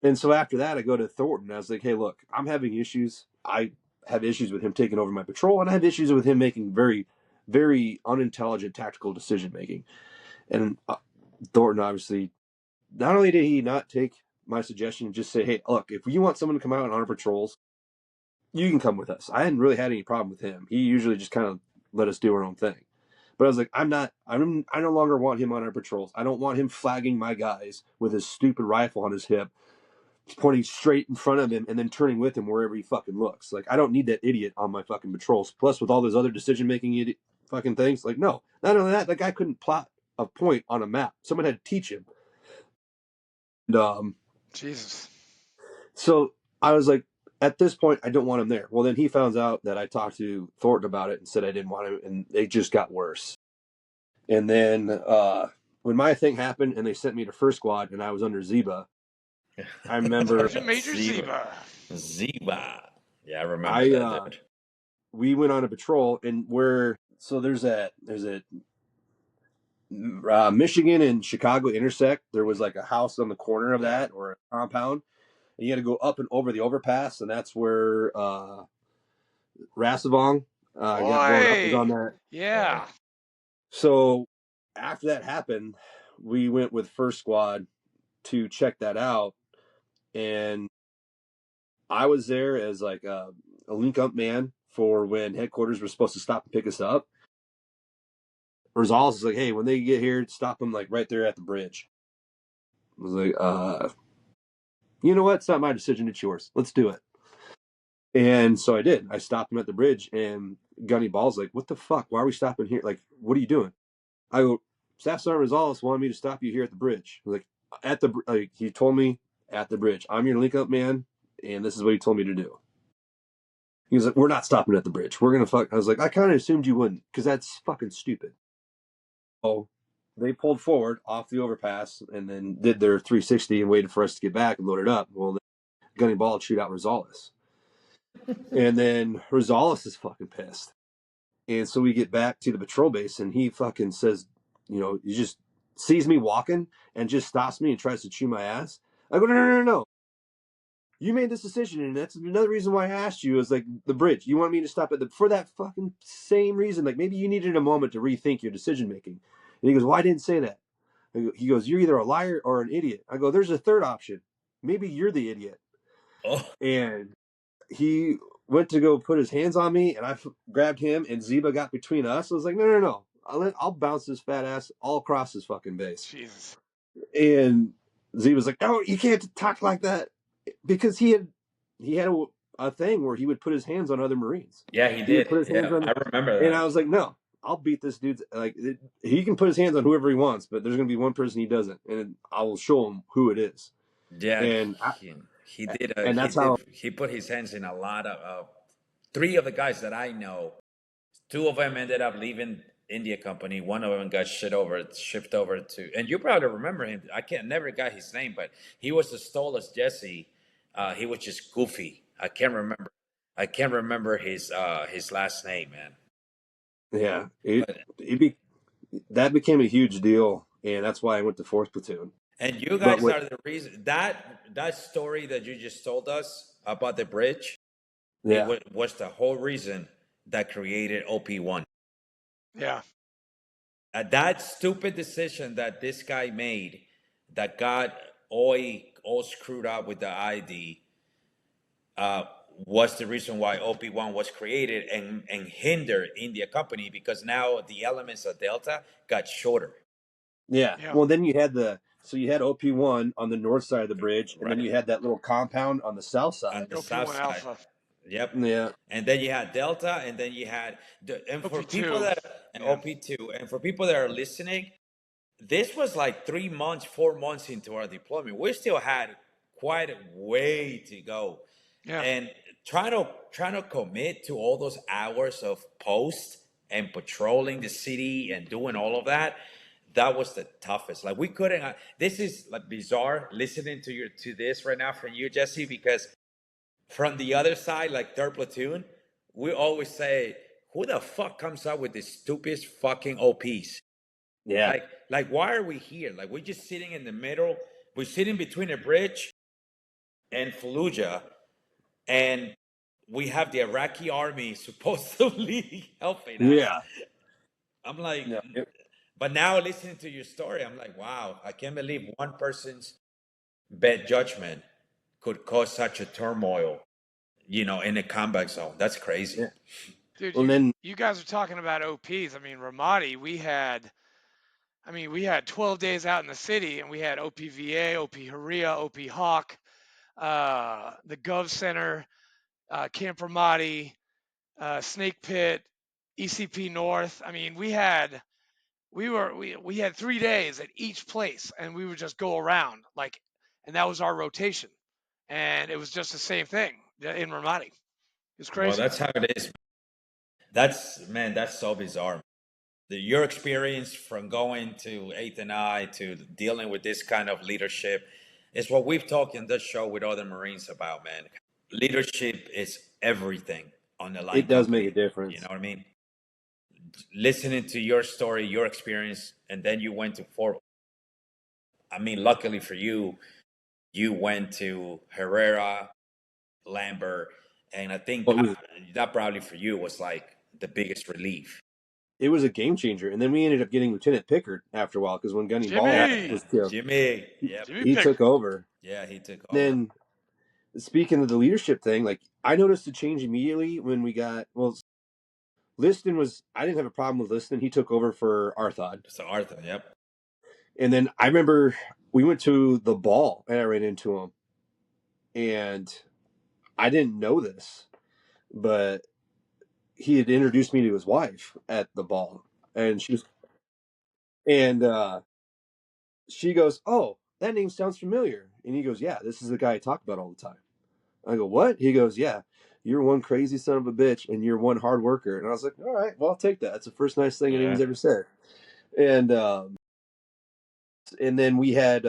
And so after that, I go to Thornton. I was like, hey, look, I'm having issues. I have issues with him taking over my patrol, and I have issues with him making very, very unintelligent tactical decision making. And Thornton, obviously, not only did he not take my suggestion and just say, hey, look, if you want someone to come out on our patrols, you can come with us. I hadn't really had any problem with him. He usually just kind of let us do our own thing. But I was like, I no longer want him on our patrols. I don't want him flagging my guys with his stupid rifle on his hip, pointing straight in front of him and then turning with him wherever he fucking looks. Like, I don't need that idiot on my fucking patrols. Plus, with all those other decision-making fucking things, like, no. Not only that guy couldn't plot a point on a map. Someone had to teach him. And, Jesus. So I was like, at this point, I don't want him there. Well, then he found out that I talked to Thornton about it and said I didn't want him, and it just got worse. And then when my thing happened and they sent me to First Squad and I was under Zeba, I remember Major Zeba. Zeba. Yeah, I remember that, dude. We went on a patrol, and there's a Michigan and Chicago intersect. There was like a house on the corner of that, or a compound. And you had to go up and over the overpass, and that's where Rasavong got blown up. Was on that. Yeah. So after that happened, we went with First Squad to check that out, and I was there as like a link-up man for when headquarters were supposed to stop and pick us up. Rosales is like, hey, when they get here, stop them like right there at the bridge. I was like, you know what? It's not my decision, it's yours. Let's do it. And so I did. I stopped him at the bridge, and Gunny Ball's like, what the fuck? Why are we stopping here? Like, what are you doing? I go, Staff Sergeant Rosales wanted me to stop you here at the bridge. Like, he told me at the bridge, I'm your link-up man, and this is what he told me to do. He was like, we're not stopping at the bridge. We're going to fuck. I was like, I kind of assumed you wouldn't, because that's fucking stupid. So they pulled forward off the overpass and then did their 360 and waited for us to get back and load it up. Well, Gunny Ball shoot out Rosales. And then Rosales is fucking pissed. And so we get back to the patrol base and he fucking says, he just sees me walking and just stops me and tries to chew my ass. I go, no. You made this decision, and that's another reason why I asked you is like the bridge. You want me to stop for that fucking same reason. Like maybe you needed a moment to rethink your decision making. And he goes, well, I didn't say that. He goes, you're either a liar or an idiot. I go, there's a third option. Maybe you're the idiot. Oh, And he went to go put his hands on me, and I grabbed him, and Ziba got between us. I was like, no. I'll bounce this fat ass all across his fucking base. Jesus. And Ziba's like, no, you can't talk like that. Because he had a thing where he would put his hands on other Marines. yeah, he He would did. put his hands Yeah, on, I remember and that. I was like, no, I'll beat this dude's he can put his hands on whoever he wants, but there's gonna be one person he doesn't, and I will show him who it is. Yeah, And he did. and that's how He put his hands in a lot of. Three of the guys that I know, two of them ended up leaving India Company. One of them got shipped over to, and you probably remember him. I can't never got his name, but he was as tall as Jesse. He was just goofy. I can't remember. I can't remember his last name, man. yeah But that became a huge deal, and that's why I went to 4th Platoon. and you But guys are the reason that story that you just told us about the bridge. It yeah, was the whole reason that created OP1. Yeah. That stupid decision that this guy made that got all screwed up with the ID uh, was the reason why OP1 was created and hindered India Company because now the elements of Delta got shorter. yeah. Yeah. Well, then you had OP1 on the north side of the bridge, and then Right. you had that little compound on the south On side. the south OP1 side. Alpha. Yep. Yeah, And then you had Delta, and then you had and for people OP2. that Yeah. OP2, and for people that are listening, this was like 3 months, 4 months into our deployment. We still had quite a way to go, Yeah. and trying to commit to all those hours of post and patrolling the city and doing all of that. That was the toughest. Like we couldn't. This is like bizarre listening to this right now from you, Jesse, because from the other side, like third platoon, we always say, "Who the fuck comes up with these stupid fucking OPs?" yeah, Like, why are we here? Like, we're just sitting in the middle. We're sitting between a bridge and Fallujah, and we have the Iraqi army supposedly helping us. yeah. I'm like, No, but now listening to your story, I'm like, wow, I can't believe one person's bad judgment could cause such a turmoil, in a combat zone. That's crazy. yeah. Dude, Well, you then, you guys are talking about OPs. I mean, Ramadi, we had 12 days out in the city and we had OPVA, OP Haria, OP Hawk, the Gov Center, Camp Ramadi, Snake Pit, ECP North. I mean, we had 3 days at each place and we would just go around and that was our rotation. And it was just the same thing in Ramadi. It was Well, crazy. that's how it is. That's so bizarre. Your experience from going to Eighth and I to dealing with this kind of leadership is what we've talked in this show with other Marines about, man. Leadership is everything on the line it does make a company. You difference. know what I mean? Listening to your story, your experience, and then you went to Fort. I mean, luckily for you, you went to Herrera, Lambert, and I think But that probably for you was like the biggest relief. it was a game changer. And then we ended up getting Lieutenant Pickard after a while because when Gunny Ball Jimmy, was killed, Jimmy, yep, Jimmy he took Pickard. over. yeah, he took over. Then, speaking of the leadership thing, like I noticed a change immediately when we got Liston was I didn't have a problem with Liston. He took over for Arthod. So Arthur, yep. And then I remember we went to the ball and I ran into him. And I didn't know this, but he had introduced me to his wife at the ball. And and she goes, "Oh, that name sounds familiar." And he goes, "Yeah, this is the guy I talk about all the time." I go, "What?" He goes, "Yeah, you're one crazy son of a bitch and you're one hard worker." And I was like, "All right, well, I'll take that. That's the first nice thing anyone's Yeah. ever said." And then we had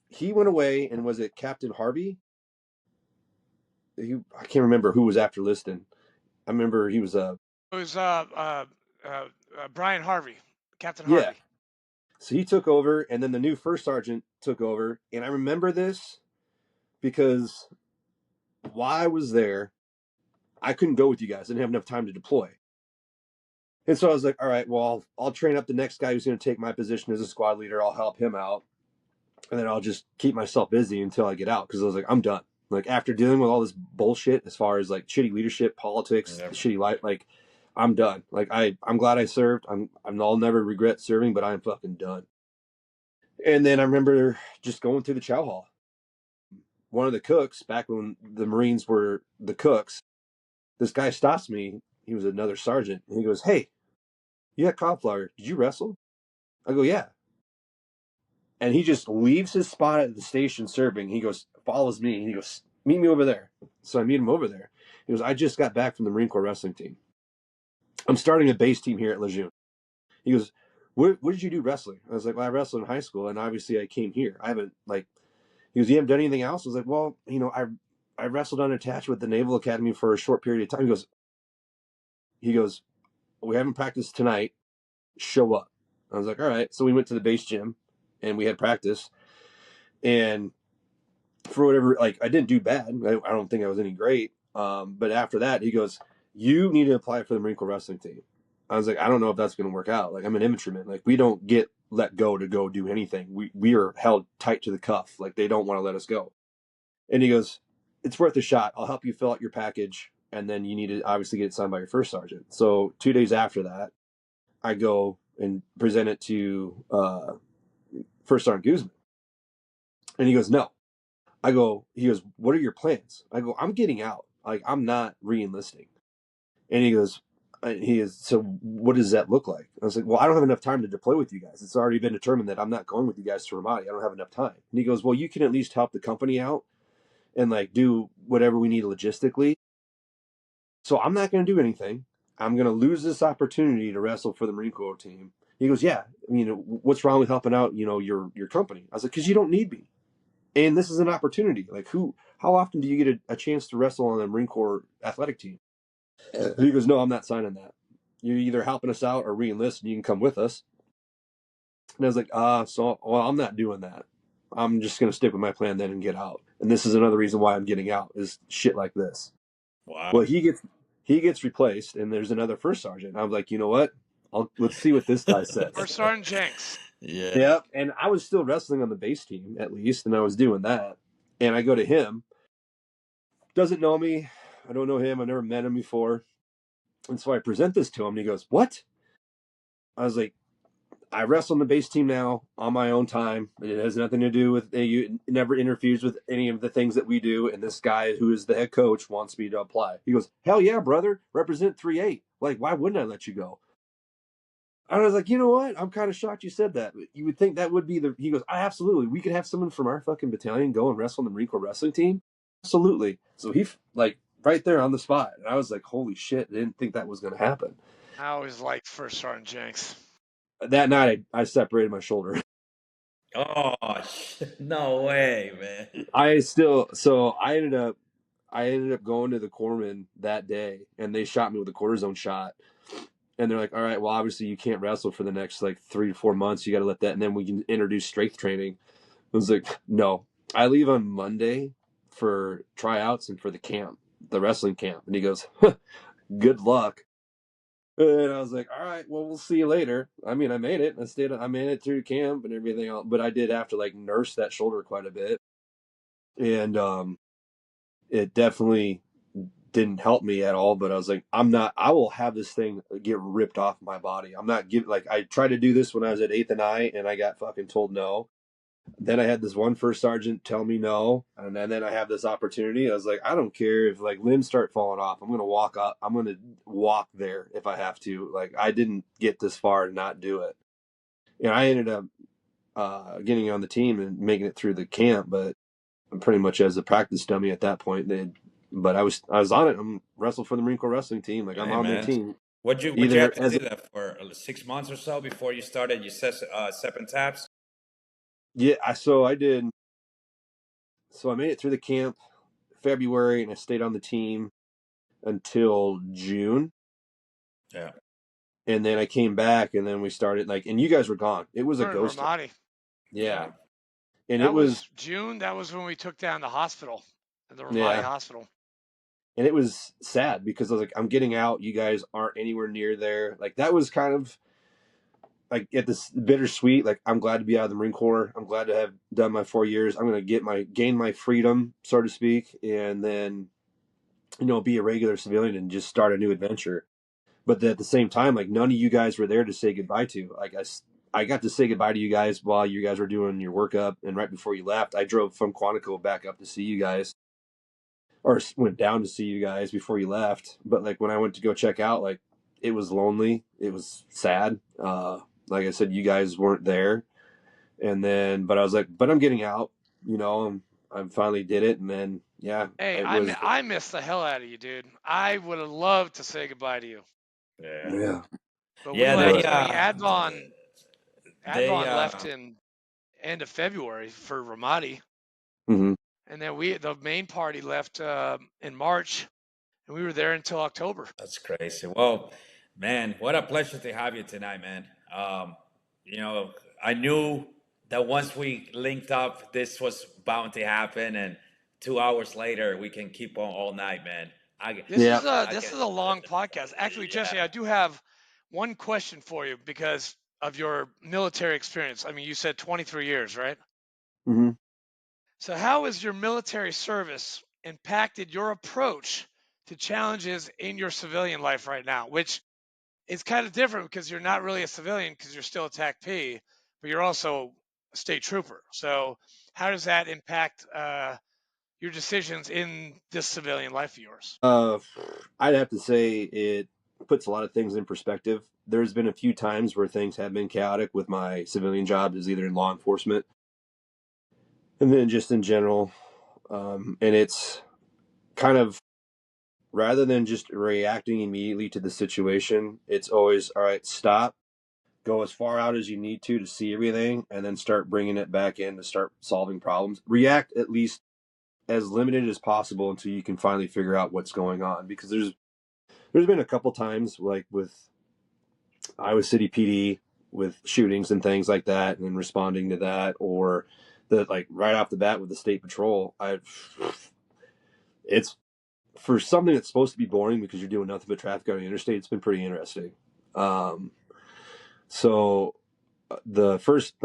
he went away, and was it Captain Harvey? I can't remember who was after Liston. I remember he was It was Brian Harvey, Captain yeah. Harvey. So he took over, and then the new first sergeant took over. And I remember this because while I was there, I couldn't go with you guys. I didn't have enough time to deploy. And so I was like, all right, well, I'll train up the next guy who's going to take my position as a squad leader. I'll help him out. And then I'll just keep myself busy until I get out. Because I was like, I'm done. Like, after dealing with all this bullshit as far as like shitty leadership, politics, Yeah. shitty life, like, I'm done. Like, I'm glad I served. I'll never regret serving, but I'm fucking done. And then I remember just going through the chow hall. One of the cooks, back when the Marines were the cooks, this guy stops me. He was another sergeant. And he goes, hey, you had cauliflower. Did you wrestle? I go, yeah. And he just leaves his spot at the station serving. He goes, follows me. And he goes, meet me over there. So I meet him over there. He goes, I just got back from the Marine Corps wrestling team. I'm starting a base team here at Lejeune. He goes, what did you do wrestling? I was like, well, I wrestled in high school, and obviously I came here. I haven't, like, he goes, you haven't done anything else? I was like, well, I wrestled unattached with the Naval Academy for a short period of time. He goes, we haven't practiced tonight. Show up. I was like, all right. So we went to the base gym, and we had practice. And for whatever, like, I didn't do bad. I don't think I was any great. But after that, he goes, you need to apply for the Marine Corps wrestling team. I was like, I don't know if that's going to work out. Like, I'm an infantryman. Like, we don't get let go to go do anything. We are held tight to the cuff. Like, they don't want to let us go. And he goes, it's worth a shot. I'll help you fill out your package. And then you need to obviously get it signed by your first sergeant. So 2 days after that, I go and present it to First Sergeant Guzman. And he goes, no. He goes, what are your plans? I go, I'm getting out. Like, I'm not re-enlisting. And he is, so what does that look like? I was like, well, I don't have enough time to deploy with you guys. It's already been determined that I'm not going with you guys to Ramadi. I don't have enough time. And he goes, well, you can at least help the company out and like do whatever we need logistically. So I'm not going to do anything. I'm going to lose this opportunity to wrestle for the Marine Corps team. He goes, yeah, I mean, what's wrong with helping out, your company? I was like, because you don't need me. And this is an opportunity. Like, how often do you get a chance to wrestle on a Marine Corps athletic team? He goes, no, I'm not signing that. You're either helping us out or re-enlist and you can come with us. And I was like, well, I'm not doing that. I'm just going to stick with my plan then and get out. And this is another reason why I'm getting out is shit like this. Wow. Well, he gets replaced and there's another first sergeant. I'm like, you know what? Let's see what this guy says. First Sergeant Jenks. Yeah. Yep. And I was still wrestling on the base team at least, and I was doing that. And I go to him. Doesn't know me. I don't know him. I've never met him before. And so I present this to him, and he goes, what? I was like, I wrestle on the base team now on my own time. It has nothing to do with it never interferes with any of the things that we do. And this guy who is the head coach wants me to apply. He goes, hell yeah, brother, represent 3-8. Like, why wouldn't I let you go? I was like, you know what? I'm kind of shocked you said that. You would think that would be he goes, absolutely. We could have someone from our fucking battalion go and wrestle on the Marine Corps wrestling team. Absolutely. So he like right there on the spot. And I was like, holy shit. I didn't think that was going to happen. I always liked First Sergeant Jenks. That night I separated my shoulder. Oh, no way, man. I ended up going to the corpsman that day and they shot me with a cortisone shot. And they're like, all right, well, obviously you can't wrestle for the next like 3 to 4 months. You got to let that, and then we can introduce strength training. I was like, no, I leave on Monday for tryouts and for the camp, the wrestling camp. And he goes, good luck. And I was like, all right, well, we'll see you later. I mean, I made it. I made it through camp and everything else, but I did have to like nurse that shoulder quite a bit. And it definitely didn't help me at all, but I was like, I will have this thing get ripped off my body. I'm not giving, like, I tried to do this when I was at 8th and I, and I got fucking told no. Then I had this one first sergeant tell me no. And then I have this opportunity. I was like, I don't care if like limbs start falling off. I'm going to walk up. I'm going to walk there if I have to. Like, I didn't get this far to not do it. And I ended up getting on the team and making it through the camp, but pretty much as a practice dummy at that point. But I was on it. I'm wrestled for the Marine Corps wrestling team. Like, I'm Hey, on their man. team. Would you have either to as do a, that for 6 months or so before you started your SEP and TAPS? yeah, I did. So I made it through the camp February, and I stayed on the team until June, Yeah. and then I came back, and then we started like, and you guys were gone. It was a We're in ghost town. Ramadi. Yeah, Yeah. and it That was was June. That was when we took down the hospital, the Ramadi yeah, hospital. and it was sad because I was like, I'm getting out. You guys aren't anywhere near there. Like that was kind of like at this bittersweet. Like I'm glad to be out of the Marine Corps. I'm glad to have done my 4 years. I'm gonna gain my freedom, so to speak, and then be a regular civilian and just start a new adventure. But at the same time, like none of you guys were there to say goodbye to. I got to say goodbye to you guys while you guys were doing your workup, and right before you left, I drove from Quantico back up to see you guys, or went down to see you guys before you left. But like when I went to go check out, like it was lonely, it was sad. Like I said, you guys weren't there, and then but I was like, but I'm getting out, I finally did it, and then yeah, Hey, it was I miss the hell out of you, dude. I would have loved to say goodbye to you, Yeah. yeah, but we Yeah, went. but I mean, they Advon left in end of February for Ramadi, mhm. and then the main party left in March, and we were there until October. That's crazy. Well, man, what a pleasure to have you tonight, man. You know, I knew that once we linked up, this was bound to happen, and 2 hours later, we can keep on all night, man. Yeah. I This can, is a long podcast. Actually, Jesse, I yeah. do have one question for you because of your military experience. I mean, you said 23 years, right? Hmm. So, how has your military service impacted your approach to challenges in your civilian life right now? Which is kind of different because you're not really a civilian because you're still a TAC P, but you're also a state trooper. So, how does that impact your decisions in this civilian life of yours? Uh, I'd have to say it puts a lot of things in perspective. There's been a few times where things have been chaotic with my civilian job, as either in law enforcement and then just in general. And it's kind of rather than just reacting immediately to the situation, it's always all right. Stop, go as far out as you need to see everything, and then start bringing it back in to start solving problems. React at least as limited as possible until you can finally figure out what's going on. Because there's been a couple times like with Iowa City PD with shootings and things like that, and then responding to that, or the like right off the bat with the state patrol. It's for something that's supposed to be boring because you're doing nothing but traffic on the interstate. It's been pretty interesting. Um, so the first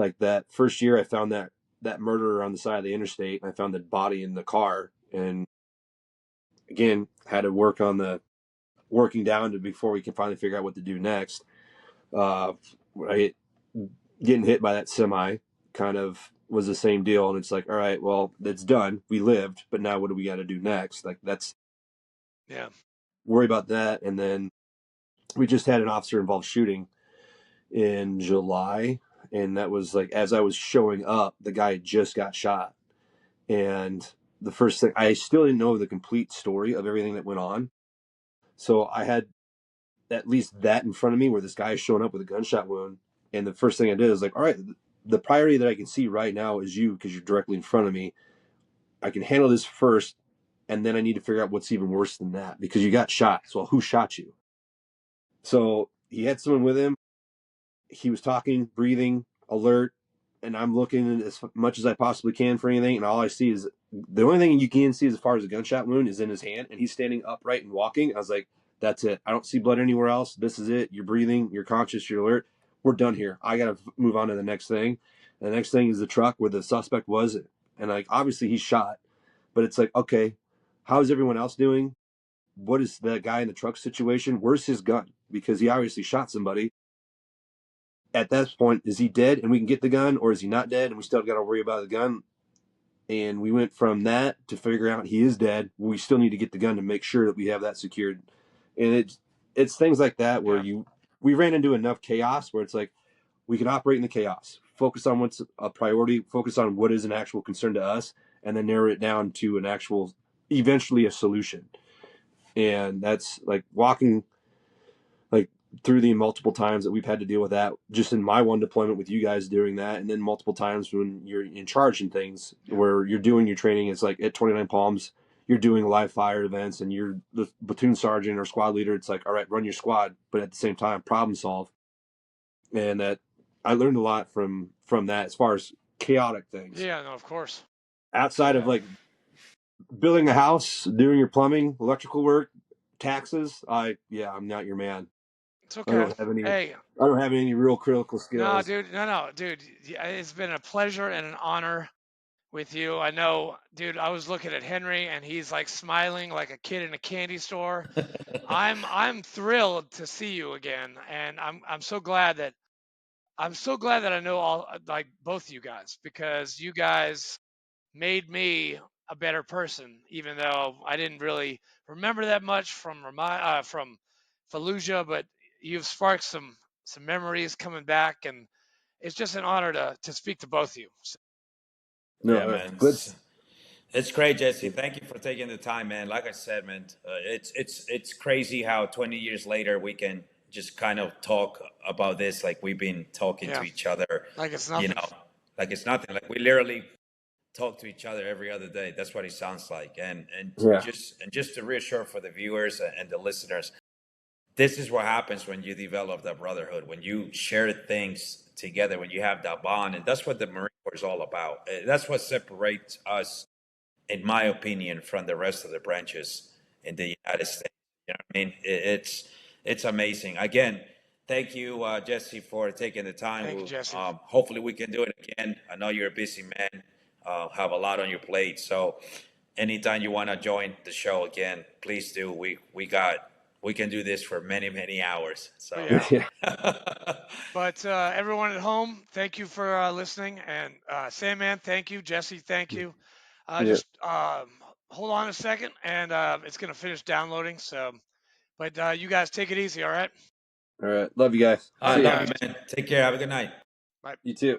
year, I found that murderer on the side of the interstate, and I found the body in the car, and again had to working down to before we can finally figure out what to do next. I getting hit by that semi kind of was the same deal, and it's like, all right, well, it's done. We lived, but now what do we got to do next? Like that's Yeah. worry about that, and then we just had an officer involved shooting in July, and that was like as I was showing up, the guy just got shot, and the first thing I still didn't know the complete story of everything that went on, so I had at least that in front of me where this guy is showing up with a gunshot wound. And the first thing I did is like, all right, the priority that I can see right now is you because you're directly in front of me. I can handle this first, and then I need to figure out what's even worse than that because you got shot. So who shot you? So he had someone with him. He was talking, breathing, alert, and I'm looking as much as I possibly can for anything. And all I see is the only thing you can see as far as a gunshot wound is in his hand, and he's standing upright and walking. I was like, that's it. I don't see blood anywhere else. This is it. You're breathing. You're conscious. You're alert. We're done here. I got to move on to the next thing. And the next thing is the truck where the suspect was. And like, obviously he's shot, but it's like, okay, how's everyone else doing? What is the guy in the truck situation? Where's his gun? Because he obviously shot somebody. At that point, is he dead and we can get the gun, or is he not dead and we still got to worry about the gun? And we went from that to figuring out he is dead. We still need to get the gun to make sure that we have that secured. And it's things like that where Yeah. we ran into enough chaos where it's like we can operate in the chaos, focus on what's a priority, focus on what is an actual concern to us, and then narrow it down to an actual, eventually a solution. And that's like walking, like through the multiple times that we've had to deal with that, just in my one deployment with you guys doing that, and then multiple times when you're in charge and things where you're doing your training. It's like at 29 Palms, you're doing live fire events, and you're the platoon sergeant or squad leader. It's like, all right, run your squad, but at the same time, problem solve. And that I learned a lot from that as far as chaotic things. Yeah, no, of course. Outside of like building a house, doing your plumbing, electrical work, taxes, I'm not your man. It's I okay. don't have any. Hey, I don't have any real critical no, skills. dude, no, dude. It's been a pleasure and an honor with you. I know, dude. I was looking at Henry, and he's like smiling like a kid in a candy store. I'm thrilled to see you again, and I'm so glad that I know all like both you guys, because you guys made me a better person, even though I didn't really remember that much from Fallujah, but you've sparked some memories coming back, and it's just an honor to speak to both of you. So, Yeah, No, man. let's. It's great, Jesse. Thank you for taking the time, man. Like I said, man, it's crazy how 20 years later we can just kind of talk about this like we've been talking to yeah, each other, like it's you nothing. know, like it's nothing. Like we literally talk to each other every other day. That's what it sounds like. And Yeah, just to reassure for the viewers and the listeners, this is what happens when you develop that brotherhood, when you share things together, when you have that bond, and that's what the Marine Corps is all about. That's what separates us, in my opinion, from the rest of the branches in the United States. You know what I mean? It's amazing. Again, thank you, Jesse, for taking the time. Thank you, Jesse. Hopefully we can do it again. I know you're a busy man, have a lot on your plate. So anytime you want to join the show again, please do. We can do this for many hours. Oh So yeah. yeah. But everyone at home, thank you for listening. And Sandman, thank you. Jesse, thank you. Yeah. Just hold on a second, and it's going to finish downloading. So, but you guys take it easy, all right? All right. Love you guys. All I right, See ya. love guys. you, man. Take care. Have a good night. Bye. You too.